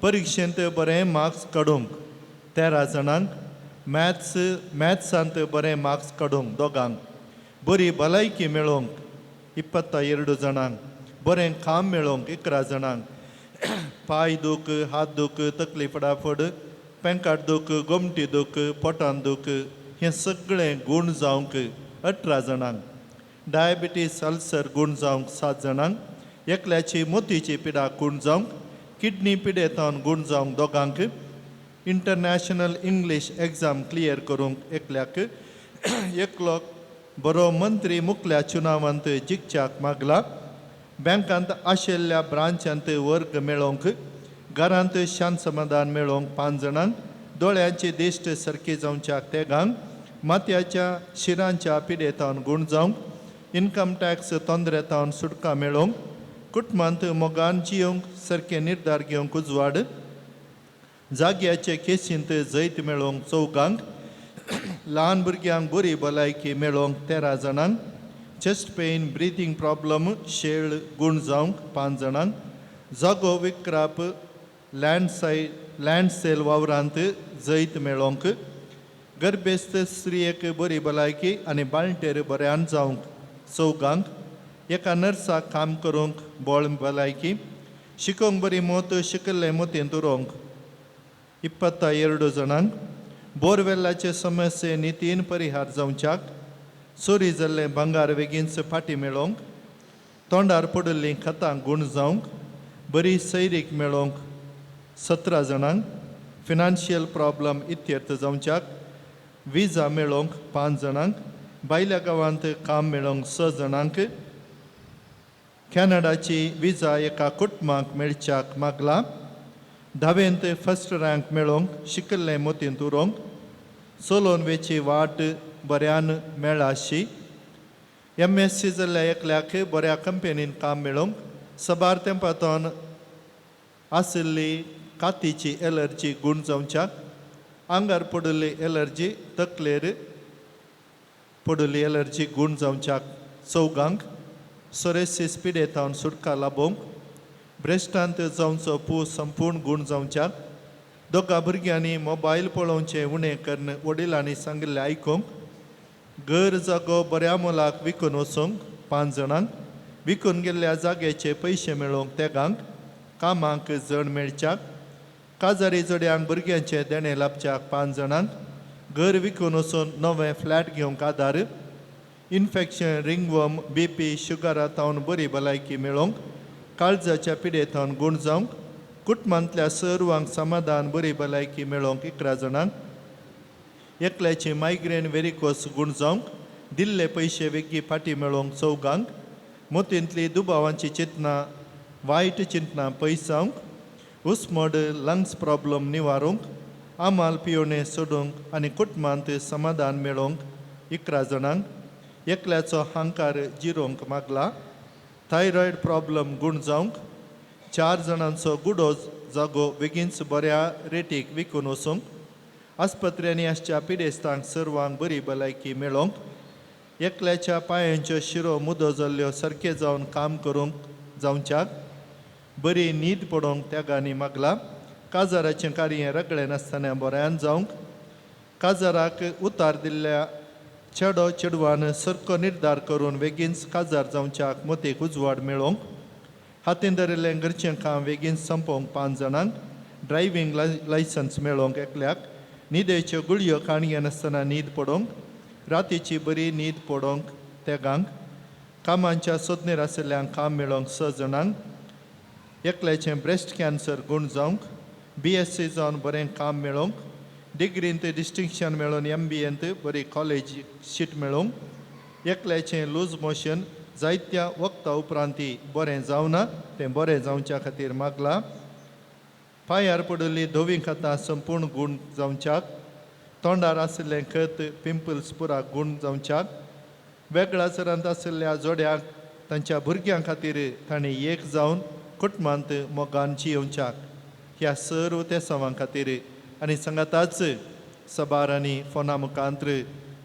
परिक्षेंत बरें मार्क्स काडूंक 13 जाणांक, मॅथ्सांत बरें मार्क्स काडूंक 2, बरी भलायकी मेळोवंक 22 जाणांक, बरें काम मेळोवंक 11 जाणांक, पाय दूख, हात दूख, तकली फडाफड, पेंकाट दूख, गोमटी दूख, पोटान दूख हें सगळें गूण जावंक 18 जाणांक, डायबिटीस अल्सर गूण जावंक 7 जाणांक, एकल्याची मोतीची पिडा गूण जावंक, किडनी पिडेतावन गूण जावंक 2, इंटरनॅशनल इंग्लीश एग्जाम क्लियर करूंक एकल्याक, एकलो बरो मंत्री मुखल्या चुनावांत जिखच्याक मागला. बँकांत आशिल्ल्या ब्रांचांत वर्ग मेळोवंक, घरांत शांत समाधान मेळोवंक 5 जाणांक, दोळ्यांची दिश्ट सारकी जावच्याक तेगांक, मातयाच्या शिरांच्या पिडेतावन गुण जावंक, इन्कम टॅक्स तोंदरेतावन सुटका मेळोवंक, कुटुंबांत मोगान जियोंक सारके निर्धार घेवंक उजवाड, जाग्याचे केसींत जैत मेळोवंक 4गांक, ल्हान भुरग्यांक बरी भलायकी मेळोवंक 13 जाणांक, चेस्ट पेन ब्रिथींग प्रॉब्लम शेळ गुण जावंक 5 जाणांक, जागो विक्राप लँड सेल वावरांत जैत मेळोवंक, गर्भेस्त स्त्रियेक बरी भलायकी आनी बाळंटेर बऱ्यान जावंक 4गांक, एका नर्साक काम करूंक बोळ भलायकी, शिकोवंक बरी मोत शिकल्ले मोतेंत उरोवंक 22 जाणांक, बोरवेल्लाचे समस्ये नितीन परिहार जावच्याक, चोरी जाल्ले भांगार बेगीनच फाटी मेळोवंक, तोंडार पडिल्लीं खतां गुण जावंक, बरी सैरीक मेळोवंक 17 जाणांक, फिनान्शियल प्रॉब्लम इत्यर्थ जावच्याक विजा मेळोवंक 5 जाणांक, भायल्या गांवांत काम मेळोवंक 6 जाणांक, कॅनडाची विजा एका कुटुंबाक मेळच्याक मागला. 10वेंत फर्स्ट रँक मेळोवंक शिकल्ले मोतींत उरोवंक, चलोवन वेची वाट बऱ्यान मेळ्ळा अशी. MSc जाल्ल्या एकल्याक बऱ्या कंपनीन काम मेळोवंक, सबार तेंपातोन आशिल्ली कातीची एलर्जी गुण जावच्याक, आंगार पडिल्ली एलर्जी तकलेर पडिल्ली एलर्जी गुण जावच्याक 4गांक, सोरेसीस पिडेतावन सुटका लाभोवंक, ब्रेस्टांत जावचो पूस संपूर्ण गुण जावच्याक, दोगा भुरग्यांनी मोबायल पळोवचें उणें करन वडिलांनी सांगिल्लें आयकूंक, घर जागो बऱ्या मोलाक विकून वचोवंक 5 जाणांक, विकून गेल्ल्या जाग्याचे पयशे मेळोवंक तेगांक, कामाक जण मेळच्याक, काजारी जोड्यांक भुरग्यांचे देणे लाभच्याक 5 जाणांक, घर विकून वचून नवे फ्लॅट घेवंक आदार, इन्फेक्शन रिंगवर्म BP शुगरातावन बरी भलायकी मेळोवंक, काळजाच्या पिडेतावन गुण जावंक, कुटुंबांतल्या सर्वांक समाधान बरी भलायकी मेळोवंक 11 जाणांक, एकल्याची मायग्रेन वेरिकोस गुण जावंक, दिल्ले पयशे वेगी फाटी मेळोवंक 4गांक, मोतींतली दुबावांची चिंतना वायट चिंतना पयस जावंक, उस्मोड लंग्स प्रॉब्लम निवारूंक, आमाल पियोणे सोडूंक आनी कुटुंबांत समाधान मेळोवंक 11 जाणांक, एकल्याचो हांकार जिरोवंक मागला. थायरॉयड प्रॉब्लम गुण जावंक, 4 जाणांचो गुडो जागो बेगीनच बऱ्या रेटीक विकून वचूंक, आस्पत्र्यांनी आसच्या पिडेस्तांक सर्वांक बरी भलायकी मेळोवंक, एकल्याच्या पांयांच्यो शिरो मुदो जाल्ल्यो सारके जावन काम करूंक जावच्याक, बरी न्हीद पडोवंक त्यागांनी मागला. काजाराचें कार्य रगडें नासतना बऱ्यान जावंक, काजाराक उतार दिल्ल्या चेडो चेडवान सारको निर्धार करून बेगीनच काजार जावच्याक मोतेक उजवाड मेळोवंक, हातीन धरिल्लें घरचें काम बेगीन संपोवंक 5 जाणांक, ड्रायव्हिंग लायसन्स मेळोवंक एकल्याक, न्हिदेच्यो गुळयो काणये नासतना न्हीद पडोवंक, रातीची बरी न्हीद पडोवंक तेगांक, कामांच्या सोदणेर आशिल्ल्यांक काम मेळोवंक 6 जाणांक, एकल्याचें ब्रेस्ट कॅन्सर गुण जावंक, BSc जावन बरें काम मेळोवंक, डिग्रींत डिस्टिंक्शन मेळोवन MBAंत बरी कॉलेज शीट मेळोवंक, एकल्याचें लूज मोशन जायत्या वखदां उपरांती बरें जावना तें बरें जावच्या खातीर मागला. पांयार पडिल्लीं धोवीं खतां संपूर्ण गुण जावच्याक, तोंडार आशिल्लें खत पिंपल्स पुराक गुण जावच्याक, वेगळाचरांत आशिल्ल्या जोड्याक तांच्या भुरग्यां खातीर तांणी एक जावन कुटुंबांत मोगान जियोवच्याक, ह्या सर्व तेसावां खातीर आनी सांगाताच सबारांनी फोना मुखांत्र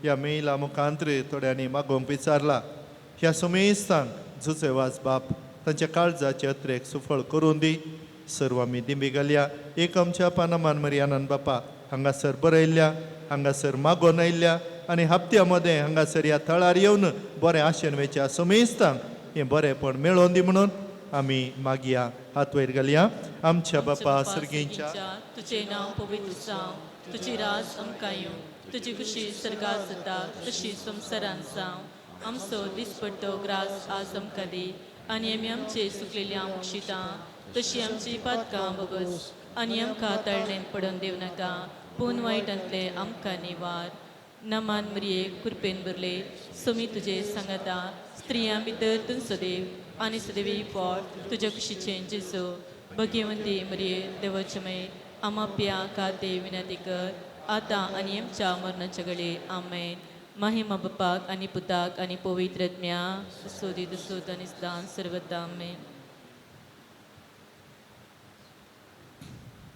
ह्या मेला मुखांत्र थोड्यांनी मागोवंक विचारला. ह्या समेस्तांक झुजे वाज बाप तांच्या काळजाचे अत्रेक सुफळ करून दी. सर्व आमी दिंबी घालया. एक आमच्या पानामान मरियानंद बापा हांगासर बरयल्ल्या, हांगासर मागोन आयिल्ल्या आनी हप्त्या मदें हांगासर ह्या थळार येवन बरें आशेन वेच्या समेस्तांक हें बरेंपण मेळोवन दी म्हणून आमी मागया. हात वयर घालया. आमच्या बापा सर्गेच्या तुझे नाव पवित्र जावं, तुजी राज आमकां येवं, तुजी खुशी सर्गात जाता तशी संवसारांत जावं. आमचो दिसपट्टो ग्रास आज आमकां दी आनी आमी आमचे सुकलेल्या मुक्षितां तशी आमची पातकां बगस आनी आमकां तळणेन पडोवन दिव नाका, पूण वायटांतले आमकां निवार. नमान मरिये कृपेन भरले सुमी तुझे सांगता स्त्रियां भितर तूं सदैव आणि सदैवी पोट तुझ्या कुशीचे जेजू भगवंती मरिये देवाचे मये आम्हा प्या खाते विनंती कर आता आणि आमच्या मरणाच्या वेळी आमेन. महिमा बापाक आणि पुताक आणि पवित्रात्म्या सोदीत सोद आणि दान सर्वदा आमेन.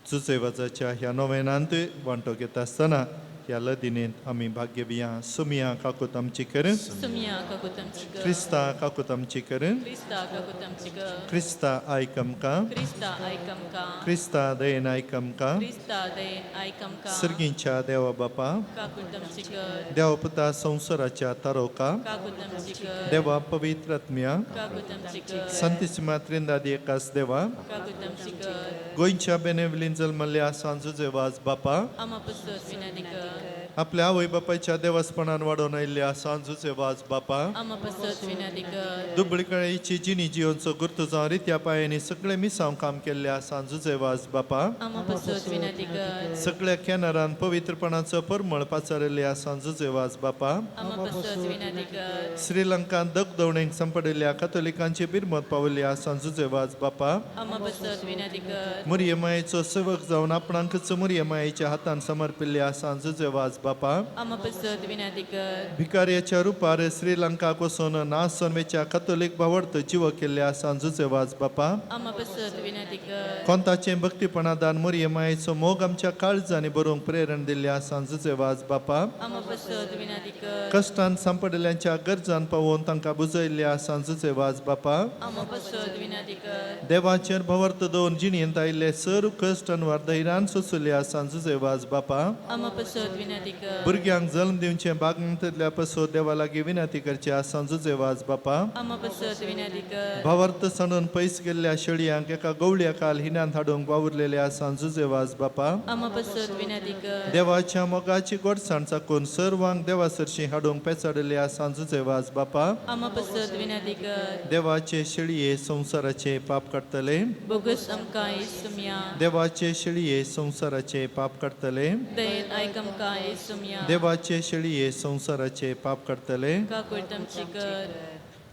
सुसेवाजाच्या ह्या नोवेनांत वांटो घेता आसतना ह्या लदिनेंत आमी भाग्यबियां सुमिया काकूत आमची कर सुमिया काकूत आमची कर क्रिस्ता काकूत आमची कर क्रिस्ता काकूत आमची कर क्रिस्ता आयकमका क्रिस्ता आयकमका क्रिस्ता दयेन आयकमका क्रिस्ता दयेन आयकमका सर्गींच्या देवा बापा काकूत आमची कर देवपुता संवसाराच्या तारोका काकूत आमची कर देवा पवित्रात्म्या काकूत आमची कर संतिसिमा त्रिंदादी एकाच देवा काकूत आमची कर गोंयच्या बेनेवलीन जल्मल्ल्या सांजुजे वाज बापा आम्हा पसत विनंती कर आपल्या आवय बापायच्या देवासपणान वाडोवन आयिल्ल्या सांजुचे वाज बापा आम्हा पसत विनंती कर दुबळीकळेची जिनी जियोंचो गुर्तू जावं रित्या पायांनी सगळे मिसांव काम केल्ल्या सांजुचे वाज बापा आम्हा पसत विनंती कर सगळ्या कॅनरान पवित्रपणाचो परमळ पाचारिल्ल्या सांजुचे वाज बापा आम्हा पसत विनंती कर श्रीलंकान दगदवणेक संपडिल्ल्या कथोलिकांची बिरमत पावल्ल्या सांजुचे वाज बापा आम्हा पसत विनंती कर मुर्यमायेचो सेवक जावन आपणांकच मुर्यमायेच्या हातान समर्पिल्ल्या सांजुचे वाज बापा आम्हा पसत विनंती कर भिकार्याच्या रुपार श्रीलंकाक वचून नासनवेच्या कथोलिक भावडत जिव केल्ल्या सांजुचे वाज बापा आम्हा पसत विनंती कर कोंताचे भक्तीपणादान मुर्यमायेचो मोग आमच्या काळजांनी बरोवंक प्रेरण दिल्ल्या सांजुचे वाज बापा आम्हा पसत विनंती कर कश्टान सांपडिल्ल्यांच्या गरजान पावोवन तांकां बुजयल्ल्या सांजुचे वाज बापा आम्हा पसत विनंती कर देवाचेर भवर्त दोन जिणेंत आयिल्ले सर्व कश्ट अनवर धैर्यान सोंसुल्ल्या सांजुचे वाज बापा आम्हा पसत विनंती कर भुरग्यांक जल्म दिवचे बागंतल्या पासून देवा लागीं विनंती करच्या सांजुचे वाज बापा आम्हा पसत विनंती कर भावार्थ सणून पयस गेल्ल्या शेळयांक एका गवळ्या काल हिन्यांत हाडूंक वावुरलेल्या सांजुचे वाज बापा आम्हा पसत विनंती कर देवाच्या मोगाची गोडसाण चाकून सर्वांक देवा सरशी हाडूंक पेचाडिल्ल्या सांजुचे वाज बापा आम्हा पसत विनंती कर देवाचे शेळये संसाराचे पाप काडतले बोगस आमकां सुमिया देवाचे शेळये संसाराचे पाप काडतले दयेन आयकमकां सुमिया देवाचे शेळये संसाराचे पाप काडतले काकूट आमची कर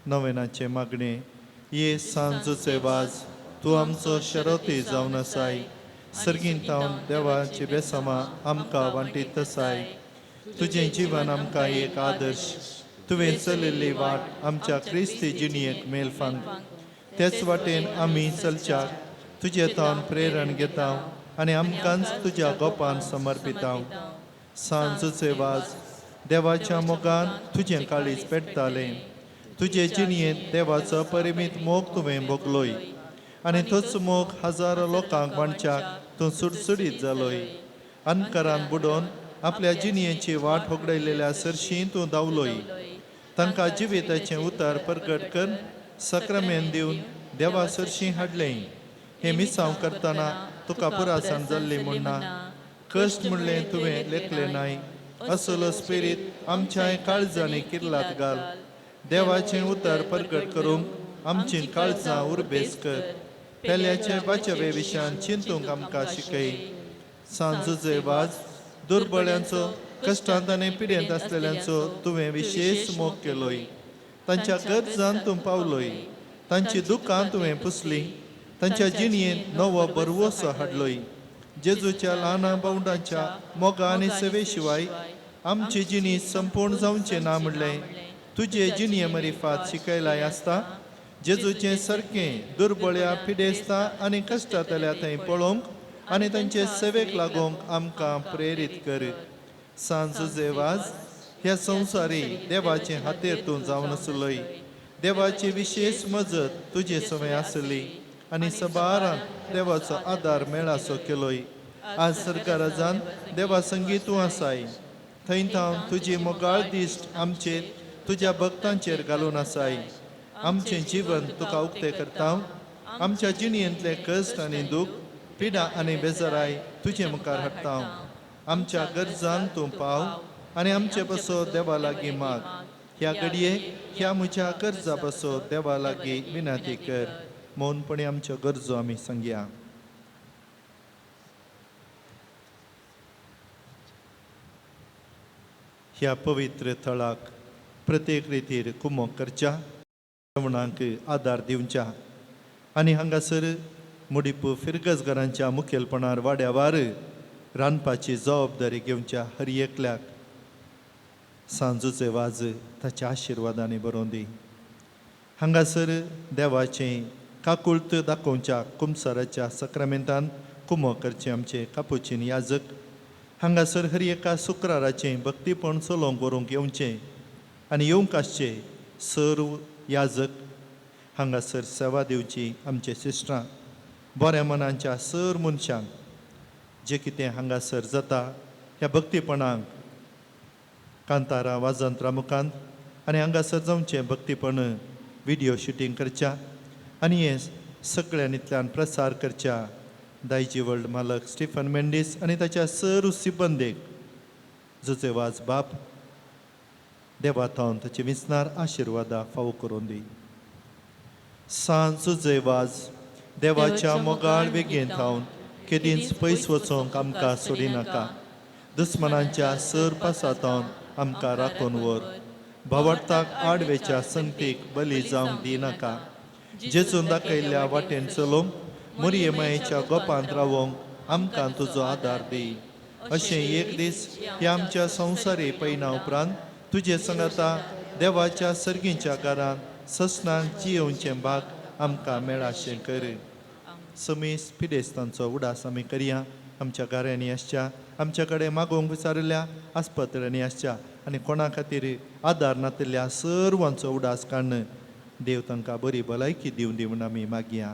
नवेनाचे मागणे ये सांजुचे वाज तूं आमचो शरोती जावन आसाय सर्गीन तावन देवाची बेसमा आमकां वांटीत आसाय तुजें जीवन आमकां एक आदर्श तुवें चलिल्ली वाट आमच्या क्रिस्ती जिणयेक मेलफांग तेच वाटेन आमी चलच्याक तुजे तावन प्रेरण घेता आनी आमकांच तुज्या गोपान समर्पिता सांजुचे वाज देवाच्या मोगान तुजें काळीज पेट्टालें तुजे जिणयेंत देवाचो अपरिमीत मोग तुवें भोगलोय आनी तोच मोग हजारो लोकांक वांच्याक तूं सुडसुडीत जालोय अनकरान बुडोवन आपल्या जिणयेची वाट होगडयलेल्या सरशी तूं धांवलोय तांकां जिविताचें उतर परगट कर सक्रामेंत दिवन देवा सरशी हाडलें हे मिसांव करतना तुका पुरासाण जाल्ली म्हणना कश्ट म्हणलें तुवें लेखलें नाय असलो स्पिरीत आमच्या काळजांनी किर्लात घाल देवाचें उतर परगट करूंक आमची काळजां उर्बेस कर पेल्याचे बाचवे विशयान चिंतूंक आमकां शिकय सांजुचे वाज दुर्बळ्यांचो कश्टांत आनी पिडेंत आसलेल्यांचो तुवें विशेश मोग केलोय तांच्या गरजान तूं पावलोय तांची दुकां तुवें पुसलीं तांच्या जिणयेंत नवो बरवोसो हाडलोय जेजूच्या ल्हान बावंडाच्या मोगा आनी सेवे शिवाय आमची जिणी संपूर्ण जावचें ना म्हणलें तुजे जिणये मरिफात शिकयलाय आसता जेजूचें सारकें दुर्बळ्या पिडेस्तां आनी कश्टांतल्या थंय पळोवंक आनी तांचे सेवेक लागूंक आमकां प्रेरीत कर सांजुचे वाज ह्या संवसारी देवाचे हातेर तूं जावन आसलोय देवाची विशेष मजत तुजे सवय आसली आनी सबारान देवाचो आदार मेळासो केलोय आज सरकाराजान देवा संगी तूं आसाय थंय थांव तुजी मोगाळ दिश्ट आमचेर तुज्या भक्तांचेर घालून आसाय आमचें जीवन तुका उक्तें करता आमच्या जिणयेंतले कश्ट आनी दूख पिडा आनी बेजाराय तुजे मुखार हाडटा आमच्या गरजांक तूं पाव आनी आमचे बसो देवा लागीं माग ह्या घडये ह्या म्हज्या गरजा बसो देवा लागीं विनंती कर मौनपणी आमच्यो गरजो आमी सांगया ह्या पवित्र थळाक प्रत्येक रितीर कुमो करच्या जेवणाक आदार दिवच्या आनी हांगासर मुडीप फिरगजगरांच्या मुखेलपणार वाड्यावार रांदपाची जबाबदारी घेवच्या हर एकल्याक सांजूचे वाज ताच्या आशिर्वादांनी बरोवन दी. हांगासर देवाचें काकुळत दाखोवच्या कुमसाराच्या सक्रामेंतान कुमो करचे आमचे कापुचीन याजक हांगासर हर एका शुक्राराचें भक्तीपण चलोवंक व्हरूंक येवचें आनी येवंक आसचे सर्व याजक हांगासर सेवा दिवची आमचे सिस्टरां बऱ्या मनांच्या सर मनशांक जें कितें हांगासर जाता ह्या भक्तीपणांक कांतारां वाजंत्रां मुखांत आनी हांगासर जावचें भक्तीपण व्हिडियो शुटींग करच्या आनी हे सगळ्यांतल्यान प्रसार करच्या दायजी वर्ल्ड मालक स्टीफन मेंडीस आनी ताच्या सर्व सिबंदेक जुचे वाज बाप देवा थावन ताची विस्नार आशिर्वादा फावो करून दी. सांजुचे वाज देवाच्या मोगाळ वेगेन थावन केदींच पयस वचोंक आमकां सोडी नाका. दुस्मनांच्या सर पासातावन आमकां राखून व्हर. भावार्थाक आडवेच्या संगतीक बली जावंक दिनाका. जेजून दाखयल्ल्या वाटेन चलोवंक मोरयेमायेच्या गोपांत रावोंक आमकां तुजो आदार दी. अशें एक दीस ह्या आमच्या संवसारी पैना उपरांत तुजे संगता देवाच्या सर्गीच्या घरांत ससनांक जियोवचें भाग आमकां मेळाशें कर. समीस पिडेस्तांचो उडास आमी करया. आमच्या घरांनी आसच्या आमच्या कडेन मागोवंक विचारिल्ल्या आस्पत्रांनी आसच्या आनी कोणा खातीर आदार नातिल्ल्या सर्वांचो उडास काडन देव तांकां बरी भलायकी दिवन दी म्हूण आमी मागया.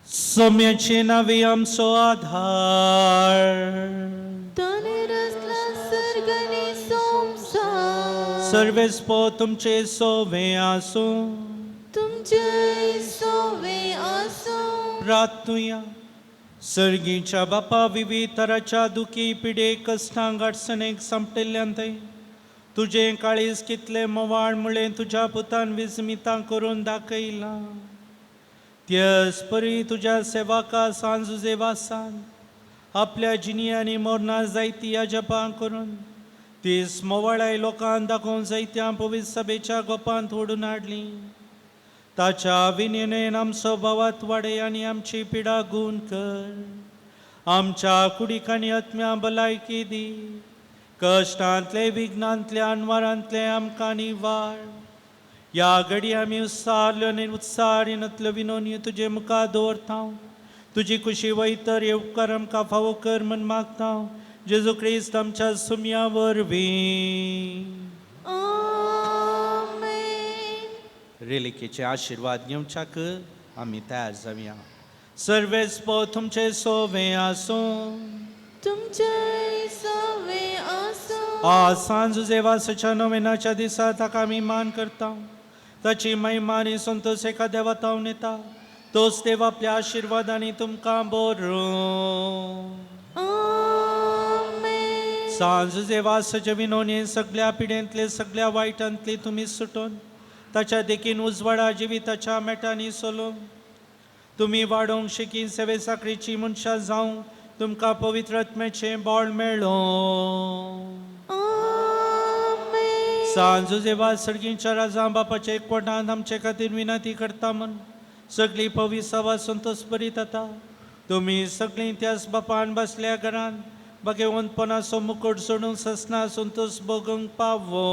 सोम्याचे नावे आमचो आधार सर्वेस्पो तुमचे सोवे आसूं प्रार्थुया. सर्गीच्या बापा विविध तराच्या दुखी पिडे कश्टांक अडचणेक संपटिल्ल्यांत तुजें काळीज कितले मोवाळ मुळे तुज्या पुतान विस्मितां करून दाखयला. त्यस परी तुज्या सेवाका सांजुजे वासान आपल्या जिनियांनी मोरना जायती जपां करून तीस मोवाळाय लोकांक दाखोवन जायत्या पवित्र सभेच्या गोपांत ओडून हाडली. ताच्या विनयनेन आमचो भावात वाडय आनी आमची पिडा गूण कर. आमच्या कुडीकांनी आत्म्या भलायकी दी. कश्टांतले विघ्नांतले अनवारांतले आमकां निवाळ. या घडी आमी उत्सारल्यो आनी उत्सारीनतल्यो विनोनी तुजे मुखार दवरता. तुजी खुशी वयतर हे उपकार आमकां फावो कर म्हण मागता. जेजू क्रिस्त आमच्या सुम्या वरवीं. रेलिकेचे आशिर्वाद घेवच्याक आमी तयार जावया. सर्वेस्पो तुमचे सोवे आसूं आज सांज जेवासाच्या नोवेनाच्या दिसा ताका आमी मान करता. ताची महिमा आनी संतोष एका देवातावन येता. तोच देव आपल्या आशिर्वादांनी तुमकां बरो. सांज जेवासाच्या विनोनी सगळ्या पिडेंतले सगळ्या वायटांतली तुमी सुटोन ताच्या देखीन उजवाडा जिविताच्या मेटांनी सोलो तुमी वाडोवंक शिकी सेवे साखरेची मनशां जावं तुमकां पवित्र आत्म्याचें बळ मेळ्ळो. सांज जेवा सर्गीच्या राजा बापाच्या एकवटांत आमचे खातीर विनंती करता म्हण सगळी पवित्र सभा संतोष बरीत जाता. तुमी सगळीं त्याच बापान बसल्या घरांत भगवंतपणाचो मुकुट सोडून ससना संतोष भोगूंक पावो.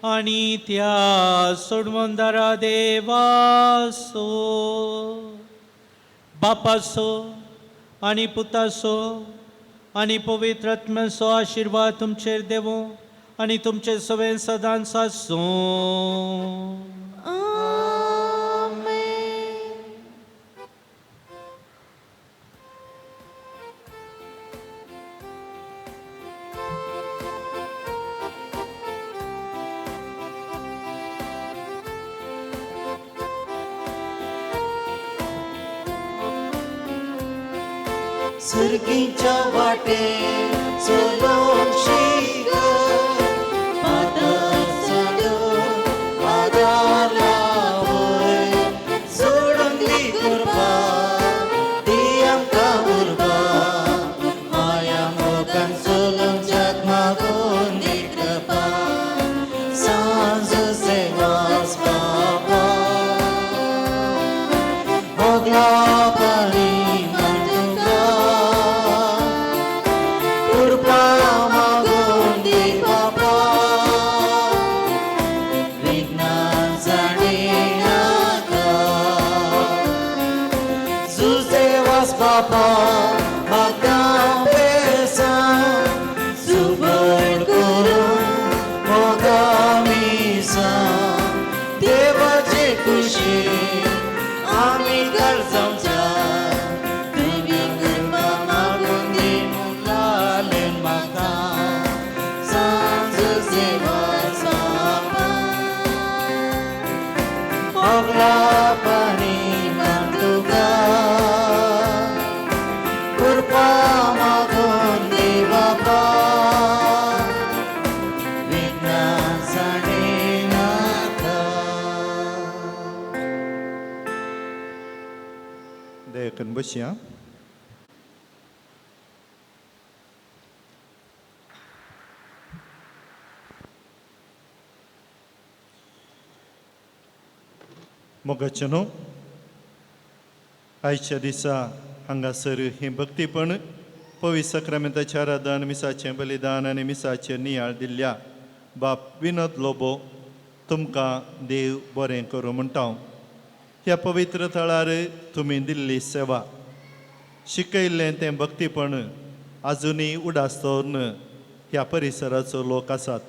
आनी त्या सोडवंदारा देवासो बापासो आनी पुतासो आनी पवित्र आत्म्याचो आशिर्वाद तुमचेर देवो आनी तुमचे सवे सदांच आसूं. सर्गीच्या वाटे चलोन शिक पातळ चढून आदार लावय मोगलापणी तुका कृपा मागून दे बापा विघ्न जाणेनाका जुजे वास बापा म्हाका बेसा सुबड करून मोगामिसा देवाचे खुशी आम्ही गरजांच्या तुम्ही कृपा मागून दे मुलालेन म्हाका सांज सेवाचा मोगलापणी तुका कृपा मागून दे बापा विघ्न जाणेनाका दयाकन बसया. मोगाचेनो आयच्या दिसा हांगासर हे भक्तीपण पवित्र सक्रामेंताचें आराधन मिसाचें बलिदान आनी मिसाचें नियाळ दिल्ल्या बाप विनोद लोबो तुमकां देव बरें करूं म्हणटा. ह्या पवित्र थळार तुमी दिल्ली सेवा शिकयल्लें तें भक्तीपण आजुनूय उडास दवरून ह्या परिसराचो लोक आसात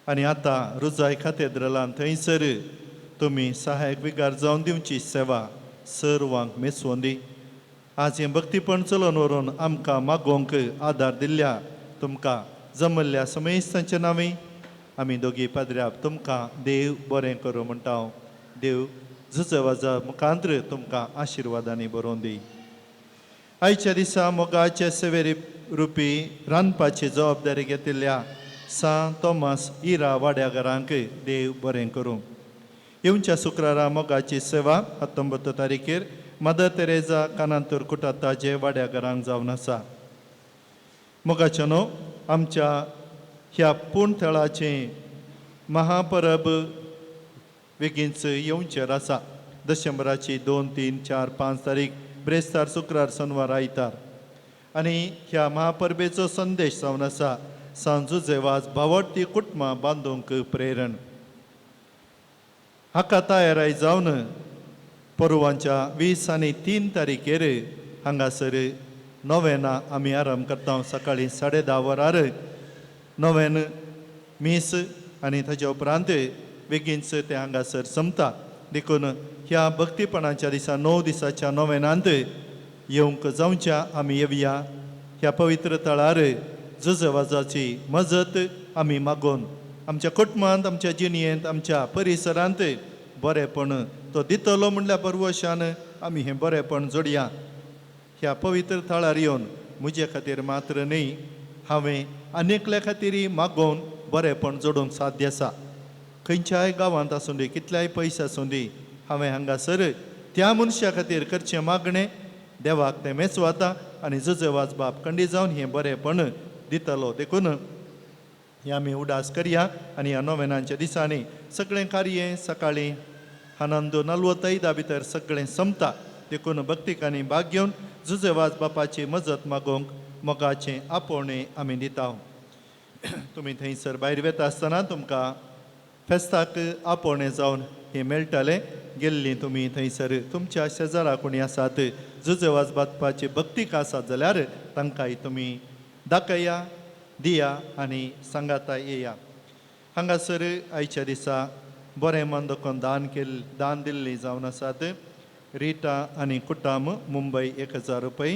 आनी आतां रुजाय कॅथेड्रलांत थंयसर तुमी सहाय्यक विगार जावन दिवची सेवा सर्वांक मेसवून दी. आज हें भक्तीपण चलोवन व्हरून आमकां मागोवंक आदार दिल्ल्या तुमकां जमल्ल्या समेस्तांच्या नांवी आमी दोगी पाद्र्याक तुमकां देव बरें करूं म्हणटा. देव झुजवाजा मुखांत्र तुमकां आशिर्वादांनी बरोवन दी. आयच्या दिसा मोगाचे सेवे रुपी रांदपाची जबाबदारी घेतिल्ल्या सा तोमास इरा वाड्यागारांक देव बरें करूं. येवच्या शुक्रारा मोगाची सेवा 19 तारीखेर मदर तेरेजा कानांतूर कुटाताचे वाड्यागारांक जावन आसा. मोगाचेनो आमच्या ह्या पुणथळाचें महापरब बेगीनच येवचेर आसा. डिसेंबराची 2, 3, 4, 5 तारीख ब्रेस्तार शुक्रार शनवार आयतार आनी ह्या महापरबेचो संदेश जावन आसा सांजू जेवाज भावडती कुटुंबां बांदूंक प्रेरण. हाका तयाराय जावन परवांच्या 20 आनी 3 तारीखेर हांगासर नोवेना आमी आरंभ करता. सकाळीं 10:30 वरार नोवेन मीस आनी ताच्या उपरांत बेगीनच ते हांगासर संपता. देखून ह्या भक्तीपणाच्या दिसा 9 दिसाच्या नोवेनांत येवंक जावच्या आमी येवया. ह्या पवित्र तळार झुजवाजाची मजत आमी मागोवन आमच्या कुटुंबांत आमच्या जिणयेंत आमच्या परिसरांत बरेपण तो दितलो म्हणल्या परवशान आमी हें बरेपण जोडया. ह्या पवित्र थळार येवन म्हजे खातीर मात्र न्ही हांवें आनीकल्या खातीर मागोवन बरेपण जोडूंक साध्य आसा. खंयच्याय गांवांत आसूं दी कितल्याय पयस आसूं दी हांवें हांगासर त्या मनशा खातीर करचें मागणें देवाक तें मेचवाता आनी झुजवाज बाप खंडी जावन हें बरेपण दितलो. देखून हें आमी उडास करया आनी ह्या नोवेनांच्या दिसांनी सगळें कार्य सकाळीं आनंद 45 भितर सगळें संपता. देखून भक्तिकांनी भाग घेवन झुजवाज बापाची मजत मागोवंक मोगाचें आपोवणें आमी दिता. तुमी थंयसर भायर वेता आसतना तुमकां फेस्ताक आपोवणें जावन हें मेळटलें. गेल्लीं तुमी थंयसर तुमच्या शेजारा कोणी आसात झुजवाज बापाची भक्तीक आसात जाल्यार तांकांय तुमी दाखया दिया आनी सांगाता येया. हांगासर आयच्या दिसा बरें मन दुखोवन दान दिल्लीं जावन आसात. रिटा आनी कुटाम मुंबय 1000 रुपये,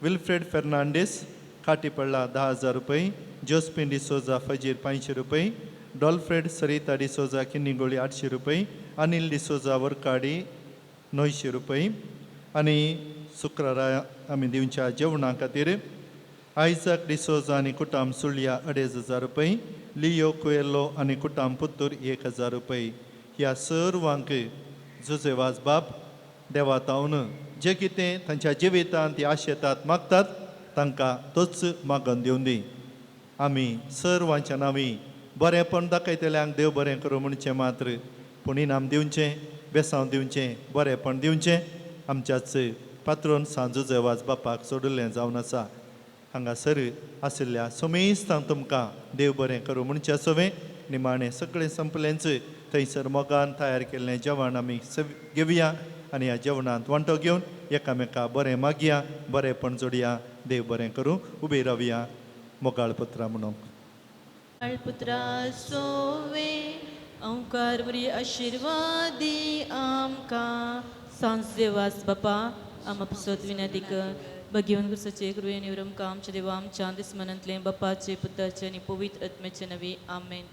विल्फ्रेड फेर्नांडीस काटीपडला 10,000 रुपये, जोस्पिन डिसोजा फजीर 500 रुपये, डॉल्फ्रेड सरिता डिसोजा किन्निगोळी 800 रुपये, अनिल डिसोजा वरकाडी 900 रुपये. आनी शुक्रारा आमी दिवच्या जेवणा खातीर आयझक डिसोजा आनी कुटाम सुळ्या 2,500 रुपये, लियो कुएलो आनी कुटाम पुत्तूर 1,000 रुपये. ह्या सर्वांक झुजेवाज बाप देवा तावन जें कितें तांच्या जिवितांत ती आशेतात मागतात तांकां तोच मागून दिवन दी. आमी सर्वांच्या नांवी बरेंपण दाखयतल्यांक देव बरें करूं म्हणचें मात्र पूण इनाम दिवचें, बेसांव दिवचें, बरेंपण दिवचें आमच्याच पात्रोन सांजूचे वाज बापाक सोडलें जावन आसा हांगासर आशिल्ल्या सोमेस्तांक तुमकां देव बरें करूं म्हणचे सवें निमाणें सगळें संपलेंच थंयसर मोगान तयार केल्लें जेवण आमी घेवया आनी ह्या जेवणांत वांटो घेवन एकामेका बरें मागया बरेंपण जोडया देव बरें करूं उबे रावया मोगाळ पुत्रा म्हणून पुत्रा सोवे ओंकार बरी आशिर्वादी आमकां सांजे वास बापा आम पसत विनंती कर भगवान गुरुसाचे कृपेन आमच्या देवा आमच्या दिसमनांतले बापाचे पुत्राचे आनी पवित्र आत्म्याचे नवे आमेन.